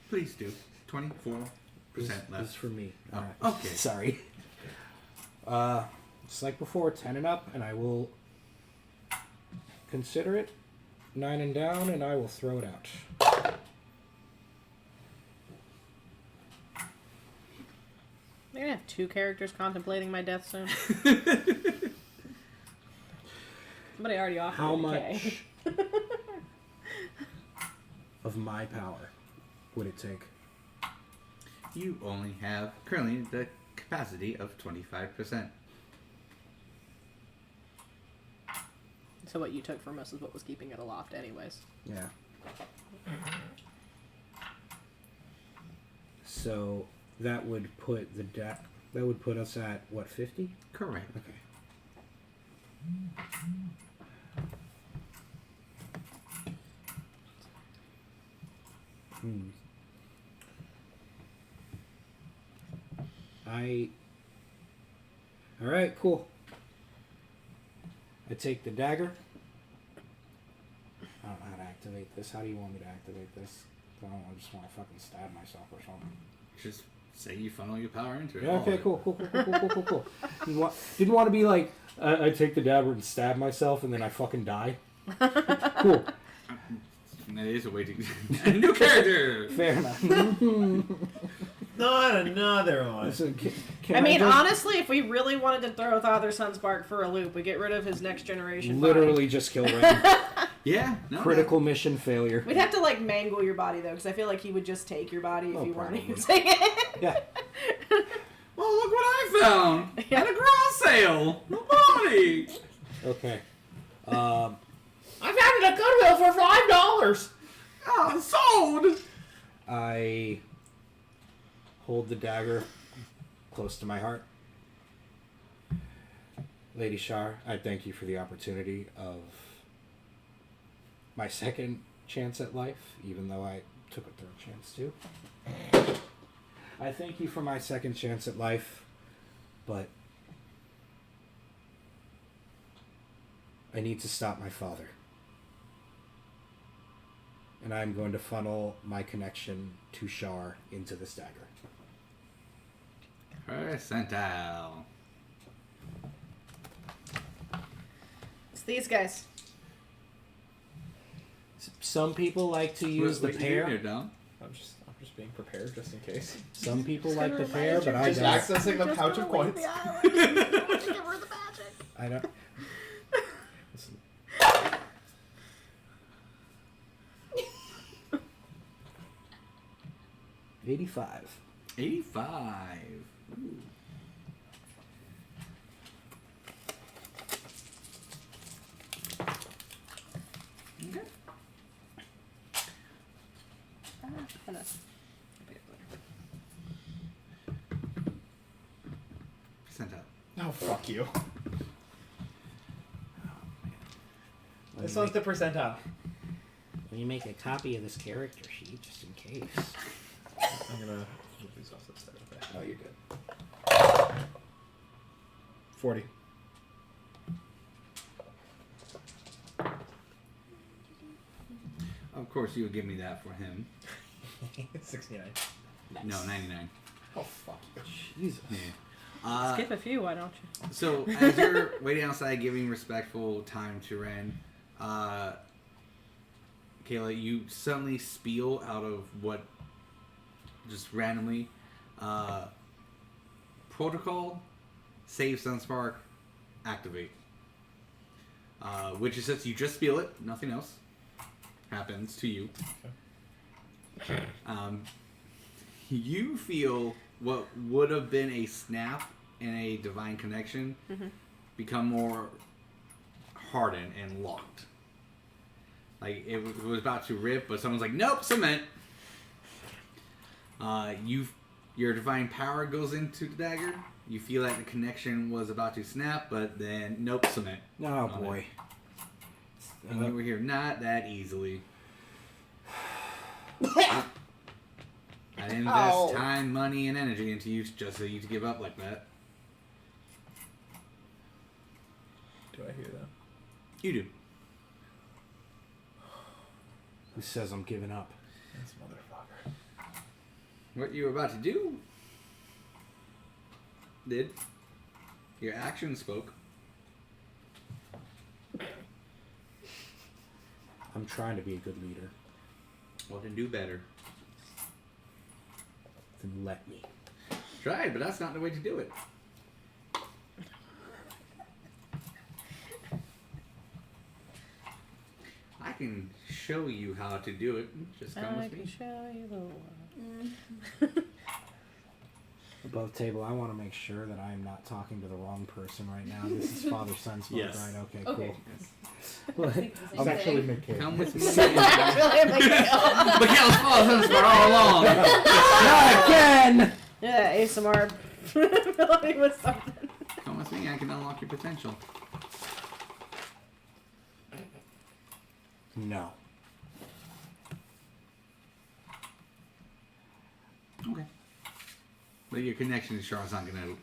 Please do. 24% This left. is for me. Oh, All right. okay. Sorry. Just like before, 10 and up, and I will consider it. 9 and down, and I will throw it out. They're gonna have 2 characters contemplating my death soon. Somebody already offered How me much of my power would it take? You only have currently the capacity of 25%. So what you took from us is what was keeping it aloft anyways. Yeah. So that would put that would put us at what, 50? Correct. Okay. All right, cool. I take the dagger. I don't know how to activate this. How do you want me to activate this? I just want to fucking stab myself or something. Just say you funnel your power into it. Yeah, okay, cool. Didn't want to be like, I take the dagger and stab myself and then I fucking die. Cool. That is a way to... a new character! Fair enough. Not another one. So, I mean, honestly, if we really wanted to throw Father Son Spark for a loop, we get rid of his next generation literally body. just kill Ren. Yeah. No, Critical mission failure. We'd have to, like, mangle your body, though, because I feel like he would just take your body if you probably. weren't using it. Yeah. Well, look what I found! At a garage sale! The body! Okay. I found it at Goodwill for $5. Oh, sold! I hold the dagger close to my heart. Lady Shar, I thank you for the opportunity of my second chance at life, even though I took a third chance too. I thank you for my second chance at life, but I need to stop my father. And I'm going to funnel my connection to Shar into this dagger. Percentile. It's these guys. Some people like to use the What you pair. doing there, Dom? I'm just being prepared just in case. Some people like the pair, but I Just don't. accessing the pouch of coins. I don't. 85. 85. Ooh. Okay. Percentile. Oh, fuck you. This one's the percentile. Let me make a copy of this character sheet just in case. I'm gonna move these off to the side. Okay. Oh, you're good. 40. Of course, you would give me that for him. 69. No, 99. Oh, fuck you. Jesus. Yeah. Skip a few, why don't you? So, as you're waiting outside, giving respectful time to Ren, Kayla, you suddenly spiel out of what, just randomly, protocol, save Sunspark, activate. Which is just, you just spiel it, nothing else happens to you. Okay. You feel what would have been a snap in a divine connection become more hardened and locked. Like it was about to rip, but someone's like, "Nope, cement." Your divine power goes into the dagger. You feel like the connection was about to snap, but then nope, cement. Oh boy. And you were here not that easily. I didn't invest time, money, and energy into you just so you to give up like that. Do I hear that? You do. Who says I'm giving up? This motherfucker. What you were about to do did. Your action spoke. I'm trying to be a good leader. Well, then do better. Then let me. Tried, but that's not the way to do it. I can show you how to do it. Just come with me. show you the world. Above table, I want to make sure that I am not talking to the wrong person right now. This is Father Son Smoke, Yes. right? Okay, Okay. cool. It's actually Mikael. Come with me. Actually, Mikael's father for all along. Not again! yeah, ASMR ability with something. Come with me. I can unlock your potential. No. But your connection to Charlotte's not going to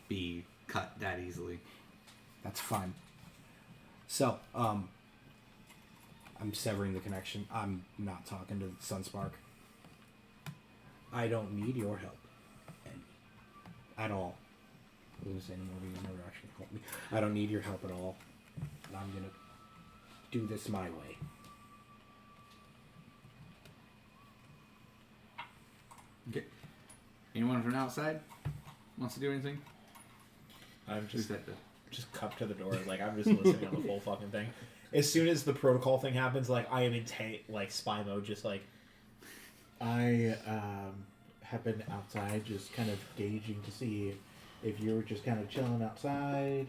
be cut that easily. That's fine. So, I'm severing the connection. I'm not talking to Sunspark. I don't need your help. At all. I was going to say anymore, but you never actually helped me. I don't need your help at all. I'm going to do this my way. Okay. Anyone from outside wants to do anything? I'm Who's just that? cupped to the door. Like, I'm just listening on the full fucking thing. As soon as the protocol thing happens, like, I am in spy mode, just like... I have been outside just kind of gauging to see if you were just kind of chilling outside.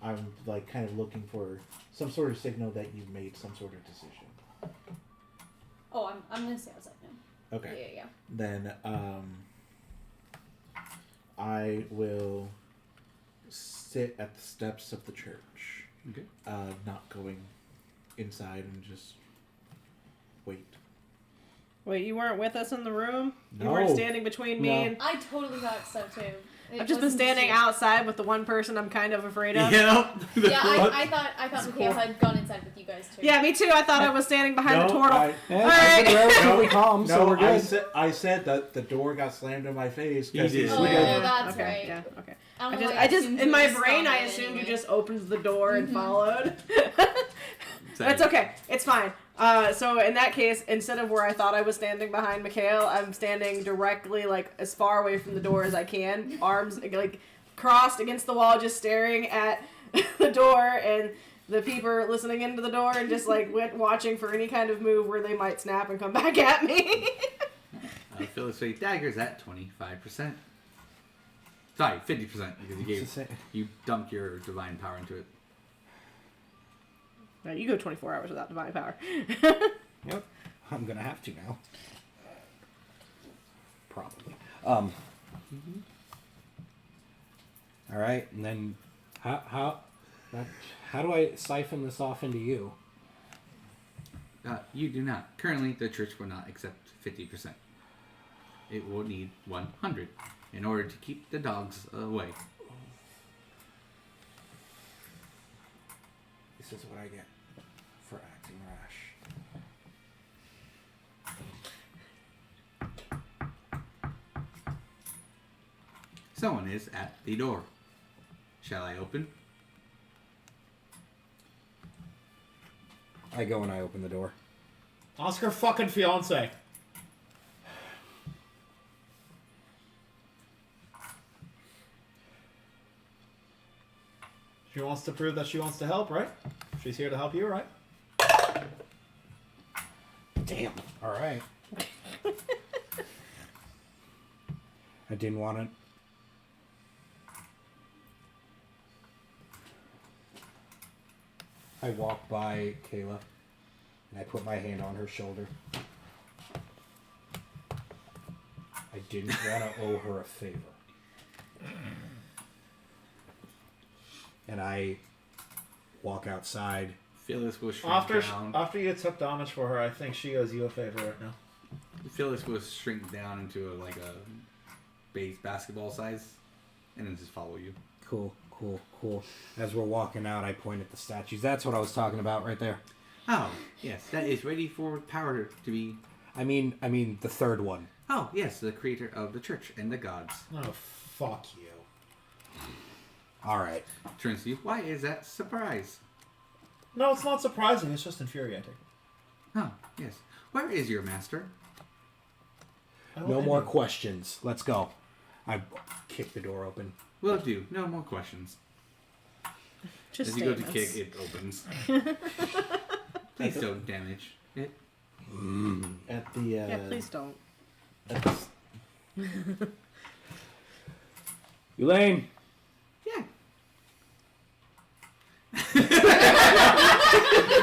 I'm like kind of looking for some sort of signal that you made some sort of decision. Oh, I'm gonna stay outside now. Okay. Yeah. Then I will sit at the steps of the church. Okay. Not going inside and just wait. Wait, you weren't with us in the room? You No. weren't standing between me No. and... I totally thought so too. I've just been standing outside with the one person I'm kind of afraid of. Yeah. Yeah, I thought Mikael had gone inside with you guys too. Yeah, me too. I thought I was standing behind the turtle. Yeah, Alright. it's been relatively calm, so we're I good. said that the door got slammed in my face. He 'cause did. he's Oh, scared. that's okay, right. Yeah, okay. I don't know why I just assumed in you my just brain, saw I it assumed anyway. you just opened the door and followed. Same. That's okay. It's fine. So in that case, instead of where I thought I was standing behind Mikael, I'm standing directly, like, as far away from the door as I can, arms, like, crossed against the wall, just staring at the door, and the peeper listening into the door, and just, like, watching for any kind of move where they might snap and come back at me. Phyllis Faith Dagger's at 25%. Sorry, 50% because you dumped your divine power into it. No, you go 24 hours without divine power. Yep. I'm gonna have to now. Probably. All right, and then how do I siphon this off into you? You do not. Currently, the church will not accept 50%. It will need 100 in order to keep the dogs away. This is what I get for acting rash. Someone is at the door. Shall I open? I go and I open the door. Oscar fucking fiance. She wants to prove that she wants to help, right? She's here to help you, right? Damn. All right. I didn't want it. I walk by Kayla and I put my hand on her shoulder. I didn't want to owe her a favor. And I walk outside. Phyllis will shrink down. After you took damage for her, I think she owes you a favor right now. Phyllis will shrink down into a base basketball size, and then just follow you. Cool. As we're walking out, I point at the statues. That's what I was talking about right there. Oh, yes, that is ready for power to be... I mean the third one. Oh, yes, the creator of the church and the gods. Oh, fuck you. All right. Turns to you. Why is that surprise? No, it's not surprising. It's just infuriating. Oh, yes. Where is your master? No more questions. Let's go. I kick the door open. Will do. No more questions. Just As you go to statements. kick, it opens. Please don't damage it. At the Yeah, please don't. at the Yvaine. Yeah.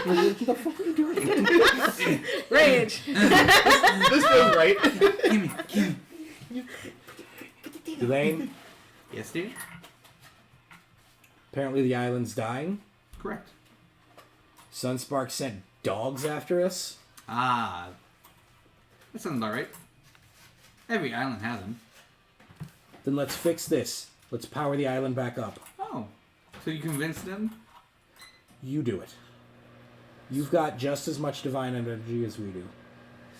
What the fuck are you doing? Rage. This feels right. Gimme. Yvaine. Yes, dear? Apparently the island's dying. Correct. Sunspark sent dogs after us. Ah. That sounds about right. Every island has them. Then let's fix this. Let's power the island back up. Oh. So you convinced them? You do it. You've got just as much divine energy as we do.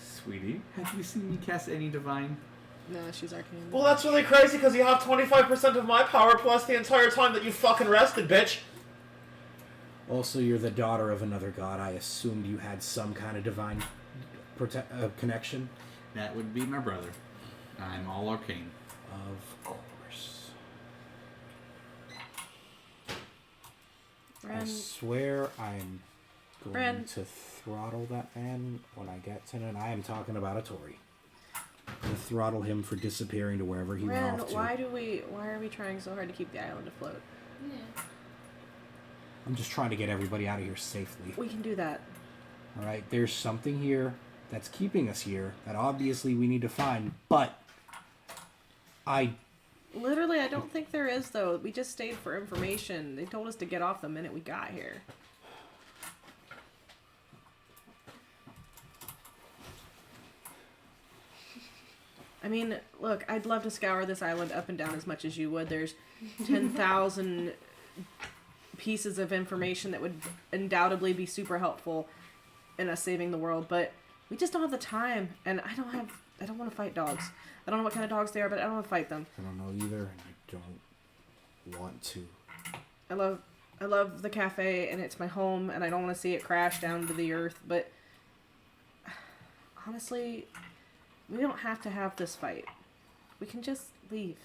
Sweetie, have you seen me cast any divine? No, she's arcane. Well, that's really crazy because you have 25% of my power plus the entire time that you fucking rested, bitch. Also, you're the daughter of another god. I assumed you had some kind of divine connection. That would be my brother. I'm all arcane. Of course. I Ren, swear I'm going Ren. to throttle that man when I get to it. I am talking about a Tory. I'm going to throttle him for disappearing to wherever he Ren, went off to. why are we trying so hard to keep the island afloat? Yeah. I'm just trying to get everybody out of here safely. We can do that. All right, there's something here that's keeping us here that obviously we need to find, but Literally, I don't think there is, though. We just stayed for information. They told us to get off the minute we got here. I mean, look, I'd love to scour this island up and down as much as you would. There's 10,000 pieces of information that would undoubtedly be super helpful in us saving the world, but we just don't have the time, and I don't want to fight dogs. I don't know what kind of dogs they are, but I don't want to fight them. I don't know either, and I don't want to. I love the cafe, and it's my home, and I don't want to see it crash down to the earth, but honestly, we don't have to have this fight. We can just leave.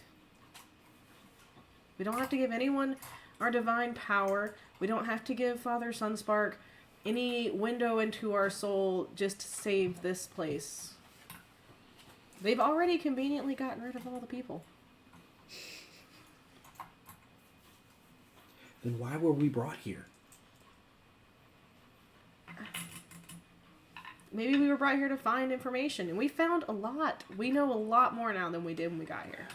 We don't have to give anyone our divine power. We don't have to give Father Sunspark any window into our soul just to save this place. They've already conveniently gotten rid of all the people. Then why were we brought here? Maybe we were brought here to find information, and we found a lot. We know a lot more now than we did when we got here.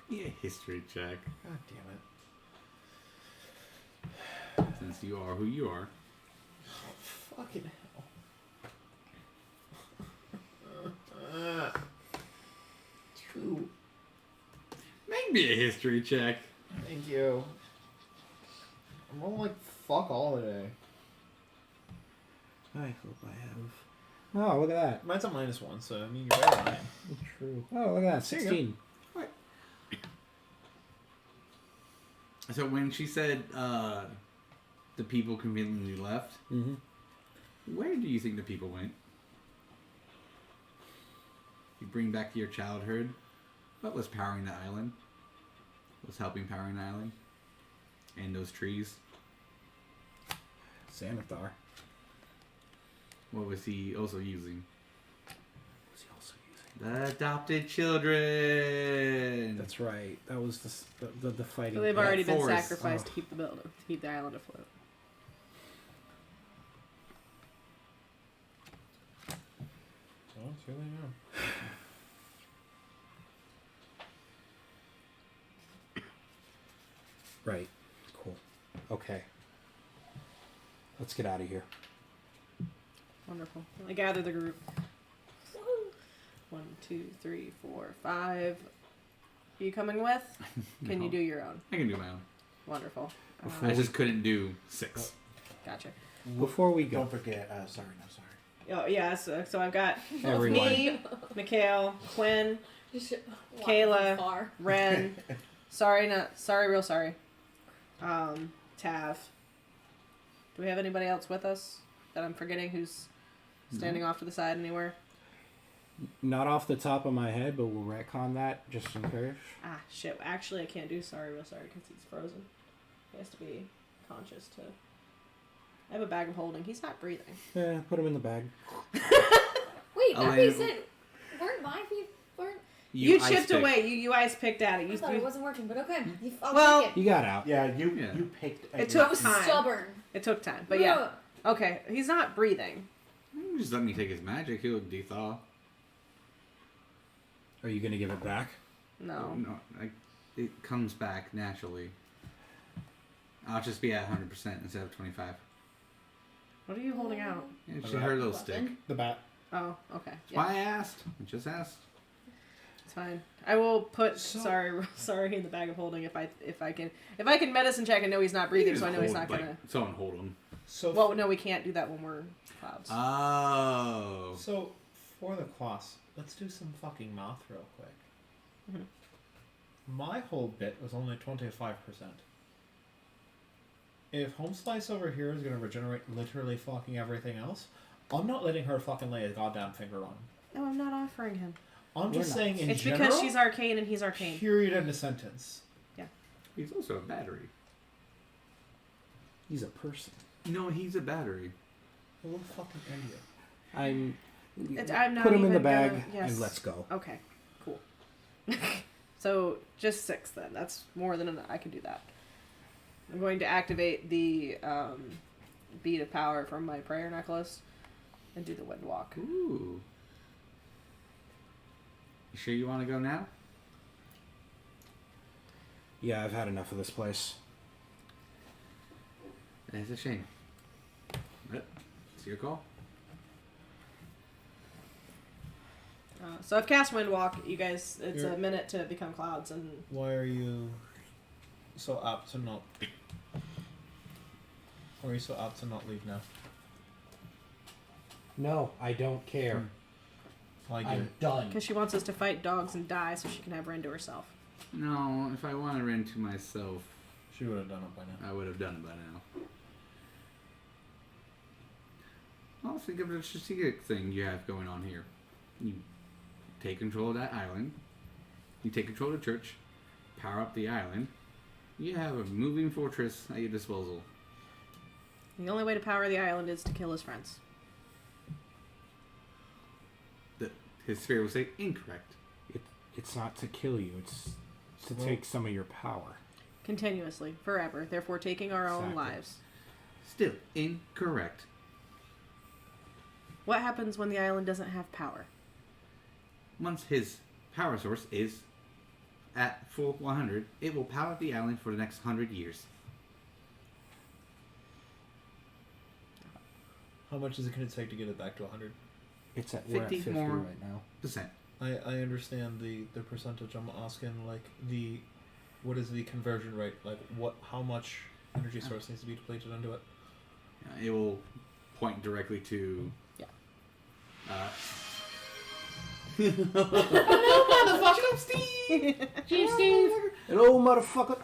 Yeah, history check. God damn it. Since you are who you are. Fucking hell. 2. Make me a history check. Thank you. I'm rolling like fuck all today. I hope I have. Oh, look at that. Mine's a -1, so I mean you're better than I am. True. Oh, look at that. There you go. 16. So when she said the people conveniently left, Mm-hmm. where do you think the people went? You bring back to your childhood. What was powering the island? What was helping powering the island? And those trees. Xanathar. What was he also using? What was he also using? The adopted children. That's right. That was the fighting. So they've already been force. sacrificed Oh. to keep the building, to keep the island afloat. Oh, it's really now. Right. Cool. Okay. Let's get out of here. Wonderful. I gather the group. 1, 2, 3, 4, 5. Are you coming with? Can No. you do your own? I can do my own. Wonderful. I just couldn't do 6. Gotcha. Before we go, Don't forget. Sorry. Oh yeah. So I've got everyone. me, Mikael, Quinn, Just walk Kayla. far. Ren. Real sorry. Tav. Do we have anybody else with us that I'm forgetting who's standing off to the side anywhere? Not off the top of my head, but we'll retcon that just in case. Ah, shit. Actually, I can't do real sorry, because he's frozen. He has to be conscious to... I have a bag of holding. He's not breathing. Yeah, put him in the bag. Wait, Oh, nobody and- said. Weren't my feet. Weren't. You ice chipped pick. away. You ice picked at it. I You, thought it wasn't working, but okay. I'll Well- take You it. got out. Yeah, you picked. It I took was time. stubborn. It took time, but yeah. Okay, he's not breathing. Just let me take his magic. He'll de-thaw. Are you gonna give it back? No. No, it comes back naturally. I'll just be at 100% instead of 25. What are you holding out? Yeah, she heard a little stick. Weapon. The bat. Oh, okay. That's why I asked. I just asked. fine. I will put So- sorry in the bag of holding if I can medicine check and know he's not breathing, so I know he's not gonna. Someone hold him. So Well, no, we can't do that when we're clouds. Oh. So, for the class, let's do some fucking math real quick. Mhm. My whole bit was only 25%. If Home Slice over here is going to regenerate literally fucking everything else, I'm not letting her fucking lay a goddamn finger on him. No, I'm not offering him. I'm We're just not. saying in It's general, because she's arcane and he's arcane. period, end of sentence. He's also a battery. He's a person. No, he's a battery. What the fucking idiot. I'm not put him in the even bag gonna- yes. and let's go. Okay, cool. So just 6 then. That's more than enough. I can do that. I'm going to activate the bead of power from my prayer necklace and do the wind walk. Ooh. You sure you want to go now? Yeah, I've had enough of this place. It's a shame. But it's your call. So I've cast wind walk. You guys, it's You're- a minute to become clouds, and Why are you so apt to not... Why are you so apt to not leave now? No, I don't care. I get I'm it. done. because she wants us to fight dogs and die, so she can have Ren to herself. No, if I wanted Ren to myself, She would have done it by now. I would have done it by now. Well, think of the strategic thing you have going on here. You take control of that island. You take control of the church. Power up the island. You have a moving fortress at your disposal. The only way to power the island is to kill his friends. His spirit will say incorrect. It's not to kill you. It's to Well- take some of your power. Continuously, forever, therefore taking our own Exactly. lives. Still incorrect. What happens when the island doesn't have power? Once his power source is at full 100, it will power the island for the next 100 years. How much is it going to take to get it back to 100? We're at 50 50 more. right now. Percent. I understand the percentage. I'm asking, like, what is the conversion rate? Like, how much energy source needs to be depleted into it? It will point directly to. Yeah. Motherfucker, Steve! Chief Steve! Hello, motherfucker.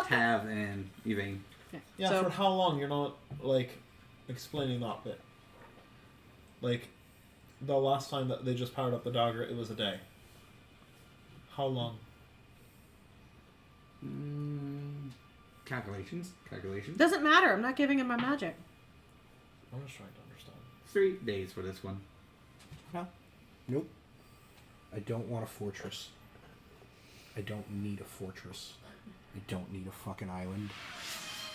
Tav and Yvaine. Yeah, So- for how long? You're not, like, explaining that bit. Like, the last time that they just powered up the dagger, it was a day. How long? Calculations. Doesn't matter. I'm not giving him my magic. I'm just trying to understand. 3 days for this one. Nope. I don't want a fortress. I don't need a fortress. I don't need a fucking island.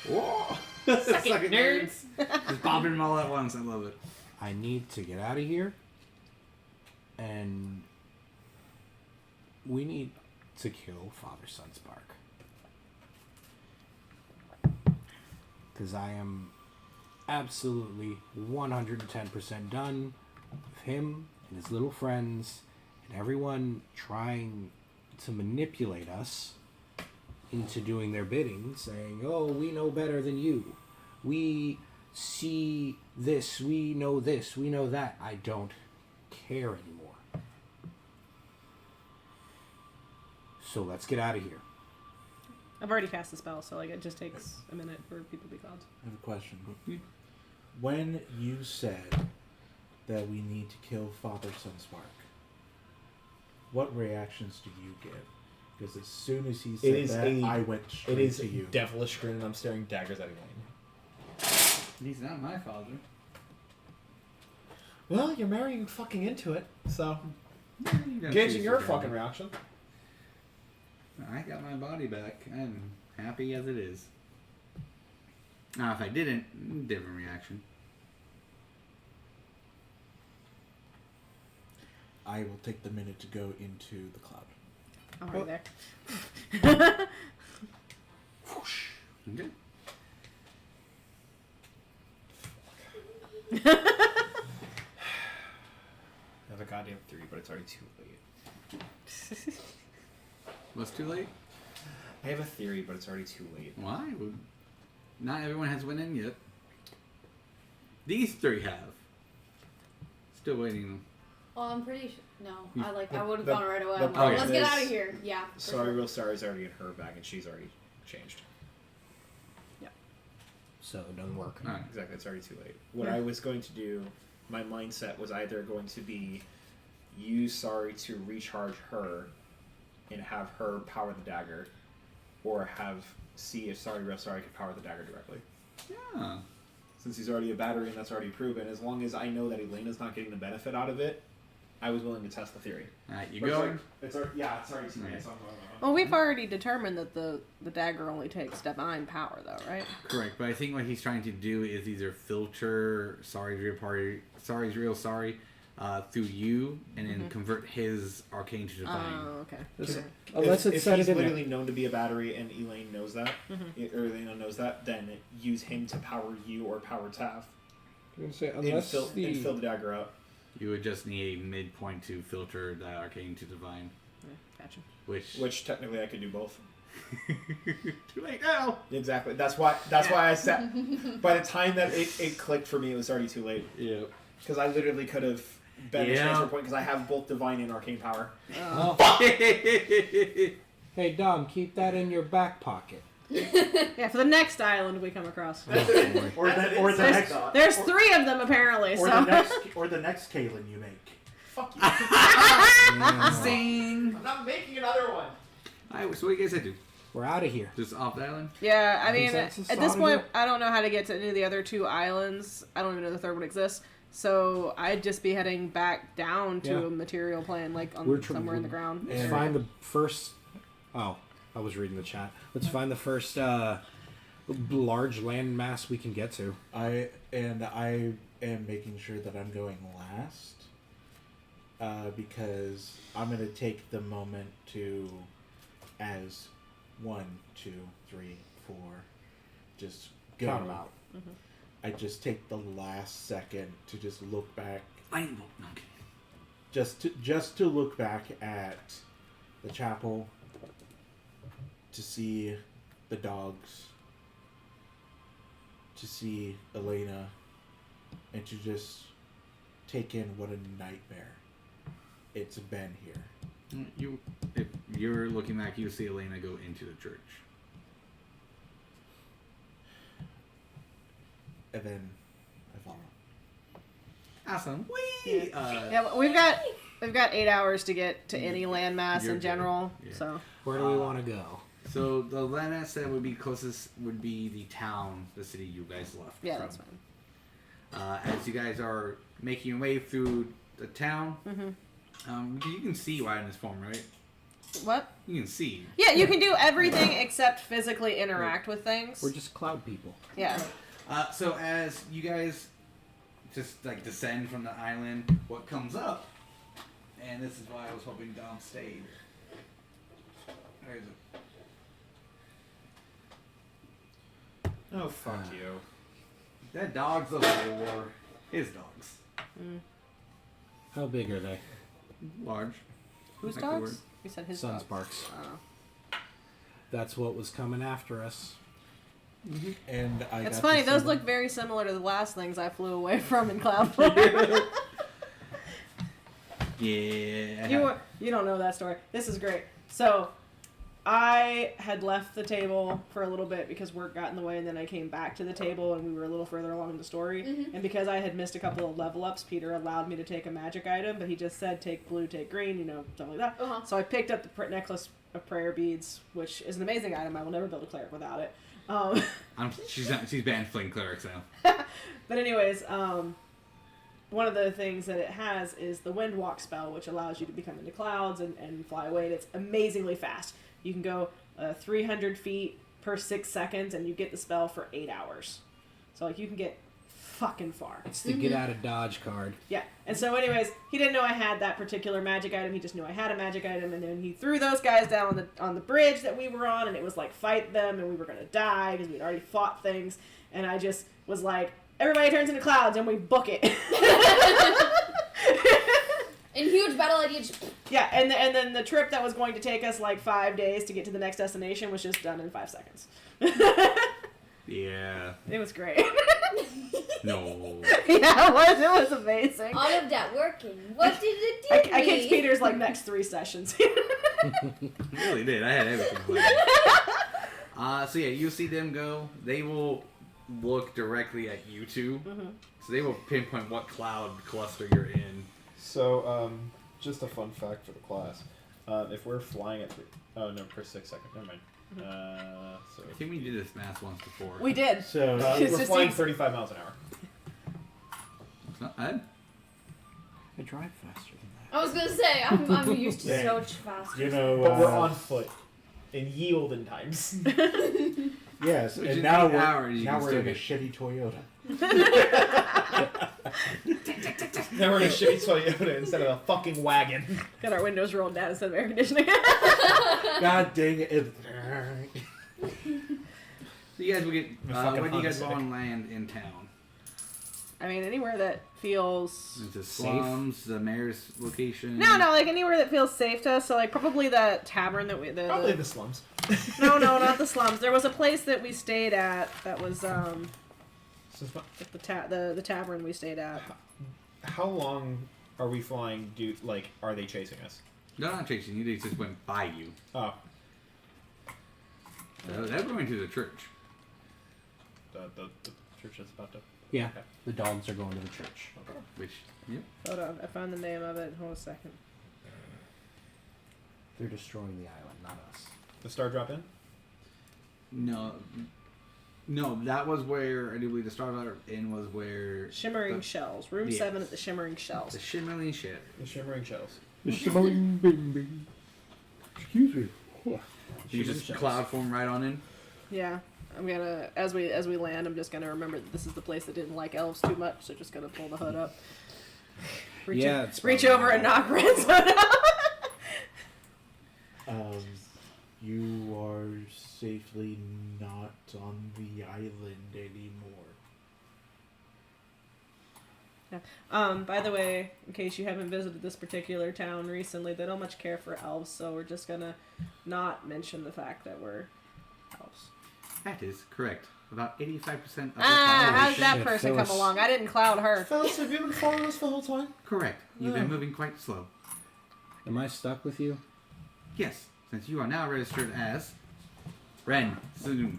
Whoa! Suck it, nerds! Just bobbing them all at once. I love it. I need to get out of here. And we need to kill Father Sunspark. Because I am absolutely 110% done with him and his little friends and everyone trying to manipulate us into doing their bidding, saying, oh, we know better than you. We see this, we know that. I don't care anymore. So let's get out of here. I've already cast the spell, so like it just takes a minute for people to be clouds. I have a question. When you said that we need to kill Father Sunspark, what reactions do you give? Because as soon as he said is that, a- I went It straight is to you. devilish grin, and I'm staring daggers at Yvaine. He's not my father. Well, you're marrying fucking into it, so... You don't Gauging choose your to fucking go. reaction. I got my body back. I'm happy as it is. Now, if I didn't, different reaction. I will take the minute to go into the cloud. I'm right there. Okay. Another goddamn theory, but it's already too late. What's too late? I have a theory, but it's already too late. Why? Not everyone has went in yet. These three have. Still waiting. Well, I'm pretty sure. No, You- I would have gone right away. the I'm like, problem let's get is- out of here. Yeah. for Sorry, sure. Real Sorry is already in her bag, and she's already changed. So it doesn't work. Alright. Exactly, it's already too late. What I was going to do, my mindset was either going to be use Sorry to recharge her and have her power the dagger, or see if Real Sorry could power the dagger directly. Yeah. Since he's already a battery and that's already proven, as long as I know that Elena's not getting the benefit out of it, I was willing to test the theory. Alright, you But going? it's already too late. Right. So Well, we've already determined that the dagger only takes divine power, though, right? Correct, but I think what he's trying to do is either filter Sorry's real sorry through you, and then convert his arcane to divine. Oh, okay. Unless if it's set he's it in literally known to be a battery and Elaine knows that, or Elena knows that, then use him to power you or power Tav. I'm gonna say And unless fill the dagger up. You would just need a midpoint to filter the arcane to divine, Yeah, gotcha. Which technically I could do both. Too late now. Exactly. That's why I said. By the time that it clicked for me, it was already too late. Yeah. Because I literally could have been a Yeah. transfer point because I have both divine and arcane power. Hey Dom, keep that in your back pocket. Yeah, for the next island we come across. Or the next, There's 3 of them apparently. or So the next Calean you make. Fuck you. Sing. I'm not making another one. Alright, so what do you guys do? We're out of here. Just off the island? yeah, I mean, Consensus at this on point, it? I don't know how to get to any of the other 2 islands. I don't even know the third one exists. So I'd just be heading back down to Yeah. a material plane, like We're somewhere in the ground. Let's Yeah. find the first. Oh, I was reading the chat. Let's find the first large landmass we can get to. I am making sure that I'm going last because I'm gonna take the moment to, as 1, 2, 3, 4, just go. Count 'em out. I just take the last second to just look back, Lightning bolt. No, I'm kidding. just to look back at the chapel, to see the dogs, to see Elena, and to just take in what a nightmare it's been here. If you're looking back, you see Elena go into the church. And then I follow. Awesome. Whee! Yeah, but we've got 8 hours to get to any landmass You're in general. good. Yeah. So Where do we want to go? So the landmass that would be closest would be the town, the city you guys left yeah, from. that's fine. As you guys are making your way through the town, you can see why in this form, right? What? You can see. Yeah, you can do everything except physically interact with things. We're just cloud people. Yeah. So as you guys just like descend from the island, what comes up, and this is why I was hoping Dom stayed. Where is it? Oh, fuck you. That dog's over there. His dogs. How big are they? Large. Whose Like the dogs? word. You said his Sun dogs. sparks. Oh. That's what was coming after us. And I It's got funny, to see those them. look very similar to the last things I flew away from in Cloud Form. Yeah. You don't know that story. This is great. So, I had left the table for a little bit because work got in the way, and then I came back to the table, and we were a little further along in the story. And because I had missed a couple of level ups, Peter allowed me to take a magic item, but he just said take blue, take green, stuff like that. Uh-huh. So I picked up the necklace of prayer beads, which is an amazing item. I will never build a cleric without it. She's banned flame clerics now. But anyways, one of the things that it has is the wind walk spell, which allows you to become into clouds and fly away. And it's amazingly fast. You can go 300 feet per 6 seconds, and you get the spell for 8 hours. So like you can get fucking far. It's the get out of Dodge card. Yeah. And so anyways, he didn't know I had that particular magic item. He just knew I had a magic item, and then he threw those guys down on the bridge that we were on, and it was like fight them, and we were gonna die because we'd already fought things. And I just was like, everybody turns into clouds, and we book it. In huge battle idea. Yeah, and then the trip that was going to take us like 5 days to get to the next destination was just done in 5 seconds. Yeah. It was great. No. Yeah, it was amazing. All of that working. What did it do? I kicked Peter's like next 3 sessions. You really did. I had everything planned. So yeah, you see them go. They will look directly at you two. Mm-hmm. So they will pinpoint what cloud cluster you're in. So, just a fun fact for the class. If we're flying at per 6 seconds. Never mind. So I think we did this math once before. We did. So It's we're just flying easy. 35 miles an hour. It's not bad. I drive faster than that. I was gonna say, I'm used to Yeah. so much faster. you know, But we're on foot. In yield in times. yes, Which and in now 8 we're hours, you now can we're still in a get- shitty Toyota. Now we're in a shitty Toyota instead of a fucking wagon. Got our windows rolled down instead of air conditioning. God dang it! So you guys will get. fucking Where do you guys Honda go on land in town? I mean, anywhere that feels... Is the slums, the mayor's location? No, like anywhere that feels safe to us. So like probably the tavern that we... Probably the slums. No, not the slums. There was a place that we stayed at that was So it's not- the tavern we stayed at. How long are we flying? Are they chasing us? No, not chasing you. They just went by you. Oh, So they're going to the church. the church is about to. Yeah, Okay. the dogs are going to the church. Which, yep. Hold on, I found the name of it. Hold a second. They're destroying the island, not us. The star drop in. No, that was where I do believe the Starlight Inn was where Shimmering the, Shells. Room Yes. 7 at the Shimmering the Shells. shimmering shit. The shimmering shells. Excuse me. You Shimmering just shells. cloud form right on in. Yeah. I'm gonna as we land, I'm just gonna remember that this is the place that didn't like elves too much, so just gonna pull the hood up. Reach Yeah, in- it's reach probably over and not. knock Ren's hood out. You are safely not on the island anymore. By the way, in case you haven't visited this particular town recently, they don't much care for elves, so we're just gonna not mention the fact that we're elves. That is correct. About 85% of the How's population. that Shit, person come Phyllis. along? I didn't cloud her. Fellas, have you been following us the whole time? Correct. You've been Yeah. moving quite slow. Am I stuck with you? Yes, since you are now registered as Ren Fogvale.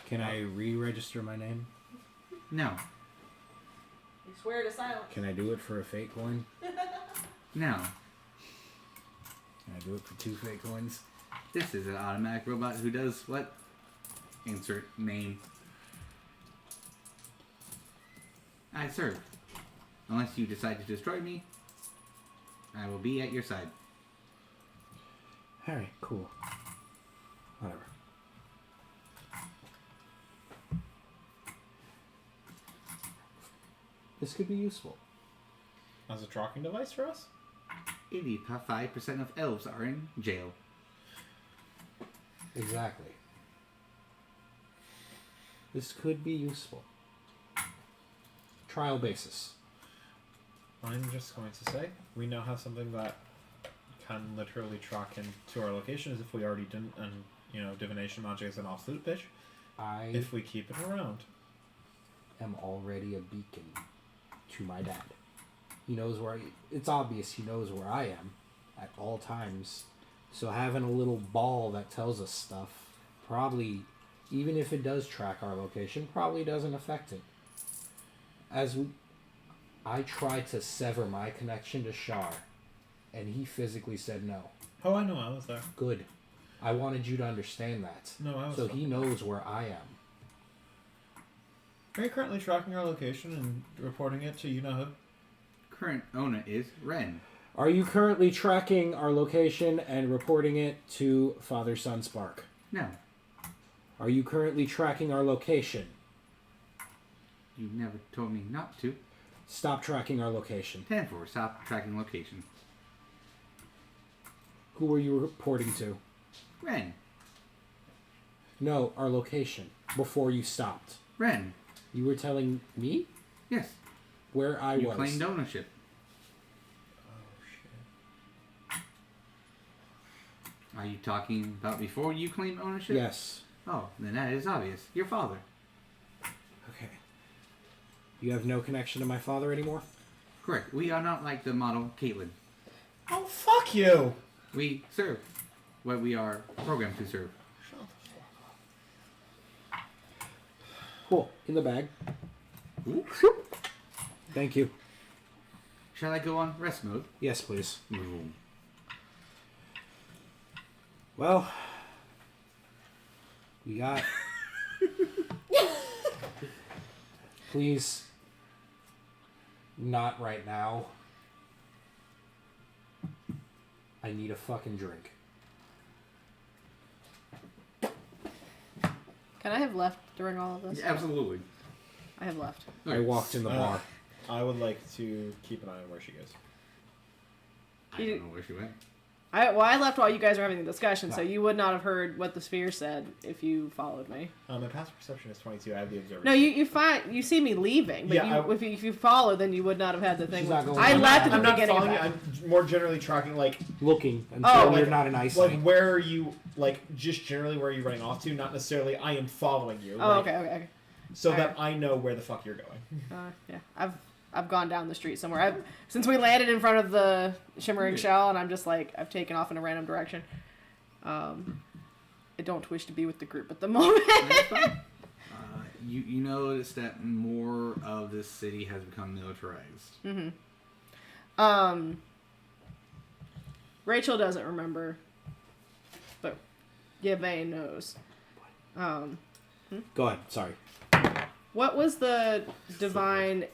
Can I re-register my name? No, You swear to silence. Can I do it for a fake coin? no. Can I do it for 2 fake coins? This is an automatic robot who does what? Insert name. I serve. Unless you decide to destroy me, I will be at your side. Alright, cool. Whatever. This could be useful. As a tracking device for us? 85% of elves are in jail. Exactly. This could be useful. Trial basis. I'm just going to say, we now have something that can literally track into our location as if we already didn't, and, divination magic is an absolute bitch, I if we keep it around. am already a beacon to my dad. He knows where it's obvious he knows where I am at all times. So having a little ball that tells us stuff probably, even if it does track our location, probably doesn't affect it. I tried to sever my connection to Shar, and he physically said no. Oh, I know, I was there. Good. I wanted you to understand that. No, I was So there. he knows where I am. Are you currently tracking our location and reporting it to you-know-who? Current owner is Ren. Are you currently tracking our location and reporting it to Father Sunspark? No, Are you currently tracking our location? you never told me not to. Stop tracking our location. 10-4, stop tracking location. Who were you reporting to? Ren. No, our location. Before you stopped. Ren. You were telling me? Yes. where I You was. claimed ownership. Oh shit. Are you talking about before you claimed ownership? Yes. Oh, then that is obvious. Your father. Okay. You have no connection to my father anymore? Correct. We are not like the model Caitlin. Oh fuck you! We serve what we are programmed to serve. Cool. In the bag. Ooh. Thank you. Shall I go on rest mode? Yes, please. Vroom. Well, we got... Please, not right now. I need a fucking drink. Can I have left during all of this? Yeah, absolutely. I have left. I walked in the bar. I would like to keep an eye on where she goes. I don't know where she went. I left while you guys were having the discussion, so you would not have heard what the sphere said if you followed me. My passive perception is 22. I have the observer. No, you see me leaving, but Yeah, if you follow, then you would not have had the thing. She's not going I on. left at I'm the not beginning of following that. you. I'm more generally tracking, like, Looking until Oh, you're like- not in eyesight. like where are you, like, just generally where are you running off to? Not necessarily I am following you. Oh, like, okay. So Alright. that I know where the fuck you're going. Yeah, I've gone down the street somewhere. Since we landed in front of the shimmering shell, and I'm just like I've taken off in a random direction. I don't wish to be with the group at the moment. That's fine. You notice that more of this city has become militarized. Rachel doesn't remember, but Yvaine knows. Go ahead. Sorry. What was the divine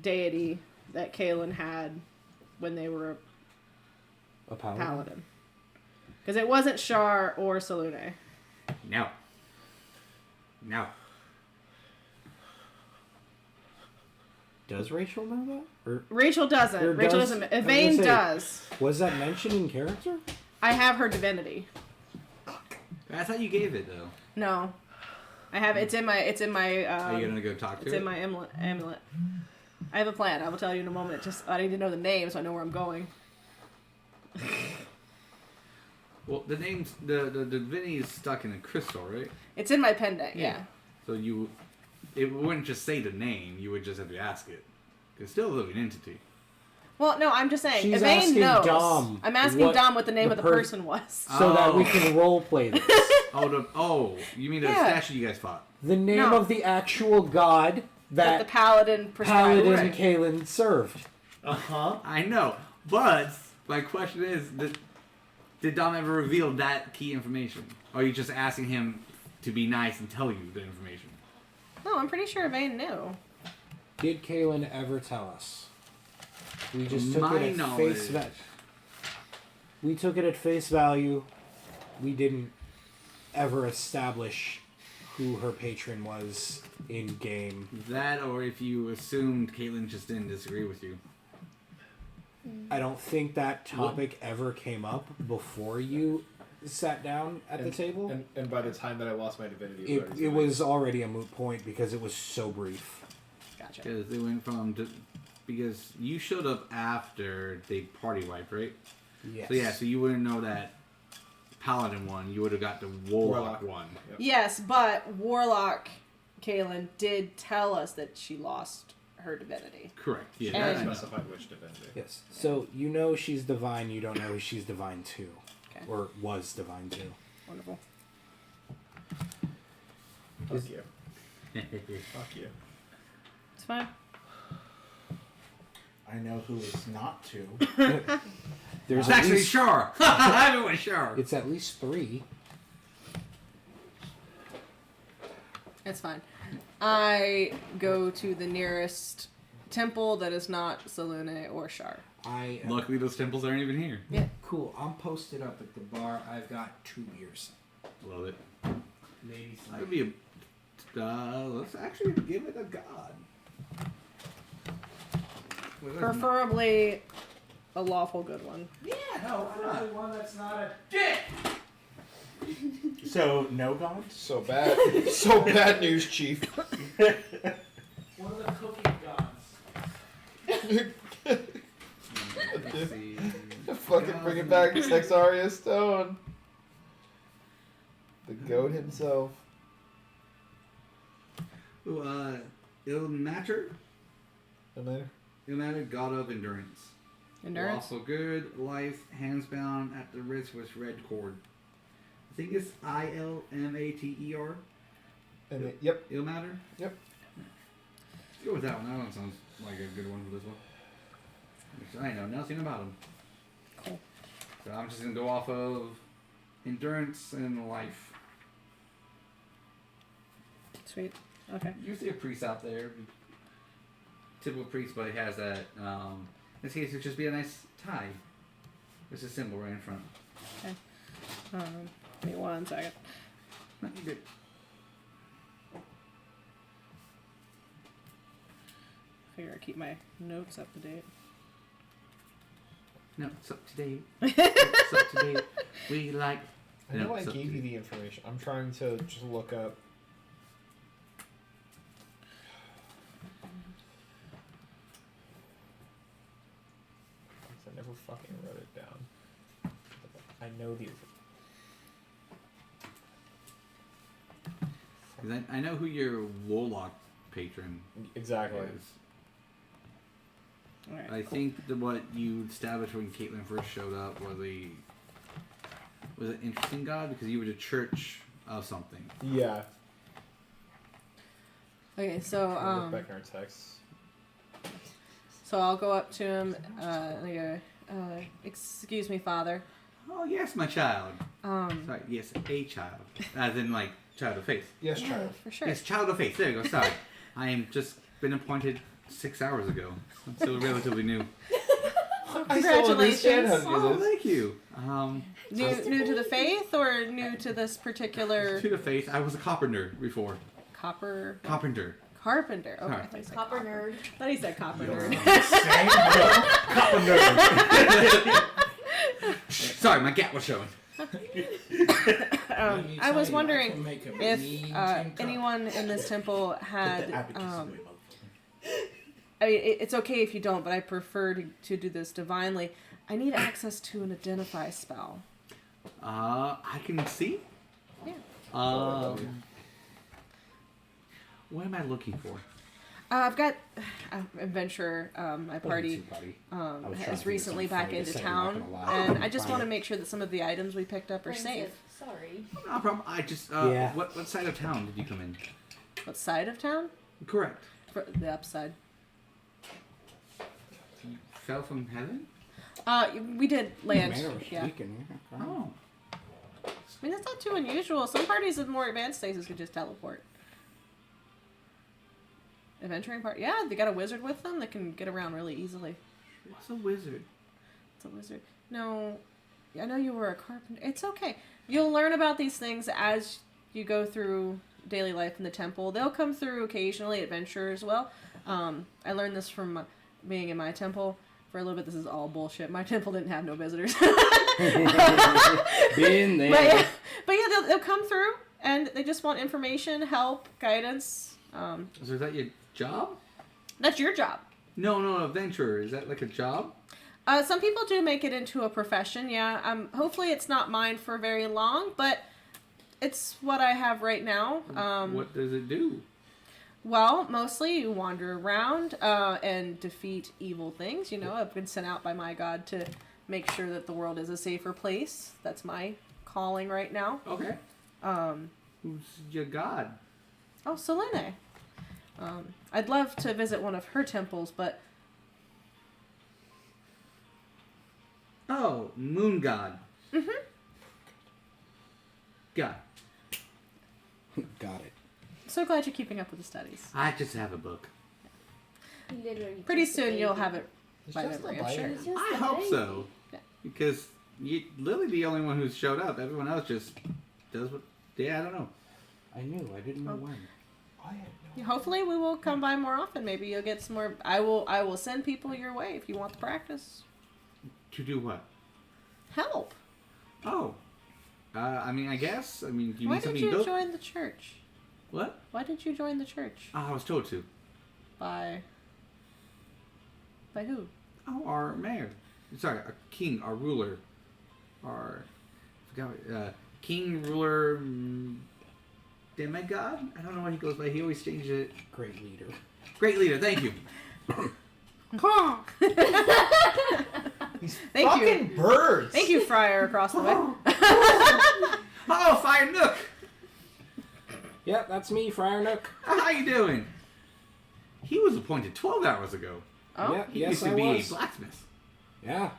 deity that Calean had when they were A power. paladin? Because it wasn't Shar or Salune. No. Does Rachel know that? Or Rachel doesn't. Or Rachel does- doesn't. I was gonna Yvaine say- does. was that mentioned in character? I have her divinity. I thought you gave it though. No, I have. It's in my. Are you gonna go talk to It's it? in my amulet. I have a plan. I will tell you in a moment. Just I need to know the name so I know where I'm going. Well, the name's the divinity is stuck in a crystal, right? It's in my pendant. Yeah. So it wouldn't just say the name. You would just have to ask it. It's still a living entity. Well, no, I'm just saying. She's Yvaine asking knows. Dom I'm asking what Dom what the name the of the person was. So that we Oh. can role play this. You mean the Yeah. statue you guys fought? The name No. of the actual god That the that paladin prescribed. Paladin Right. Calean served. I know, but my question is, did Dom ever reveal that key information? Or are you just asking him to be nice and tell you the information? No, I'm pretty sure Yvaine knew. Did Calean ever tell us? We just took My it at knowledge. face value. We took it at face value. We didn't ever establish who her patron was in game. That, or if you assumed Caitlyn just didn't disagree with you. I don't think that topic ever came up before you sat down at the table. And by the time that I lost my divinity, It was already a moot point because it was so brief. Gotcha. Because they went from... Because you showed up after they party wiped, right? Yes. So yeah, so you wouldn't know that Paladin one. You would have got the Warlock one. Yep. Yes, but Warlock Calean did tell us that she lost her divinity. Correct. Yeah, And- that I know. Specified which divinity. Yes. So you know she's divine. You don't know she's divine too, Okay. or was divine too. Wonderful. Fuck you. Fuck you. It's fine. I know who is not to. There's It's at actually least, Shar. Everyone's Shar. it's at least 3. It's fine. I go to the nearest temple that is not Salune or Shar. I Luckily, those temples aren't even here. Yeah. cool. I'm posted up at the bar. I've got 2 beers. Love it. Maybe That would be a... let's actually give it a god. Wait, Preferably a lawful good one. Yeah, no, why not? one that's not a dick. So, no gods? So bad. So bad news, Chief. One of the cooking gods. Let's see. Fucking bring it back, Sexaria Stone. The goat himself. Ooh, Ilmater? Ilmater? Ilmater, god of endurance. Endurance. Also good, life, hands bound at the wrist with red cord. I think it's Ilmater. Yep. Ilmater? Yep. Let's go with that one. That one sounds like a good one for this one. I know nothing about him. Cool. So I'm just going to go off of endurance and life. Sweet. Okay. Usually a priest out there. Typical priest, but he has that. In this case, it would just be a nice tie. There's a symbol right in front. Okay. Give me 1 second. No, you're good. Figure I keep my notes up to date. No, it's up to date. It's up to date. We like. I know No, I it's up gave to you date. the information. I'm trying to just look up. I never fucking wrote it down. I know the. 'Cause I know who your warlock patron Exactly. is. All right. I think that what you established when Caitlin first showed up was an interesting god because you were the church of something. Yeah. Okay, so Look back in our text. so I'll go up to him and I go, excuse me, Father. Oh yes, my child. Um, Sorry, yes, a child, as in like child of faith. Yes, yeah, child. for sure. Yes, child of faith. There you go. Sorry, I am just been appointed 6 hours ago. I'm still relatively new. I still understand how to do Oh, this. thank you. New to the faith or new to this particular To the faith, I was a carpenter before. copper Carpenter. carpenter? Okay, Sorry. I thought he said Copper nerd. I thought he said copper nerd. Sorry, my gap was showing. I was wondering if anyone in this temple The had. abacus away, motherfucker. I mean, it's okay if you don't, but I prefer to do this divinely. I need access to an identify spell. I can see. Yeah. What am I looking for? I've got adventurer. My party I was trying to is do recently something back funny to into say, I'm not town, gonna lie. and I just Fine. want to make sure that some of the items we picked up are safe. Sorry. No problem. I just. Yeah. What side of town did you come in? What side of town? Correct. For the upside. You fell from heaven? We did land. Man, was Yeah. speaking, yeah. Oh. I mean, that's not too unusual. Some parties with more advanced stages could just teleport. Adventuring part? Yeah, they got a wizard with them that can get around really easily. What's a wizard? It's a wizard. No, I know you were a carpenter. It's okay. You'll learn about these things as you go through daily life in the temple. They'll come through occasionally, adventure as well. I learned this from being in my temple. For a little bit, this is all bullshit. My temple didn't have no visitors. Been there. But yeah, they'll come through, and they just want information, help, guidance. So is that your job? That's your job. No, adventurer. Is that like a job? Some people do make it into a profession, yeah. Hopefully it's not mine for very long, but it's what I have right now. What does it do? Well, mostly you wander around and defeat evil things. You know, I've been sent out by my god to make sure that the world is a safer place. That's my calling right now. Okay. Who's your god? Oh, Selene. I'd love to visit one of her temples, but Oh, moon god. Mhm. God. Got it. so glad you're keeping up with the studies. I just have a book. Literally. Pretty just a soon you'll baby. have it It's by just memory, a I'm sure. bite. It's just I a hope baby. so. Yeah. Because Lily the only one who's showed up. Everyone else just does what. Yeah, I don't know. I knew. I didn't know Oh. when. Hopefully we will come by more often. Maybe you'll get some more. I will send people your way if you want the practice. To do what? Help. Oh. I mean, I guess. I mean, do you Why need did something you built? join the church? What? Why did you join the church? Oh, I was told to. By By who? Oh, our mayor. Sorry, our king, our ruler. King, ruler, demigod? I don't know what he goes by. He always changes it. Great leader. Great leader, thank you. These Thank fucking you. birds. Thank you, Friar across the way. Oh, Fire Nook! Yeah, that's me, Friar Nook. How you doing? He was appointed 12 hours ago. Oh, Yeah, He yes, used to I be was. a blacksmith. Yeah.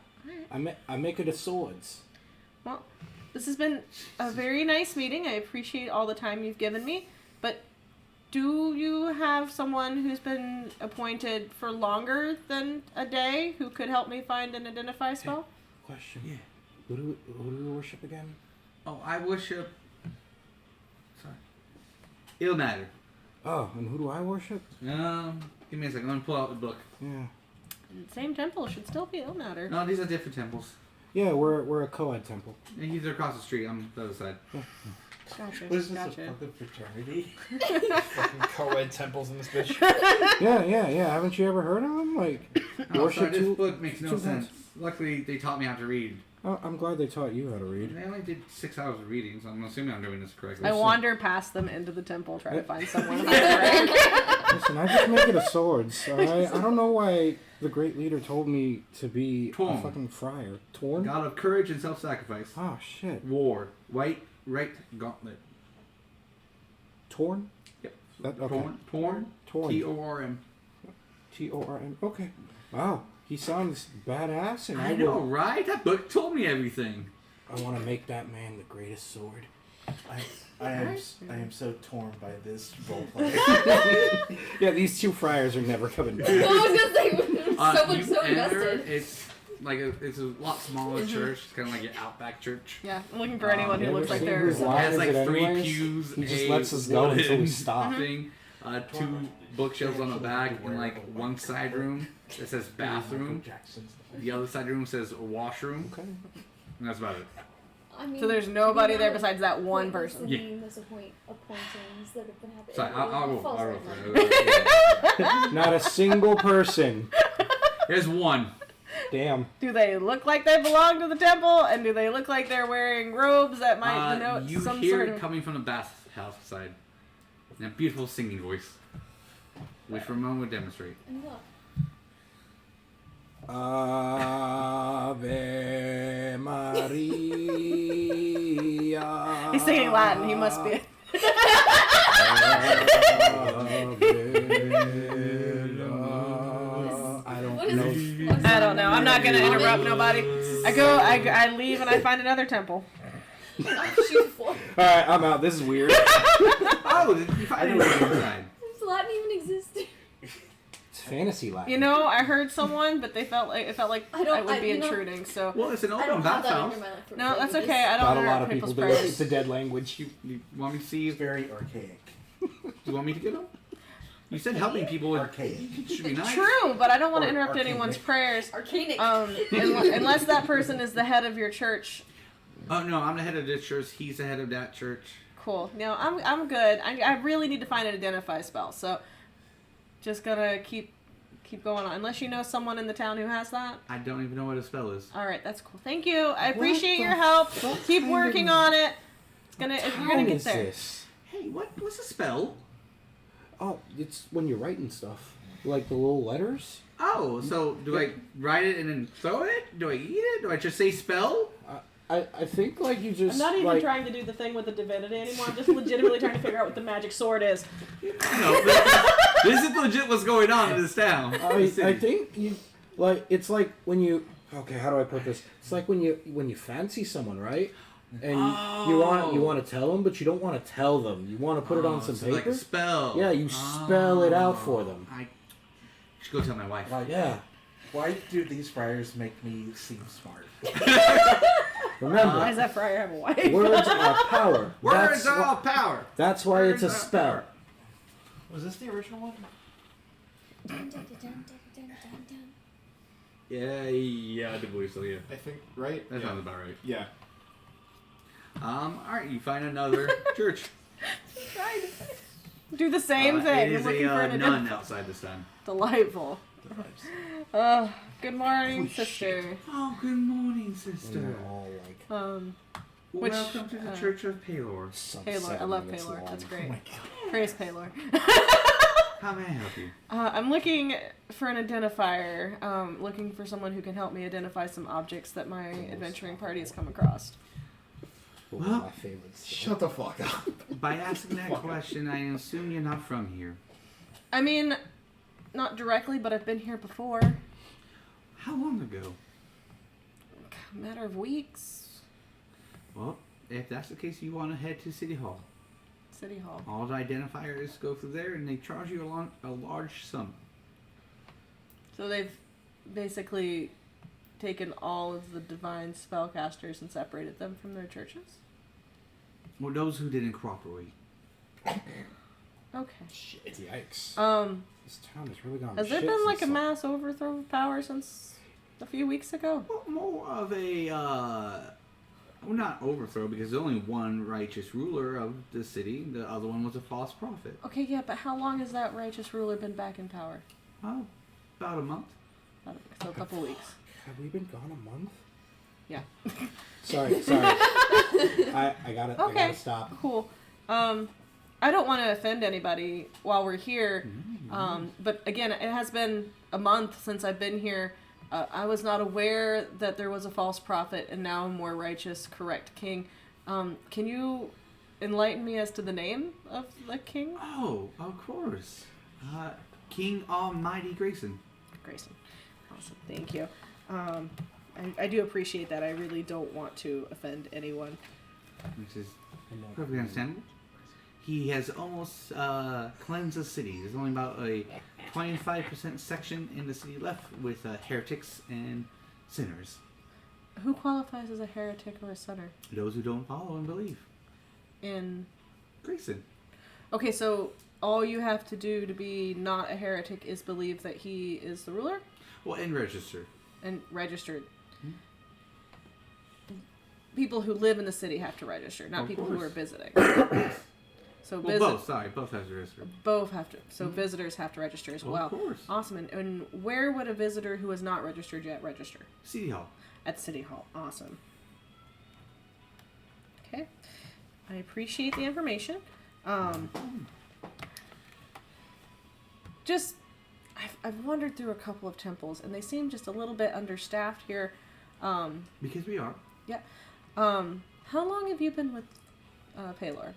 I make it a swords. well, this has been a very nice meeting. I appreciate all the time you've given me. But do you have someone who's been appointed for longer than a day who could help me find an identify spell? Question. Yeah. Who do we worship again? Oh, I worship... Sorry. Ilnatter. Oh, and who do I worship? Give me a second. Let me pull out the book. Yeah. The same temple should still be Ilnatter. No, these are different temples. Yeah, we're a co-ed temple. And he's across the street. I'm the other side. Gotcha. What is this, Gotcha. a fucking fraternity? Fucking co-ed temples in this bitch. Yeah. Haven't you ever heard of them? Like, Oh, worship sorry, this two- book makes no two sense. gods. Luckily, they taught me how to read. Oh, I'm glad they taught you how to read. They only did 6 hours of reading, so I'm assuming I'm doing this correctly. I wander past them into the temple, trying to find someone. Who has Listen, I just make it a swords. Alright? I don't know why the great leader told me to be Torn. a fucking friar. Torn? God of courage and self-sacrifice. Oh shit. War. Right gauntlet. Torn? Yep. That, okay. Torn. Torn. T-O-R-M. T-O-R-N. Okay. Wow. He sounds badass, and I know, right? That book told me everything. I want to make that man the greatest sword. I am so torn by this roleplay. Yeah, these two friars are never coming back. I was gonna say, someone's You so enter, invested. it's like it's a lot smaller church. It's kind of like your Outback church. Yeah, I'm looking for anyone You who ever looks like seen they're. whose It line has is like it 3 anyways? pews. He just a lets us go until we wooden stop. Thing, 2 bookshelves on the back, and like one side room that says bathroom. The other side room says washroom. Okay. And that's about it. I mean, So there's nobody the there amount besides that of one pointless person. Yeah. nameless appointings that have been happening. Sorry, I'll It falls go right for now. it. Not a single person. There's one. Damn. Do they look like they belong to the temple? And do they look like they're wearing robes that might denote You some hear sort it of... coming from the bathhouse side. And a beautiful singing voice, which Ramon would demonstrate. And look, Ave Maria. He's singing Latin. He must be... I don't what is know. this? What is I don't know. I'm not going to interrupt nobody. I leave and I find another temple. Oh, shoot, floor. Alright, I'm out. This is weird. Oh, did you find it inside? Does Latin even exist? It's fantasy Latin. You know, I heard someone, but it felt like I would be you know- intruding. So Well, it's an I open don't have that bathhouse. under my life. no, that's This- okay. I don't Not a lot interrupt of people people's do it. prayers. It's a dead language. You want me to see? It's very archaic. You want me to get them? You said helping people would, Archaic. should be nice. True, but I don't want to Or interrupt arcane. anyone's prayers. Arcanic. Unless that person is the head of your church. Oh no, I'm the head of this church. He's the head of that church. Cool. No, I'm good. I really need to find an identify spell. So just gonna keep going on. Unless you know someone in the town who has that. I don't even know what a spell is. All right, that's cool. Thank you. I appreciate the your help. fuck Keep kind working of on it. You're town gonna get is there. this? Hey, what's a spell? Oh, it's when you're writing stuff. Like the little letters. Oh, so do I write it and then throw it? Do I eat it? Do I just say spell? I think like you just I'm not even like, trying to do the thing with the divinity anymore. I'm just legitimately trying to figure out what the magic sword is. No, this is legit what's going on in this town. I think you like it's like when you okay, how do I put this? It's like when you fancy someone, right? And you want to tell them, but you don't want to tell them. You want to put it on some so paper. like a spell. Yeah, you spell it out for them. I should go tell my wife. Like, Yeah. why do these friars make me seem smart? Remember, Why does that friar have a wife? words are power. Words That's are why- all power. That's why it's a Words are spell. power. Was this the original one? Dun, dun, dun, dun, dun, dun, dun. Yeah, I do believe so. Yeah, I think, right? that yeah. sounds about right. Yeah. All right, you find another church. Do the same thing. It I'm is looking for a an nun identify. outside this time. Delightful. Good morning, sister. Oh, good morning, sister. And they're all like Which, Welcome to the Church of Palor. Paylor. I love Paylor. That's great. Praise Paylor. How may I help you? I'm looking for an identifier. Looking for someone who can help me identify some objects that my adventuring party has come across. one of my favorites. Shut the fuck up. By asking that question, I assume you're not from here. I mean, not directly, but I've been here before. How long ago? A matter of weeks. Well, if that's the case, you want to head to City Hall. City Hall. All the identifiers go through there, and they charge you a large sum. So they've basically taken all of the divine spellcasters and separated them from their churches? Well, those who didn't cooperate. Okay. Shit. Yikes. Has This town has really gone. there shit been like a since mass overthrow of power since a few weeks ago? Well, more of a, well, not overthrow, because there's only one righteous ruler of the city. The other one was a false prophet. Okay, yeah, but how long has that righteous ruler been back in power? Oh, about a month. So a couple weeks. Have we been gone a month? Yeah. Sorry. I gotta stop. Cool. I don't want to offend anybody while we're here, but again, it has been a month since I've been here. I was not aware that there was a false prophet and now a more righteous, correct king. Can you enlighten me as to the name of the king? Oh, of course. King Almighty Grayson. Grayson. Awesome. Thank you. I do appreciate that. I really don't want to offend anyone. Which is perfectly understandable. He has almost cleansed the city. There's only about a 25% section in the city left with heretics and sinners. Who qualifies as a heretic or a sinner? Those who don't follow and believe. In Grayson. Okay, so all you have to do to be not a heretic is believe that he is the ruler? Well, and register. And registered. People who live in the city have to register, not Of people course. who are visiting. So Well, both. Sorry, both have to register. both have to. So visitors have to register as well. Of course. Awesome. And where would a visitor who has not registered yet register? City Hall. At City Hall. Awesome. Okay. I appreciate the information. Just, I've wandered through a couple of temples, and they seem just a little bit understaffed here. Because we are. Yeah. How long have you been with Paylor?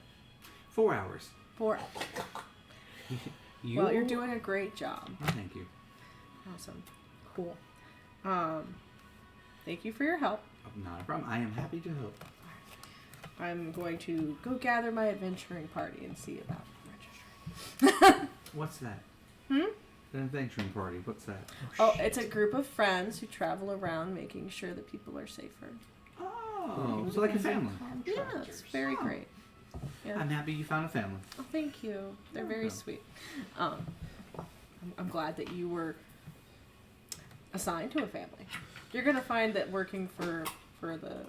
4 hours. 4 hours. Well, you're doing a great job. Oh, thank you. Awesome. Cool. Thank you for your help. Not a problem. I am happy to help. I'm going to go gather my adventuring party and see about registering. What's that? Hmm? An adventuring party. What's that? Oh, it's a group of friends who travel around making sure that people are safer. Oh, so like a family. Yeah, it's very great. Yeah. I'm happy you found a family. Oh, thank you. They're very sweet. I'm glad that you were assigned to a family. You're gonna find that working for the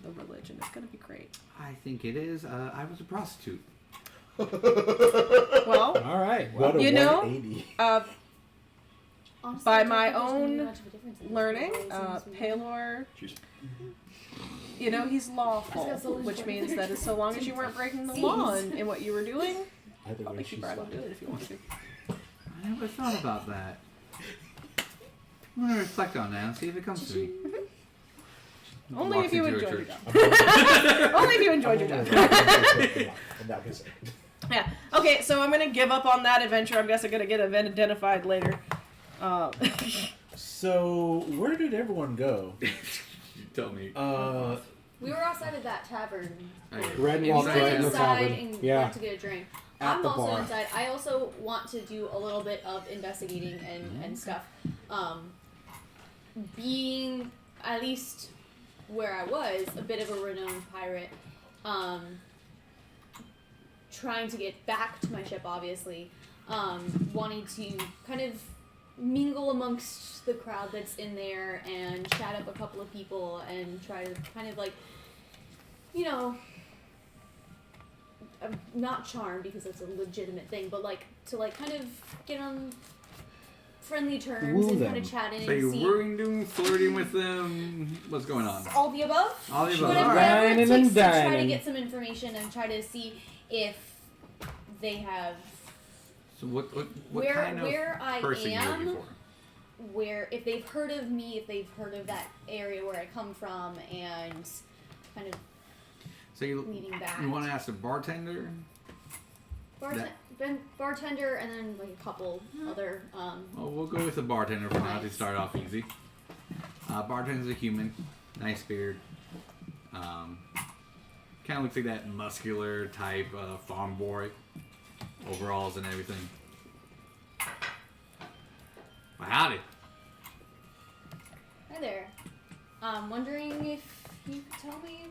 religion is gonna be great. I think it is. I was a prostitute. Well, All right. What a You know, 180. Honestly, by I don't my think there's gonna be own much of a difference in this learning, world, it seems to me. Paylor, Cheers. you know, he's lawful, That's got which so means much that as so long as you weren't breaking the Seems. law in what you were doing, Either I'll way, make you she's brag on fine. doing it if you want to. I never thought about that. I'm gonna reflect on that and see if it comes to me. Only Walks if you into a enjoyed your church. job. Only if you enjoyed your job. I'm not gonna say. Yeah. Okay, so I'm gonna give up on that adventure. I'm guessing gonna get identified later. So, where did everyone go? You tell me. We were outside of that tavern. Red We walked went right in the inside tavern. and Yeah. went to get a drink. At I'm the also bar. inside. I also want to do a little bit of investigating and stuff. Being at least where I was, a bit of a renowned pirate, trying to get back to my ship, obviously, wanting to kind of mingle amongst the crowd that's in there and chat up a couple of people and try to kind of like, you know, not charm because that's a legitimate thing, but like to like kind of get on friendly terms Woo and them. kind of chatting So and you're see wooing, flirting with them. What's going on? all the above. All the above. Whatever, All right. whatever it Dining takes and to try to dining. get some information and try to see if they have So what where kind of I person you're looking am, for? where if they've heard of me, if they've heard of that area where I come from, and kind of So you back. want to ask the bartender? Bartender, and then like a couple other. Well, we'll go with the bartender for now to Nice. start off easy. Bartender's a human, nice beard. Kind of looks like that muscular type farm boy, overalls and everything. Well, howdy. Hi there. Wondering if you could tell me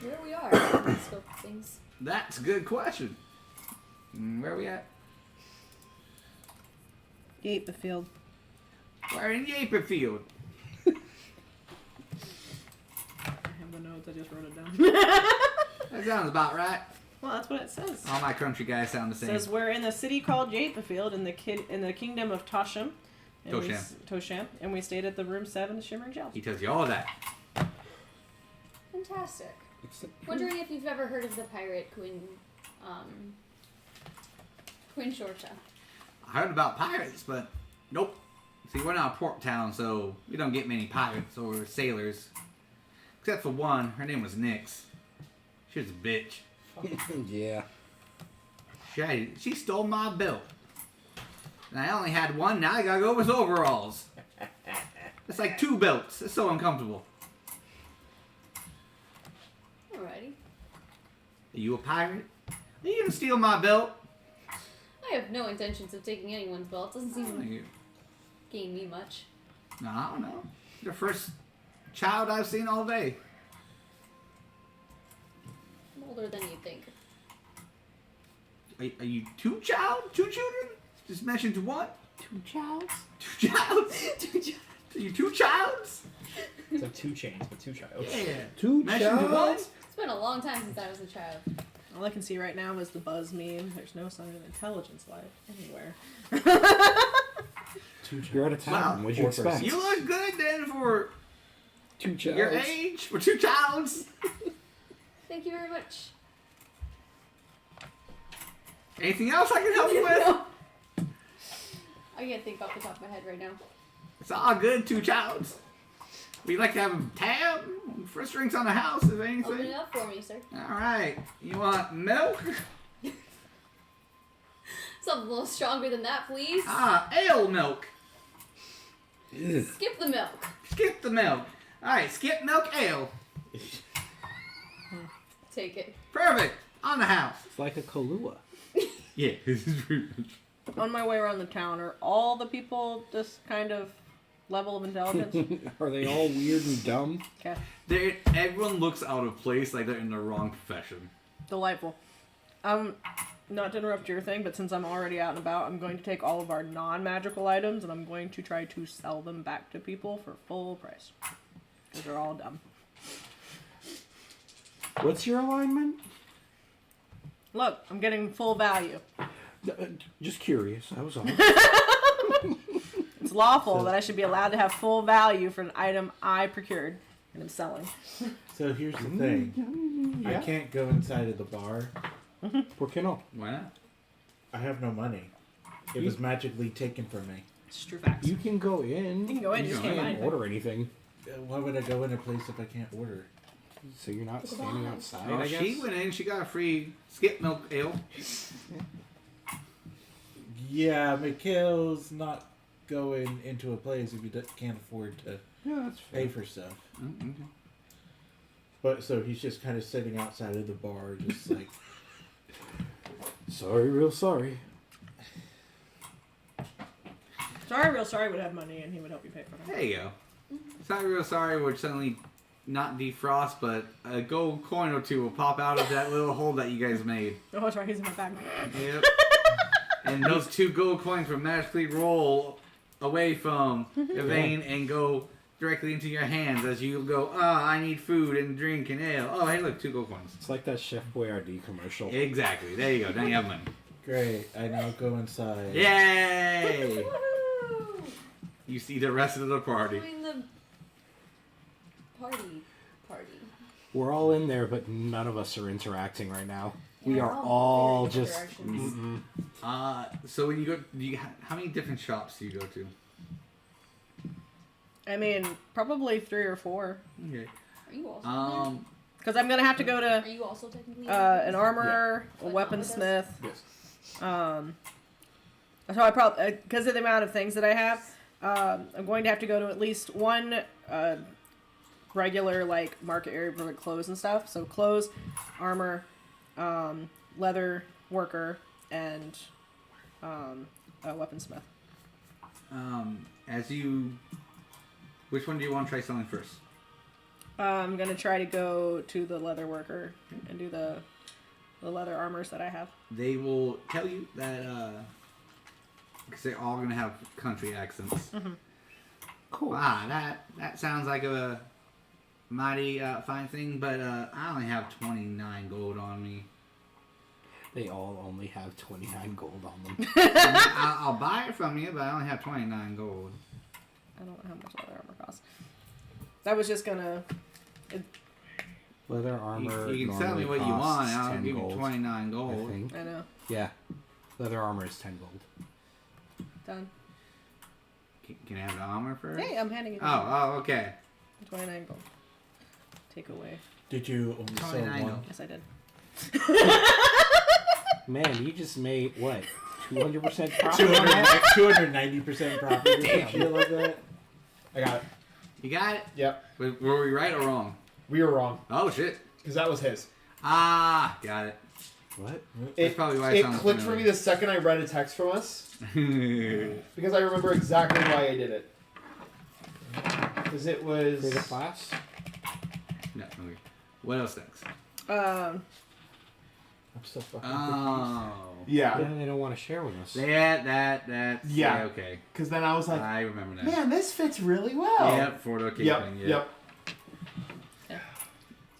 where we are in the scope of things. That's a good question. Where are we at? Eat the field. We're in Yaperfield. I have the notes. I just wrote it down. That sounds about right. Well, that's what it says. All my country guys sound the It same. says we're in a city called Yapefield in the kingdom of Tosham. And Tosham. And we stayed at the room 7, the Shimmering Shells. He tells you all that. Fantastic. Wondering if you've ever heard of the pirate Queen Shorta. I heard about pirates, but nope. See, we're not a port town, so we don't get many pirates or sailors. Except for one. Her name was Nyx. She was a bitch. Yeah. She stole my belt. And I only had one, now I gotta go with overalls. It's like 2 belts. It's so uncomfortable. Alrighty. Are you a pirate? Are you gonna steal my belt? I have no intentions of taking anyone's belt. Doesn't seem to gain me much. No, I don't know. You're the first child I've seen all day. I'm older than you think. Are you 2 children? Just mentioned 1? 2 childs? 2 childs? Are you 2 childs? It's like 2 chains, but 2 childs. Yeah. 2 Mentioned 1? childs? It's been a long time since I was a child. All I can see right now is the buzz meme. There's no sign of intelligence life anywhere. You're at a tavern. Wow. What'd you expect? You look good then for 2 childs. your age. For 2 childs. Thank you very much. Anything else I can help you with? No. I can't think off the top of my head right now. It's all good, 2 childs. We'd like to have a tab. First drinks on the house, if Open anything. it up for me, sir. Alright. You want milk? Something a little stronger than that, please. Ale milk. Ugh. Skip the milk. Skip the milk. Alright, skip milk ale. Take it. Perfect. On the house. It's like a Kahlua. Yeah, this is pretty much. On my way around the town, are all the people this kind of level of intelligence? Are they all weird and dumb? Okay. Everyone looks out of place, like they're in the wrong profession. Delightful. Not to interrupt your thing, but since I'm already out and about, I'm going to take all of our non-magical items and I'm going to try to sell them back to people for full price. Because they're all dumb. What's your alignment? Look, I'm getting full value. Just curious. I was all. It's lawful that I should be allowed to have full value for an item I procured and am selling. So here's the thing. I can't go inside of the bar. ¿Por qué no? Why not? I have no money. It was magically taken from me. It's true facts. You can go in. You can go in, You you just can can't buy can't anything. order anything. Why would I go in a place if I can't order? So you're not standing outside, Oh, I guess? she went in, she got a free skip milk ale. Yeah, Mikael's not going into a place if he can't afford to Yeah, that's pay fair. for stuff. Mm-hmm. But so he's just kind of sitting outside of the bar, just like, Sorry, real sorry. Sorry, real sorry would have money and he would help you pay for them. There you go. Sorry, real sorry would suddenly not defrost, but a gold coin or 2 will pop out of that little hole that you guys made. Oh, that's right, he's in my bag. Yep. And those 2 gold coins will magically roll away from Yvaine and go directly into your hands as you go, I need food and drink and ale. Oh, hey, look, 2 gold coins. It's like that Chef Boyardee commercial. Exactly. There you go. Now you have money. Great. I now go inside. Yay! Woohoo! You see the rest of the party. Doing the party. We're all in there, but none of us are interacting right now. We Yeah, are we're all very just. interactions. So when you go, how many different shops do you go to? I mean, probably 3 or 4. Okay. Are you also Because I'm gonna have to go there? Are to you also technically an armorer, Yeah. a But not with weaponsmith. Yes. So I probably, because of the amount of things that I have, I'm going to have to go to at least one regular like market area for like clothes and stuff. So clothes, armor, leather worker, and a weaponsmith. Which one do you want to try selling first? I'm gonna try to go to the leather worker and do the leather armors that I have. They will tell you that, because they're all gonna have country accents. Mm-hmm. Cool. Wow, that sounds like a mighty fine thing, but I only have 29 gold on me. They all only have 29 gold on them. I'll buy it from you, but I only have 29 gold. I don't know how much leather armor costs. That was just gonna. Leather armor. You can sell me normally what you want, costs and I'll 10 give you gold, 29 I gold. think. I know. Yeah. Leather armor is 10 gold. Done. Can I have the armor first? Hey, I'm handing it. Oh, okay. 29 gold. Take away. Did you only sell 29 one? gold. Yes, I did. Man, you just made, what, 200% profit on that? 290% profit. Damn. Shit like that. I got it. You got it? Yep. Were we right or wrong? We were wrong Oh, shit. because that was his. Ah, got it. What? That's probably why it it sounds clicked for me familiar. the second I read a text from us because I remember exactly why I did it. Because it was. For the class? No, okay. What else next? I'm so fucking Oh. Yeah. Then they don't want to share with us. That's Yeah. okay. Because then I was like, I remember that. man, this fits really well. Yep, for the Yep. thing. Yeah. Yep.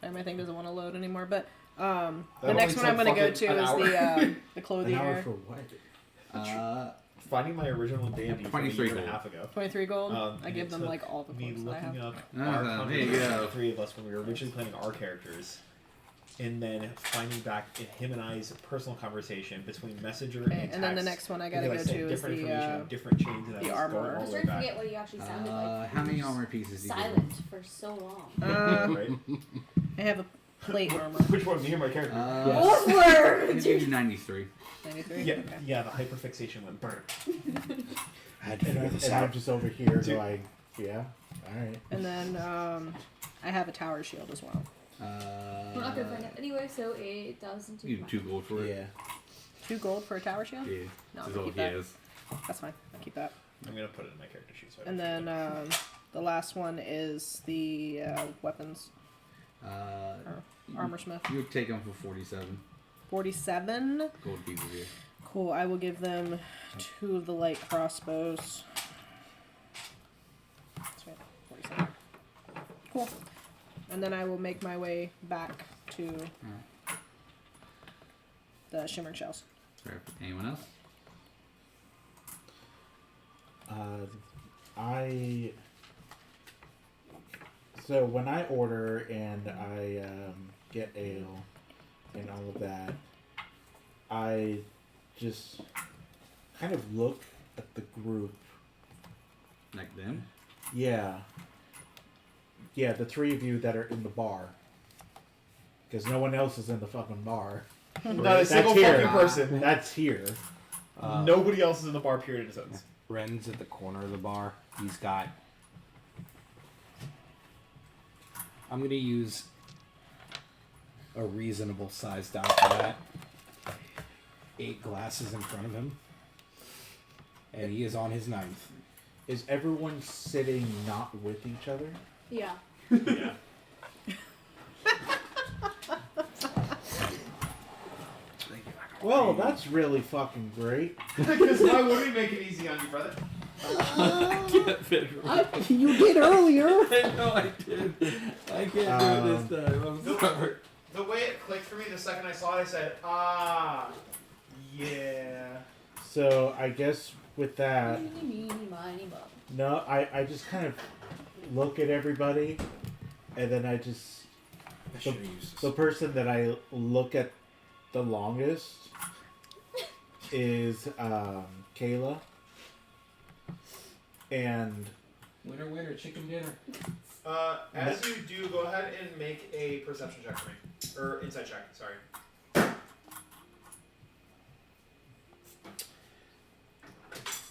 Sorry, my thing doesn't want to load anymore. But the That next only one I'm took going to go fucking to an is hour. the clothing An hour area. for what? Finding my original dandy from a 23 year and a gold. half ago. 23 gold. I and give it them took like all the me clothes that I have. looking up Ah, our there you conversation, go. the three of us, when we were originally planning our characters, and then finding back him and I's personal conversation between messenger Okay, and text. and then the next one I gotta because go said to is different the information, different chains, and I the was armor. going I all was the way trying to back. forget what you actually sounded like. How many armor pieces do you give Silent for so long. Right? I have a plate armor. Which one? Me or my character? Over! I give you 93. 93. yeah, Okay. yeah. The hyperfixation went burn. I had to And, figure this I'm out. just over here, Dude. like, yeah, alright. And then I have a tower shield as well. We're not gonna find out anyway, so it doesn't You give 2 gold for it. Yeah. 2 gold for a tower shield? Yeah. No, This I'll is all keep he that. has. That's fine. I'll keep that. I'm gonna put it in my character sheet. So I And don't then forget. the last one is the weapons armor smith. You would take them for 47 47. gold pieces here. Cool. I will give them 2 of the light crossbows. That's right. 47. Cool. And then I will make my way back to the shimmered shells. Perfect. Anyone else? So when I order and I get ale and all of that, I just kind of look at the group. Like them? Yeah. Yeah, the 3 of you that are in the bar. Because no one else is in the fucking bar. Not a single That's here. fucking person. That's here. Nobody else is in the bar. Period. In a sense. Ren's at the corner of the bar. He's got. I'm gonna use a reasonable size die for that. 8 glasses in front of him, and he is on his 9th. Is everyone sitting not with each other? Yeah. Yeah. Well, that's really fucking great. Because why would we make it easy on you, brother? You did earlier. I know I did. I can't do it this time. I'm sorry. The way it clicked for me the second I saw it, I said, ah, Yeah. So I guess with that, Meeny, miny, moe. no, I just kind of look at everybody, and then I just I should have used the this. person that I look at the longest is Kayla, and Winner, winner, chicken dinner. As you do, go ahead and make a perception check for me. Or insight check, sorry.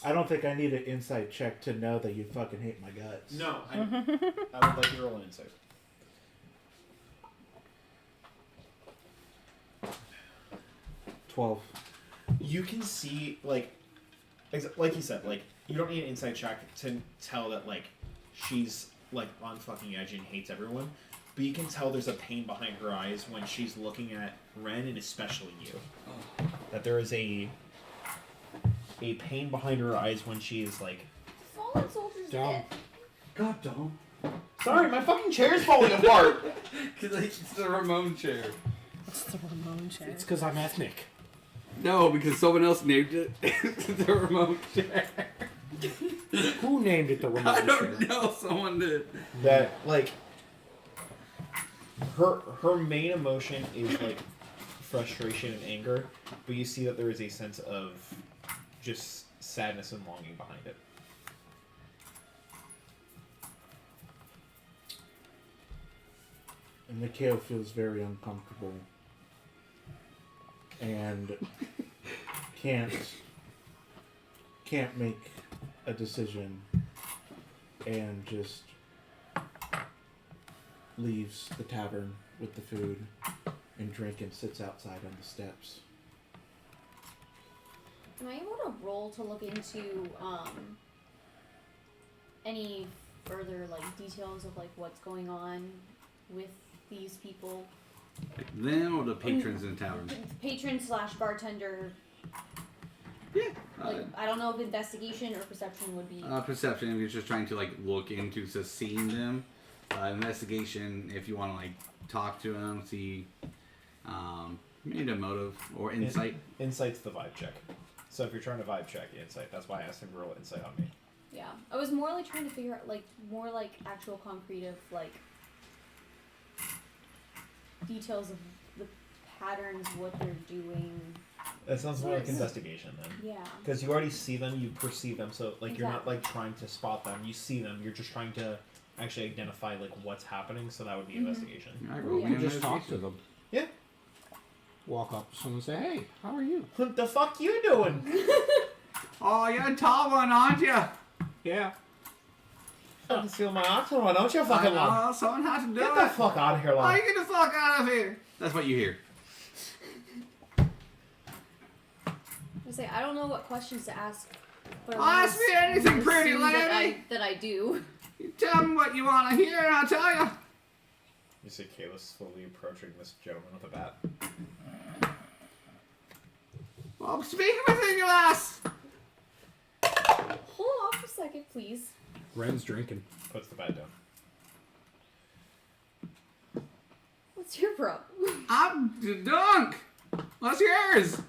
I don't think I need an insight check to know that you fucking hate my guts. No, I would like you to roll an insight. $12. You can see, like you said, like, you don't need an insight check to tell that, like, she's, like, on fucking edge and hates everyone. But you can tell there's a pain behind her eyes when she's looking at Ren and especially you. That there is a pain behind her eyes when she is, like... Fallen soldier's Dumb. dead. God, don't. Sorry, my fucking chair's falling apart! Because it's the Ramon chair. It's the Ramon chair. It's because I'm ethnic. No, because someone else named it the Ramon chair. Who named it the Ramon I chair? don't know. Someone did. That, like... Her main emotion is, like, frustration and anger, but you see that there is a sense of just sadness and longing behind it. And Mikhail feels very uncomfortable and can't make a decision and just leaves the tavern with the food and drink and sits outside on the steps. Am I able to roll to look into any further like details of like what's going on with these people? Them or the patrons in the tavern? Patron / bartender. Yeah. Like I don't know if investigation or perception would be. Perception, if you're just trying to like look into seeing them. Investigation, if you want to like talk to them, see, maybe a motive or insight. Insight's the vibe check. So if you're trying to vibe check insight, that's why I asked him to roll insight on me. Yeah, I was more like trying to figure out like more like actual concrete of like details of the patterns, what they're doing. That sounds more like Yes. investigation then. Yeah. Because you already see them, you perceive them, so like you're not Exactly. like trying to spot them. You see them, you're just trying to actually identify like what's happening. So that would be Mhm. investigation. I Yeah. roll You me You just talk to investigation. them. Yeah. Walk up to someone and say, hey, how are you? What the fuck you doing? Oh, you're a tall one, aren't you? Yeah. I can steal my oxygen. Why don't you I fucking lie? know, someone has to do Get it. the fuck out of here, Oh, Lon. you get the fuck out of here. That's what you hear. I say I don't know what questions to ask. But Ask me anything, pretty assume that lady. that I do. You tell me what you want to hear, and I'll tell you. You see Kayla slowly approaching this gentleman with a bat. Well, speak within your ass. Hold on for a second, please. Ren's drinking. Puts the bat down. What's your problem? I'm drunk. What's yours?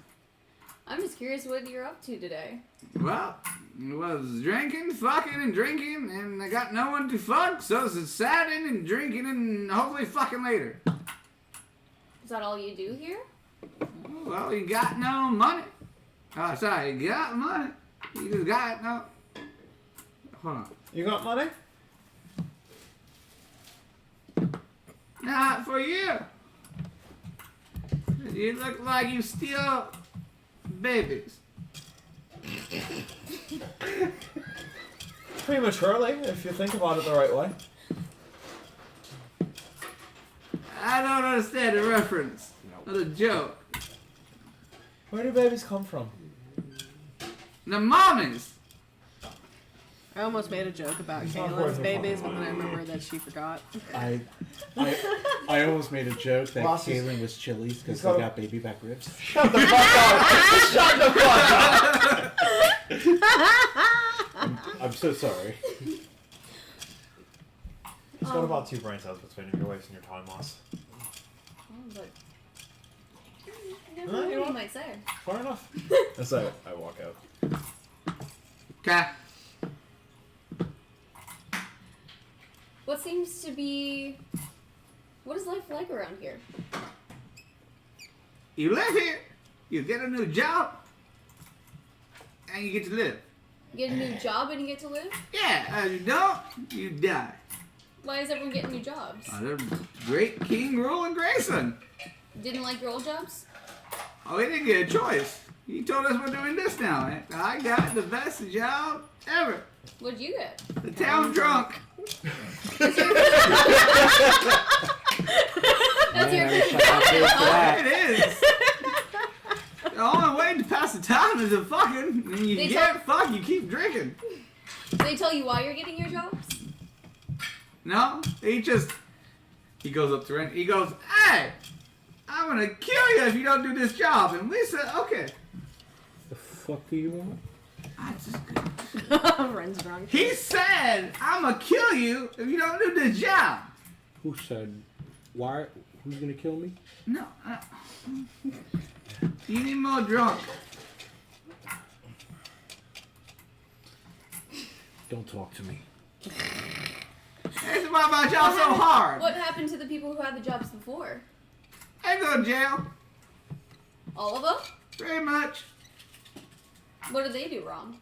I'm just curious what you're up to today. Well, I was drinking, fucking, and drinking, and I got no one to fuck, so it's saddening and drinking and hopefully fucking later. Is that all you do here? Well, you got no money. Oh, sorry, you got money. You just got no. Hold on. You got money? Not for you. You look like you steal babies. Prematurely, if you think about it the right way. I don't understand the reference or the joke. Where do babies come from? The mommies. I almost made a joke about It's not Kayla's worth it. babies, but then I remembered that she forgot. I almost made a joke that Boss is- Calean was Chili's because he's they got- got baby back ribs. Shut the fuck up! Shut the fuck up! I'm so sorry. He's got about 2 brain cells between your waist and your time loss. Oh, but never Huh? know You what know you what? might say. Fair enough. That's I walk out. Okay. What seems to be... What is life like around here? You live here, you get a new job, and you get to live. You get a new job and you get to live? Yeah, you don't, you die. Why is everyone getting new jobs? The great King ruling Grayson. Didn't like your old jobs? Oh, he didn't get a choice. He told us we're doing this now. And I got the best job ever. What'd you get? The town drunk. That's your Man, I wish I got paid for that. It is. The only way to pass the time is to fucking. When you They get fucked, you keep drinking. They tell you why you're getting your jobs? No, he goes up to Ren. He goes, "Hey, I'm gonna kill you if you don't do this job." And we said, "Okay." The fuck do you want? I just. Ren's drunk. He said, "I'm gonna kill you if you don't do this job." Who said? Why? Who's gonna kill me? No. You need more drunk. Don't talk to me. That's why my job's so hard. What happened to the people who had the jobs before? They go to jail. All of them? Pretty much. What did they do wrong?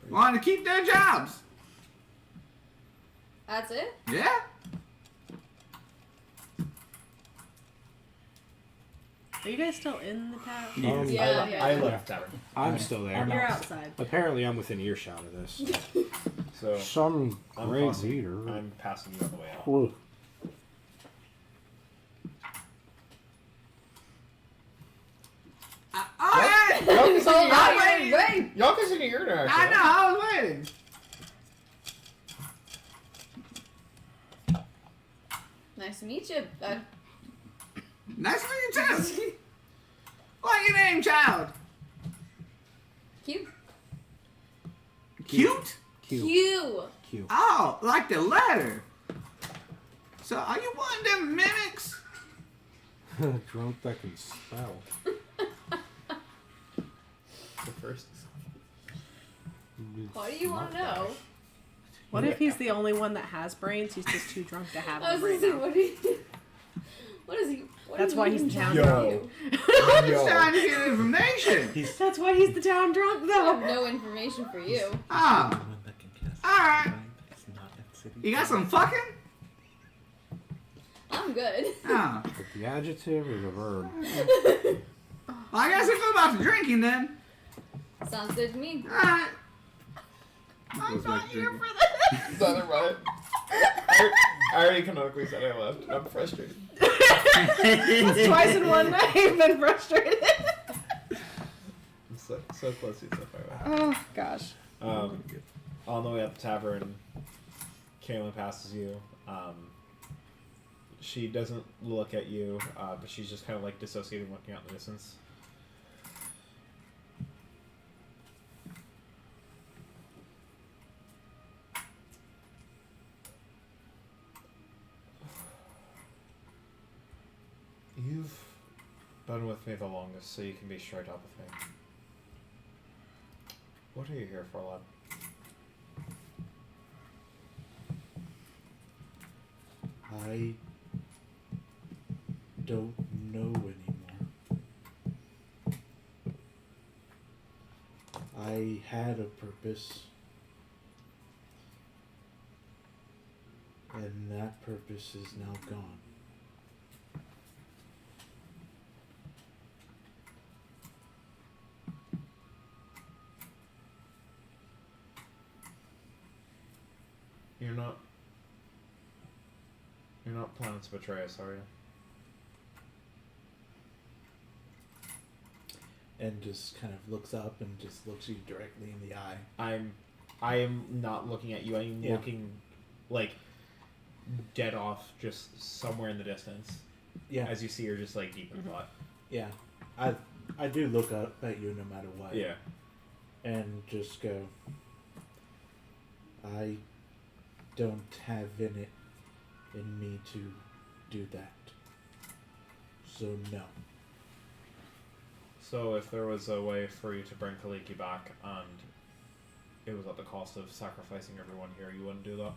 Want to keep their jobs. That's it? Yeah. Are you guys still in the town? Yeah. I left tavern. I'm still there. You're outside. Apparently, I'm within earshot of this. So Some I'm great passing, leader. I'm passing you on the way out. Whoa. Oh, yeah. Y'all So I'm now waiting. you're ready. Y'all continue your interaction. I know. I was waiting. Nice to meet you. Nice to meet you too. What's your name, child? Q. Cute? Q. Q. Oh, like the letter. So, are you one of them mimics? Drunk that can spell. The first. What do you want to know? What if he's the only one that has brains? He's just too drunk to have I was them right gonna say, now. what do you... What is he... What That's do why you he's mean the town drunk drunk. you? I'm just trying to get information. That's why he's the town drunk, I though. have no information for you. Ah, alright. You got some fucking? I'm good. Oh. The adjective or the verb? Well, I guess if we're about to drinking then. Sounds good to me. Alright. I'm Goes not back here drinking. for this. Southern right. I already canonically said I left. I'm frustrated. It's twice in one night. I've been frustrated. I'm so close to stuff I Oh, gosh. On the way up the tavern, Calean passes you. She doesn't look at you, but she's just kind of like dissociated, looking out in the distance. You've been with me the longest, so you can be straight up with me. What are you here for, lad? I don't know anymore. I had a purpose, and that purpose is now gone. You're not planning to betray us, are you? And just kind of looks up and just looks you directly in the eye. I am not looking at you. I'm Yeah. looking like dead off, just somewhere in the distance. Yeah, As you see her just like deep in thought. yeah. I do look up at you no matter what. Yeah. And just go, I don't have in me to do that. So no. So if there was a way for you to bring Kaliki back and it was at the cost of sacrificing everyone here, you wouldn't do that?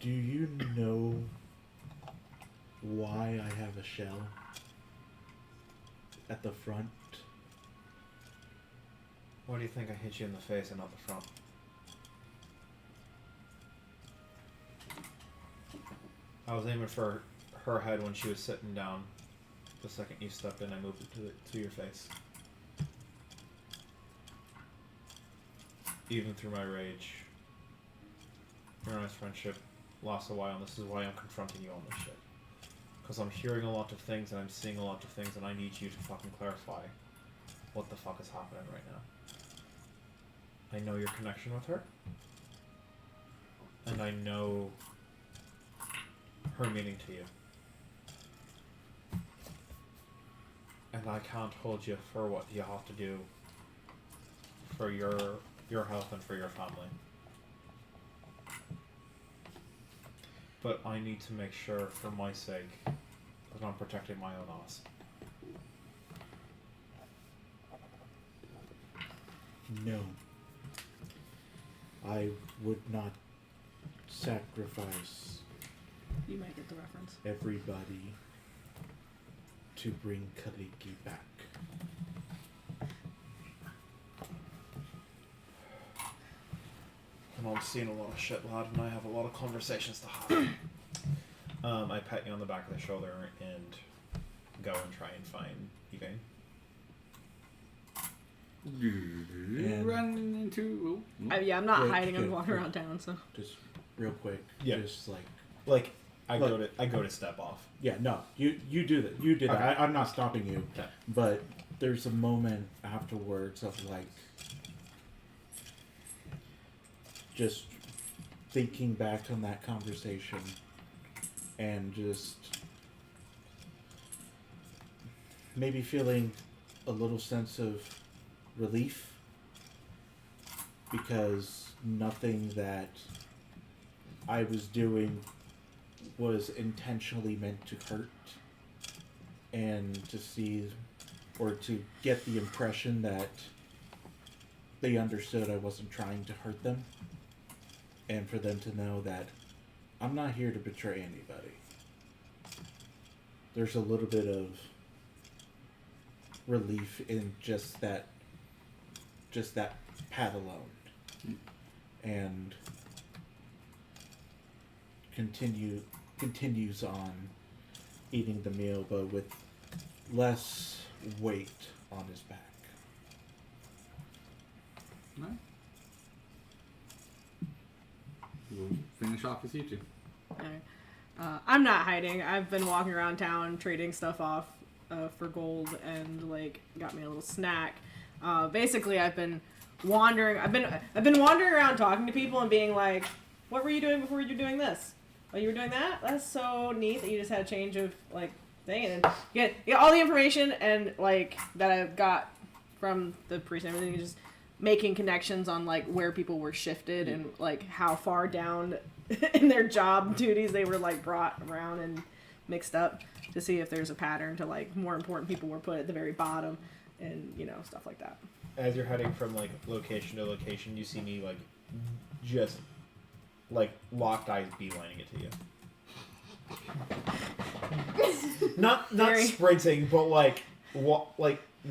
Do you know why I have a shell at the front? Why do you think I hit you in the face and not the front? I was aiming for her head when she was sitting down. The second you stepped in, I moved it to your face. Even through my rage, your honest friendship lost a while, and this is why I'm confronting you on this shit. Because I'm hearing a lot of things, and I'm seeing a lot of things, and I need you to fucking clarify what the fuck is happening right now. I know your connection with her, and I know her meaning to you. And I can't hold you for what you have to do for your health and for your family. But I need to make sure, for my sake, that I'm protecting my own ass. No. I would not sacrifice You might get the reference. everybody to bring Kaliki back. And I'm seeing a lot of shit, lad, and I have a lot of conversations to have. I pat you on the back of the shoulder and go and try and find Yvaine. And Run into. Yeah, I'm not Good, hiding. I'm good, walking good. around town, so. just real quick, Yeah. just like, Like I Look. go to step off. yeah, no, you do that. You did Okay. that. I'm not stopping you. Okay. But there's a moment afterwards of like just thinking back on that conversation and just maybe feeling a little sense of relief because nothing that I was doing was intentionally meant to hurt, and to see or to get the impression that they understood I wasn't trying to hurt them, and for them to know that I'm not here to betray anybody. There's a little bit of relief in just that pat alone, and continues on eating the meal, but with less weight on his back. Alright. We'll finish off with you two. Alright. I'm not hiding. I've been walking around town trading stuff off for gold and like got me a little snack. Basically, I've been wandering. I've been wandering around talking to people and being like, "What were you doing before you were doing this? Oh, you were doing that? That's so neat that you just had a change of like thing." And then get all the information and like that I got from the priest and everything, just making connections on like where people were shifted and like how far down in their job duties they were like brought around and mixed up to see if there's a pattern to like more important people were put at the very bottom and stuff like that. As you're heading from like location to location, you see me like just like locked eyes beelining it to you. not Very- sprinting, but like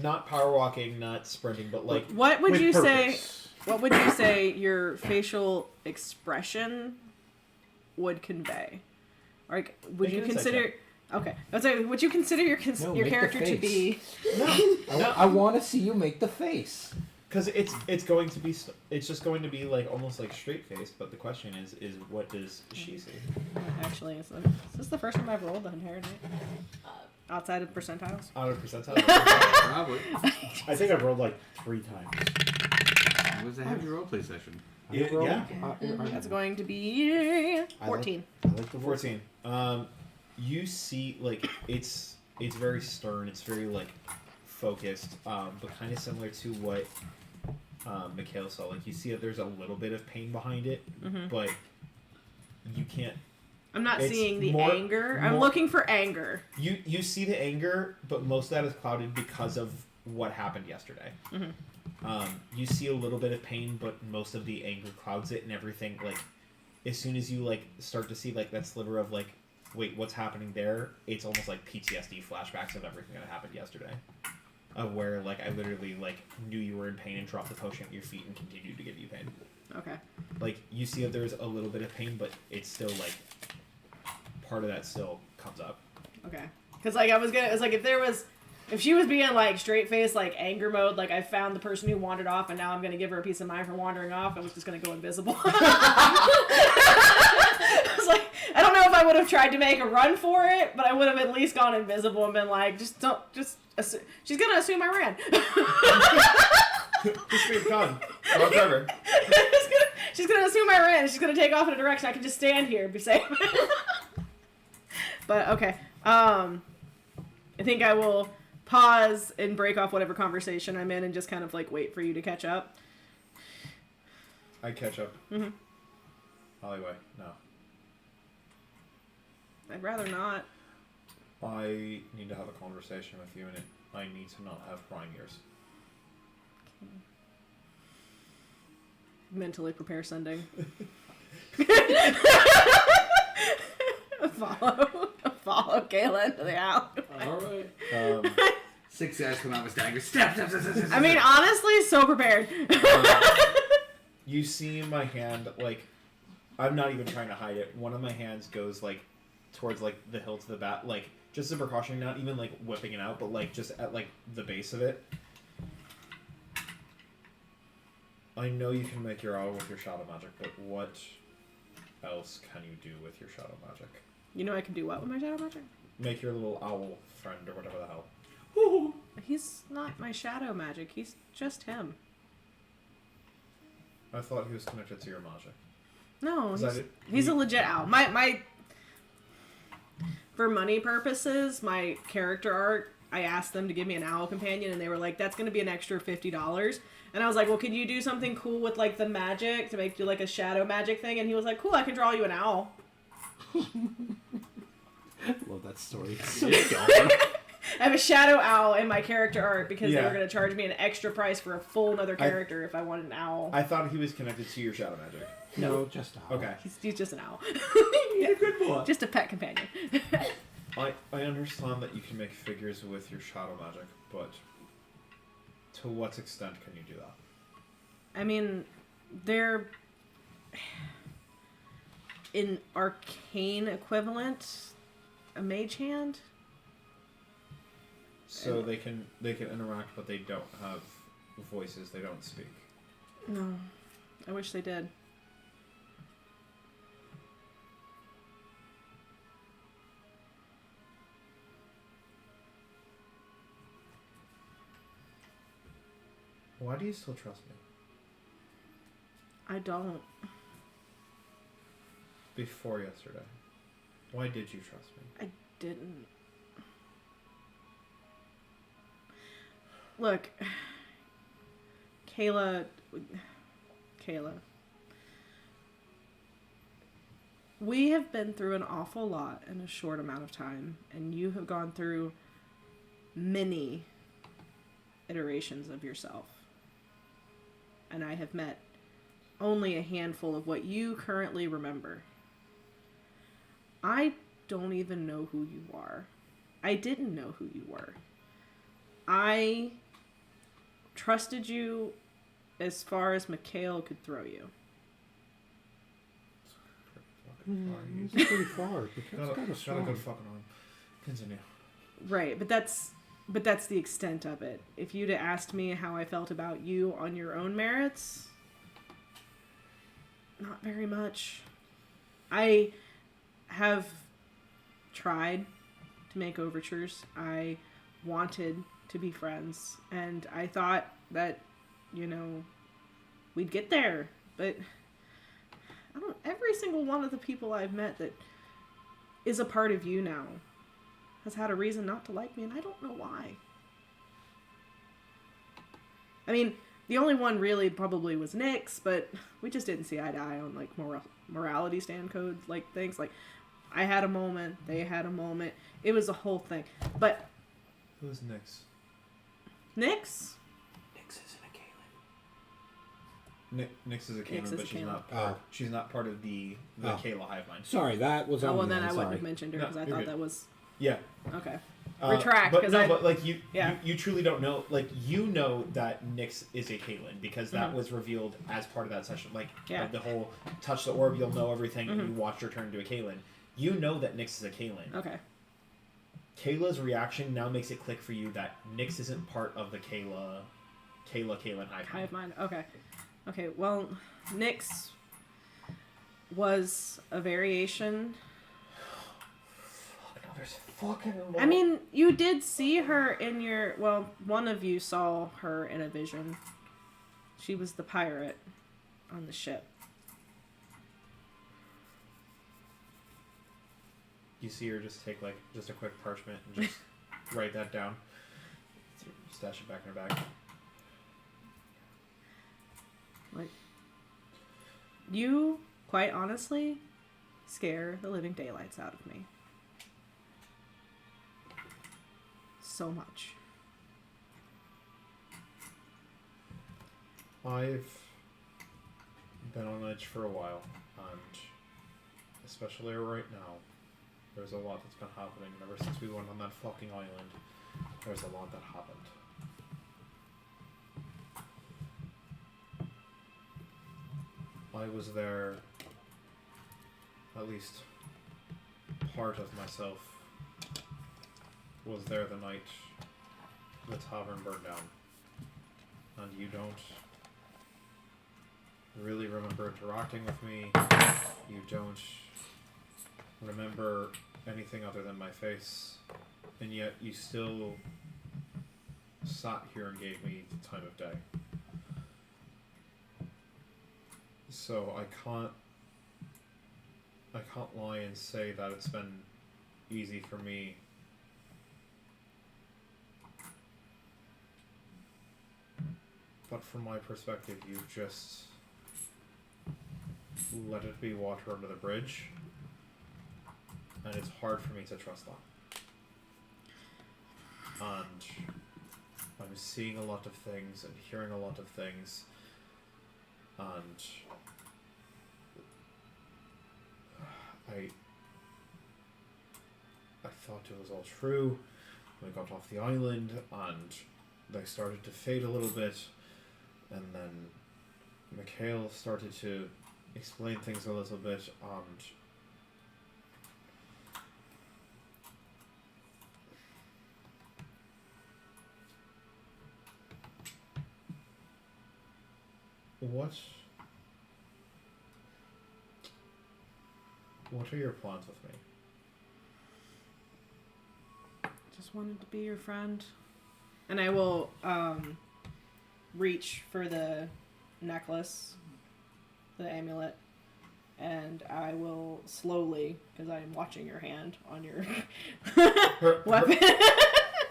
not power walking, not sprinting, but like What would with you purpose. say? What would you say your facial expression would convey? Like, would Make you an insight consider? Okay, let's say, would you consider your No, your make the character to be? I want to see you make the face. because it's going to be it's just going to be like almost like straight faced. But the question is what does she see? Actually, is this the first time I've rolled the inherit outside of percentiles? 100%. Probably. I think I've rolled like 3 times. It was a heavy roleplay session. Yeah. That's going to be 14. I like the 14. You see, like it's very stern. It's very like focused, but kind of similar to what Mikael saw. Like you see that there's a little bit of pain behind it, but you can't. I'm not It's seeing the more- anger. I'm more- looking for anger. You see the anger, but most of that is clouded because of what happened yesterday. You see a little bit of pain, but most of the anger clouds it, and everything. Like, as soon as you like start to see like that sliver of like, wait, what's happening there? It's almost like PTSD flashbacks of everything that happened yesterday. Of where like I literally like knew you were in pain and dropped the potion at your feet and continued to give you pain. Okay. Like you see that there's a little bit of pain, but it's still like part of that still comes up. Okay. Because like it was like if she was being like straight face like anger mode, like I found the person who wandered off and now I'm gonna give her a piece of mind for wandering off, I was just gonna go invisible. I was like, I don't know if I would have tried to make a run for it, but I would have at least gone invisible and been like, she's gonna assume I ran. Just be gone. Gone forever. She's gonna assume I ran. She's gonna take off in a direction. I can just stand here and be safe. But okay. I think I will pause and break off whatever conversation I'm in and just kind of like wait for you to catch up. I catch up. Mm-hmm. Alleyway, no. I'd rather not. I need to have a conversation with you, and I need to not have crying ears. Mentally prepare sending. Follow Calean to the owl. Alright. 6 guys come out with daggers. Step. I mean, honestly, so prepared. You see my hand, like, I'm not even trying to hide it. One of my hands goes, like, towards, like, the hilt of the bat, like, just a precaution, not even, like, whipping it out, but, like, just at, like, the base of it. I know you can make your owl with your shadow magic, but what else can you do with your shadow magic? You know I can do what with my shadow magic? Make your little owl friend or whatever the hell. He's not my shadow magic. He's just him. I thought he was connected to your magic. No, Is he's a legit owl. My for money purposes, my character art, I asked them to give me an owl companion, and they were like, "That's going to be an extra $50." And I was like, "Well, could you do something cool with like the magic to make you like a shadow magic thing?" And he was like, "Cool, I can draw you an owl." Love that story. I have a shadow owl in my character art because they Yeah. were going to charge me an extra price for a full another character if I wanted an owl. I thought he was connected to your shadow magic. No, just owl. Okay. He's just an owl. You're a good boy. Just a pet companion. I understand that you can make figures with your shadow magic, but to what extent can you do that? I mean, they're an arcane equivalent, a mage hand. So they can interact, but they don't have voices. They don't speak. No, I wish they did. Why do you still trust me? I don't. Before yesterday, why did you trust me? I didn't. Look, Kayla, we have been through an awful lot in a short amount of time, and you have gone through many iterations of yourself. And I have met only a handful of what you currently remember. I don't even know who you are. I didn't know who you were. I trusted you as far as Mikael could throw you. He's pretty far. Got a good fucking arm. Continue. Right, but that's the extent of it. If you'd have asked me how I felt about you on your own merits, not very much. I have tried to make overtures. I wanted to be friends, and I thought that, we'd get there, but every single one of the people I've met that is a part of you now has had a reason not to like me, and I don't know why. I mean, The only one really probably was Nyx, but we just didn't see eye to eye on like morality stand code like things. Like I had a moment, they had a moment. It was a whole thing. But Who's Nyx? Nyx? Nyx isn't a Calean. Nyx is a Calean, Nyx is but a she's Calean. not part. She's not part of the Kayla hive mind. Sorry, that was on Oh well, me, then I I'm wouldn't sorry. have mentioned her No, because I you're thought good. that was Yeah. okay. Retract, But 'cause no, I- but like yeah. you truly don't know. Like you know that Nyx is a Calean because that Mhm. was revealed as part of that session. Like Yeah. the whole touch the orb, you'll know everything, and Mhm. you watch her turn into a Calean. You know that Nyx is a Calean. Okay. Kayla's reaction now makes it click for you that Nyx isn't part of the Calean hive mind. Okay. Okay, well, Nyx was a variation. No, there's fucking. I mean, you did see her in your... Well, one of you saw her in a vision. She was the pirate on the ship. You see her just take like just a quick parchment and just write that down. Stash it back in her bag. Like, you, quite honestly, scare the living daylights out of me. So much. I've been on edge for a while, and especially right now, there's a lot that's been happening. And ever since we went on that fucking island, there's a lot that happened. I was there, at least part of myself was there the night the tavern burned down. And you don't really remember interacting with me. You don't remember anything other than my face. And yet you still sat here and gave me the time of day. So I can't lie and say that it's been easy for me. But from my perspective, you've just let it be water under the bridge, and it's hard for me to trust that. And I'm seeing a lot of things and hearing a lot of things, and I thought it was all true. We got off the island, and they started to fade a little bit. And then Mikael started to explain things a little bit, and what are your plans with me? Just wanted to be your friend. And I will, reach for the necklace, the amulet, and I will slowly, because I am watching your hand on your weapon.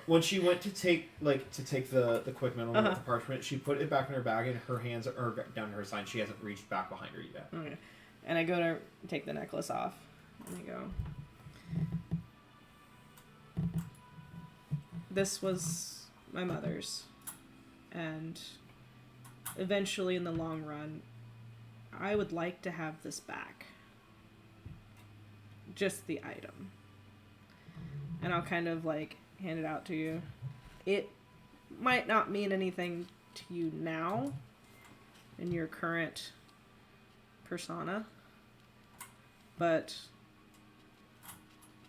When she went to take the quick mental note with the parchment, she put it back in her bag, and her hands are down to her side. She hasn't reached back behind her yet. Okay. And I go to take the necklace off, and I go, this was my mother's, and eventually in the long run, I would like to have this back. Just the item. And I'll kind of like hand it out to you. It might not mean anything to you now in your current persona, but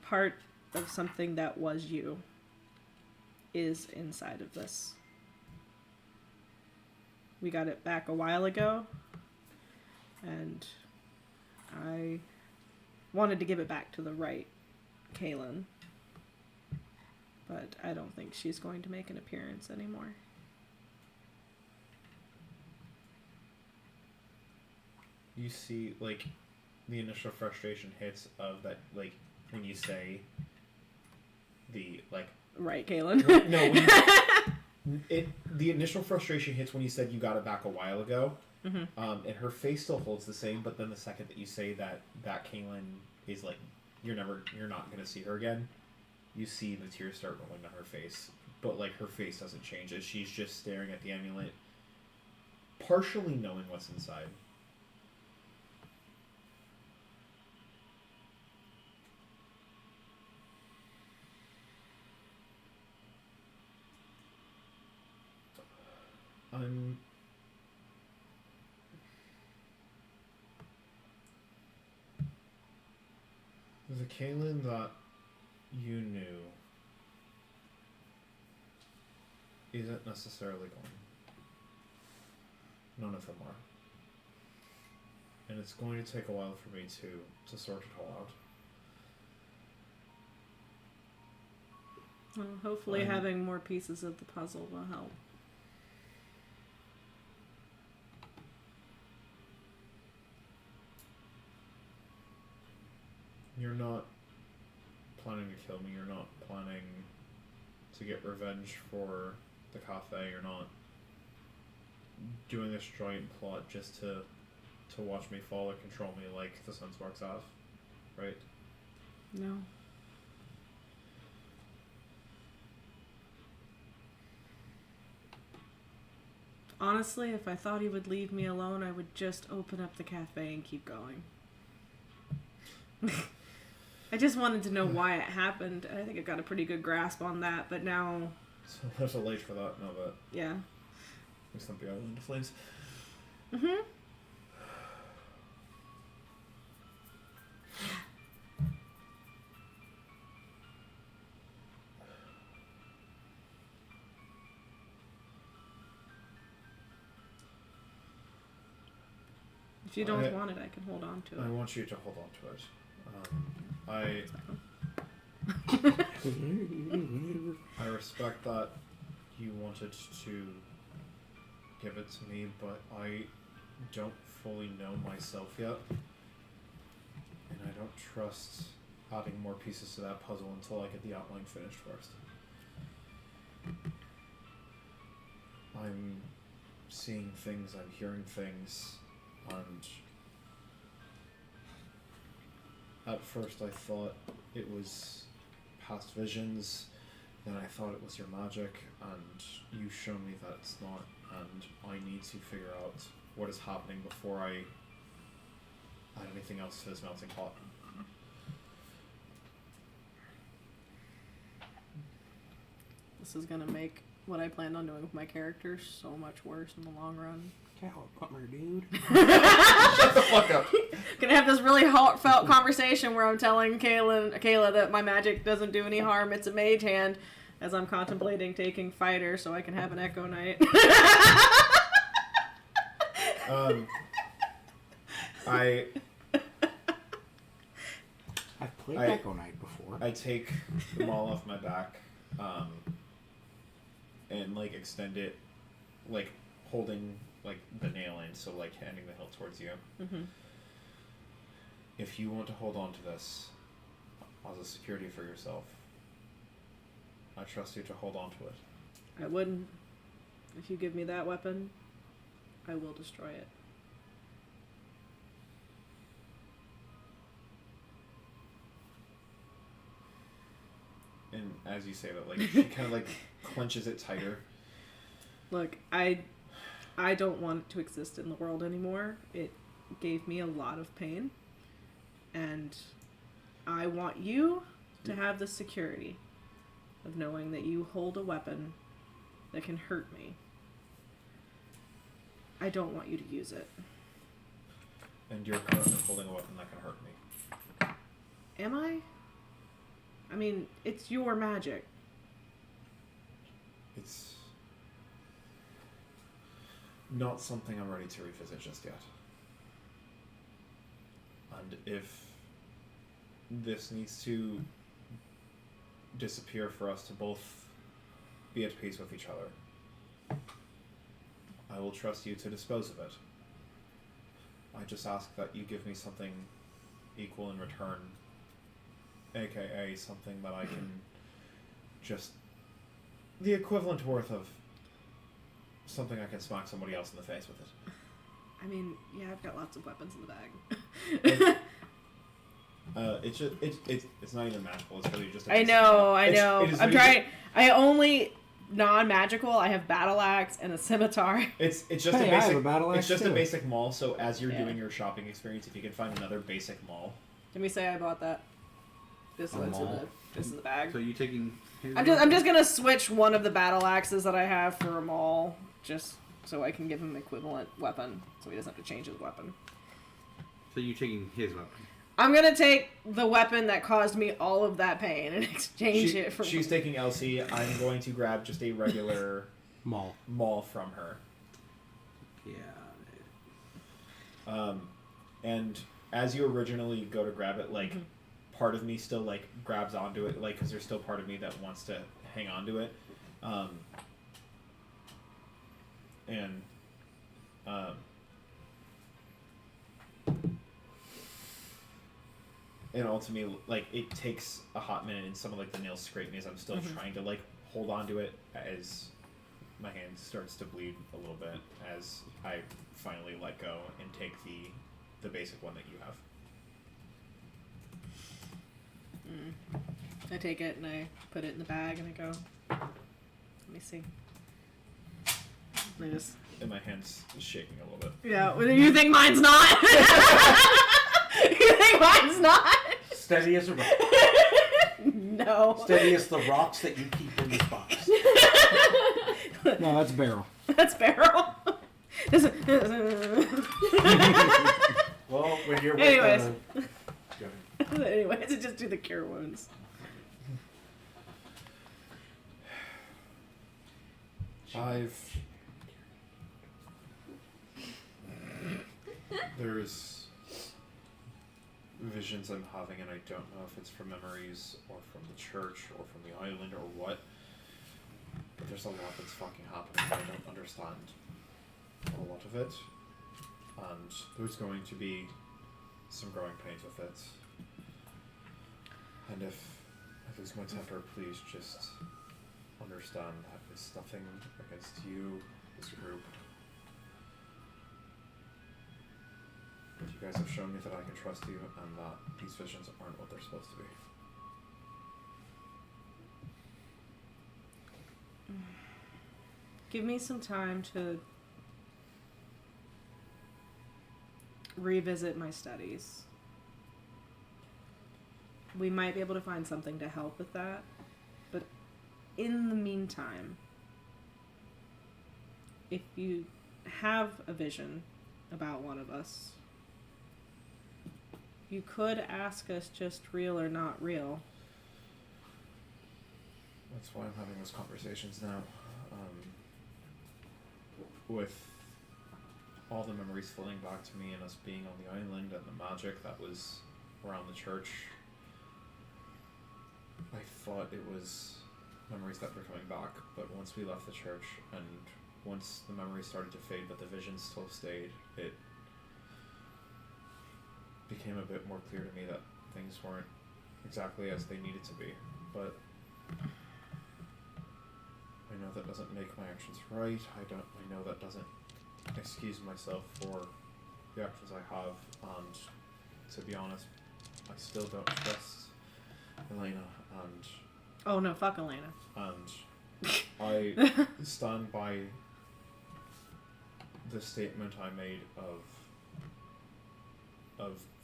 part of something that was you is inside of this. We got it back a while ago, and I wanted to give it back to the right Calean, but I don't think she's going to make an appearance anymore. You see, like, the initial frustration hits of that, like, when you say the, like... Right, Calean? No, the initial frustration hits when you said you got it back a while ago. Mm-hmm. And her face still holds the same, but then the second that you say that Calean is like, you're not gonna see her again, you see the tears start rolling down her face. But like her face doesn't change as she's just staring at the amulet, partially knowing what's inside. The Calean that you knew isn't necessarily gone. None of them are. And it's going to take a while for me to sort it all out. Well, hopefully having more pieces of the puzzle will help. You're not planning to kill me. You're not planning to get revenge for the cafe. You're not doing this joint plot just to watch me fall or control me like the Sunsparks have, right? No. Honestly, if I thought he would leave me alone, I would just open up the cafe and keep going. I just wanted to know why it happened. I think I got a pretty good grasp on that, but now... So there's a late for that, no, but... Yeah. We sent the island into flames. Mm-hmm. If you don't want it, I can hold on to it. I want you to hold on to it. I respect that you wanted to give it to me, but I don't fully know myself yet. And I don't trust adding more pieces to that puzzle until I get the outline finished first. I'm seeing things, I'm hearing things, and at first I thought it was past visions, then I thought it was your magic, and you've shown me that it's not, and I need to figure out what is happening before I add anything else to this melting pot. This is gonna make what I planned on doing with my character so much worse in the long run. Cow, bummer, dude. Shut the fuck up! Gonna have this really heartfelt conversation where I'm telling Kayla that my magic doesn't do any harm, it's a mage hand, as I'm contemplating taking fighter so I can have an Echo Knight. I've played Echo Knight before. I take the maul off my back, and like extend it, like holding like the nail in, so like handing the hilt towards you. Mm-hmm. If you want to hold on to this as a security for yourself, I trust you to hold on to it. I wouldn't. If you give me that weapon, I will destroy it. And as you say that, like she kind of like clenches it tighter. Look, I don't want it to exist in the world anymore. It gave me a lot of pain. And I want you to have the security of knowing that you hold a weapon that can hurt me. I don't want you to use it. And you're currently holding a weapon that can hurt me. Am I? I mean, it's your magic. It's not something I'm ready to revisit just yet. And if this needs to disappear for us to both be at peace with each other, I will trust you to dispose of it. I just ask that you give me something equal in return, aka something that I can just... the equivalent worth of something I can smack somebody else in the face with it. I mean, yeah, I've got lots of weapons in the bag. It's not even magical. It's really just. I know. I'm trying. I only non-magical. I have battle axe and a scimitar. It's just Hey, a I have basic. a battle It's axe just a too. basic mall. So as you're Yeah. doing your shopping experience, if you can find another basic mall, Let me say I bought that. This A one's in maul. the bag. So you taking? His I'm just gonna switch one of the battle axes that I have for a maul, just so I can give him an equivalent weapon, so he doesn't have to change his weapon. So you taking his weapon? I'm gonna take the weapon that caused me all of that pain and exchange it for. she's taking Elsie. I'm going to grab just a regular Maul. from her. Yeah. And as you originally go to grab it, like, part of me still, like, grabs onto it, like, because there's still part of me that wants to hang on to it. And ultimately, like, it takes a hot minute and some of, like, the nails scrape me as I'm still trying to, like, hold on to it as my hand starts to bleed a little bit as I finally let go and take the basic one that you have. I take it and I put it in the bag and I go. Let me see. I just. And my hand's shaking a little bit. Yeah. Well, you think mine's not? You think mine's not? Steady as a rock. No. Steady as the rocks that you keep in this box. No, that's barrel. That's barrel. Well, when you're with Anyways. go ahead. Anyways, it just do the cure wounds. There's visions I'm having, and I don't know if it's from memories or from the church or from the island or what. But there's a lot that's fucking happening. I don't understand a lot of it, and there's going to be some growing pains with it. And if I lose my temper, please just understand that it's nothing against you, this group. But you guys have shown me that I can trust you and that these visions aren't what they're supposed to be. Give me some time to revisit my studies. We might be able to find something to help with that. But in the meantime, if you have a vision about one of us, you could ask us just real or not real. That's why I'm having those conversations now. With all the memories flooding back to me and us being on the island and the magic that was around the church, I thought it was memories that were coming back, but once we left the church and once the memories started to fade but the visions still stayed, it became a bit more clear to me that things weren't exactly as they needed to be. But I know that doesn't make my actions right. I know that doesn't excuse myself for the actions I have, and to be honest, I still don't trust Elena, and Oh no, fuck Elena. I stand by the statement I made of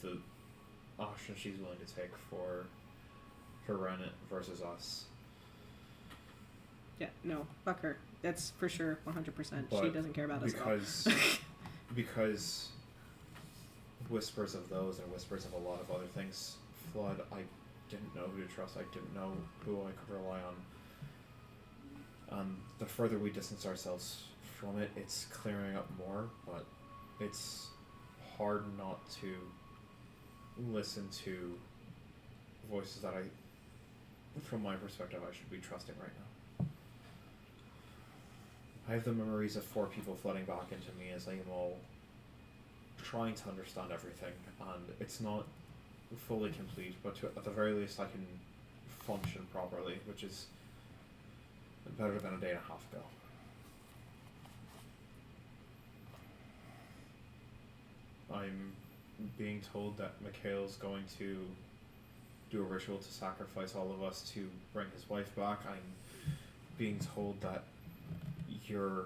the action she's willing to take for Ren versus us. Yeah, no, fuck her. That's for sure, 100%. She But doesn't care about us at all. Because whispers of those and whispers of a lot of other things flood. I didn't know who to trust. I didn't know who I could rely on. The further we distance ourselves from it, it's clearing up more, but it's hard not to listen to voices that from my perspective, I should be trusting right now. I have the memories of 4 people flooding back into me as I am all trying to understand everything, and it's not fully complete, but at the very least I can function properly, which is better than a day and a half ago. I'm being told that Mikael's going to do a ritual to sacrifice all of us to bring his wife back. I'm being told that you're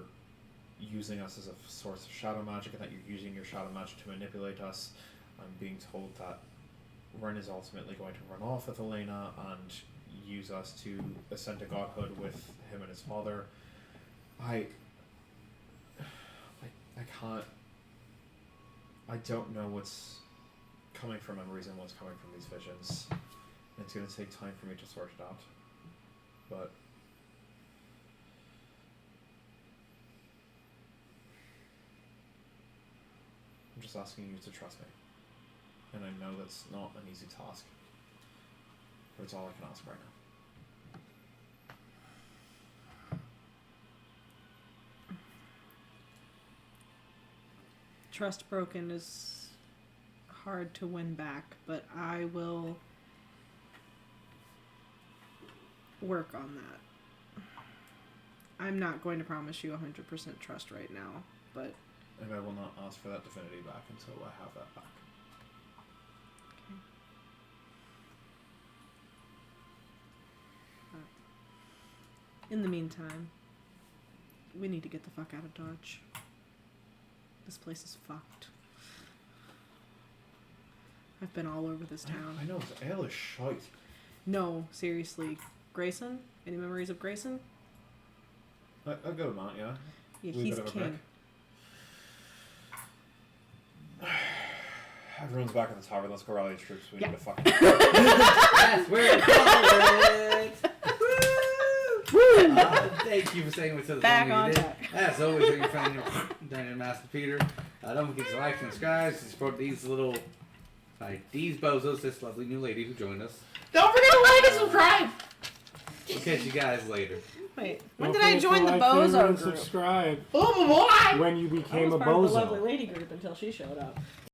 using us as a source of shadow magic and that you're using your shadow magic to manipulate us. I'm being told that Ren is ultimately going to run off with Elena and use us to ascend to godhood with him and his father. I can't. I don't know what's coming from memories and what's coming from these visions. And it's going to take time for me to sort it out. But I'm just asking you to trust me. And I know that's not an easy task. But it's all I can ask right now. Trust broken is hard to win back, but I will work on that. I'm not going to promise you 100% trust right now, but... And I will not ask for that divinity back until I have that back. Okay. In the meantime, we need to get the fuck out of Dodge. This place is fucked. I've been all over this town. I know, this ale is shite. No, seriously. Grayson? Any memories of Grayson? A good amount, yeah. Yeah, Wee he's bit of a king. break. Everyone's back at the tavern. Let's go rally the troops. We Yeah. need to fucking... That's where we call it! Thank you for staying with us Back as long on as you track. did. As always, your friend, Dungeon Master Peter. Don't forget to like and subscribe. Support these these bozos, this lovely new lady who joined us. Don't forget to like and subscribe. We'll catch you guys later. Wait, when Don't did I forget to join the like, favorite, Bozo and group? subscribe Oh boy! when you I became was a part of the bozo. lovely lady group until she showed up.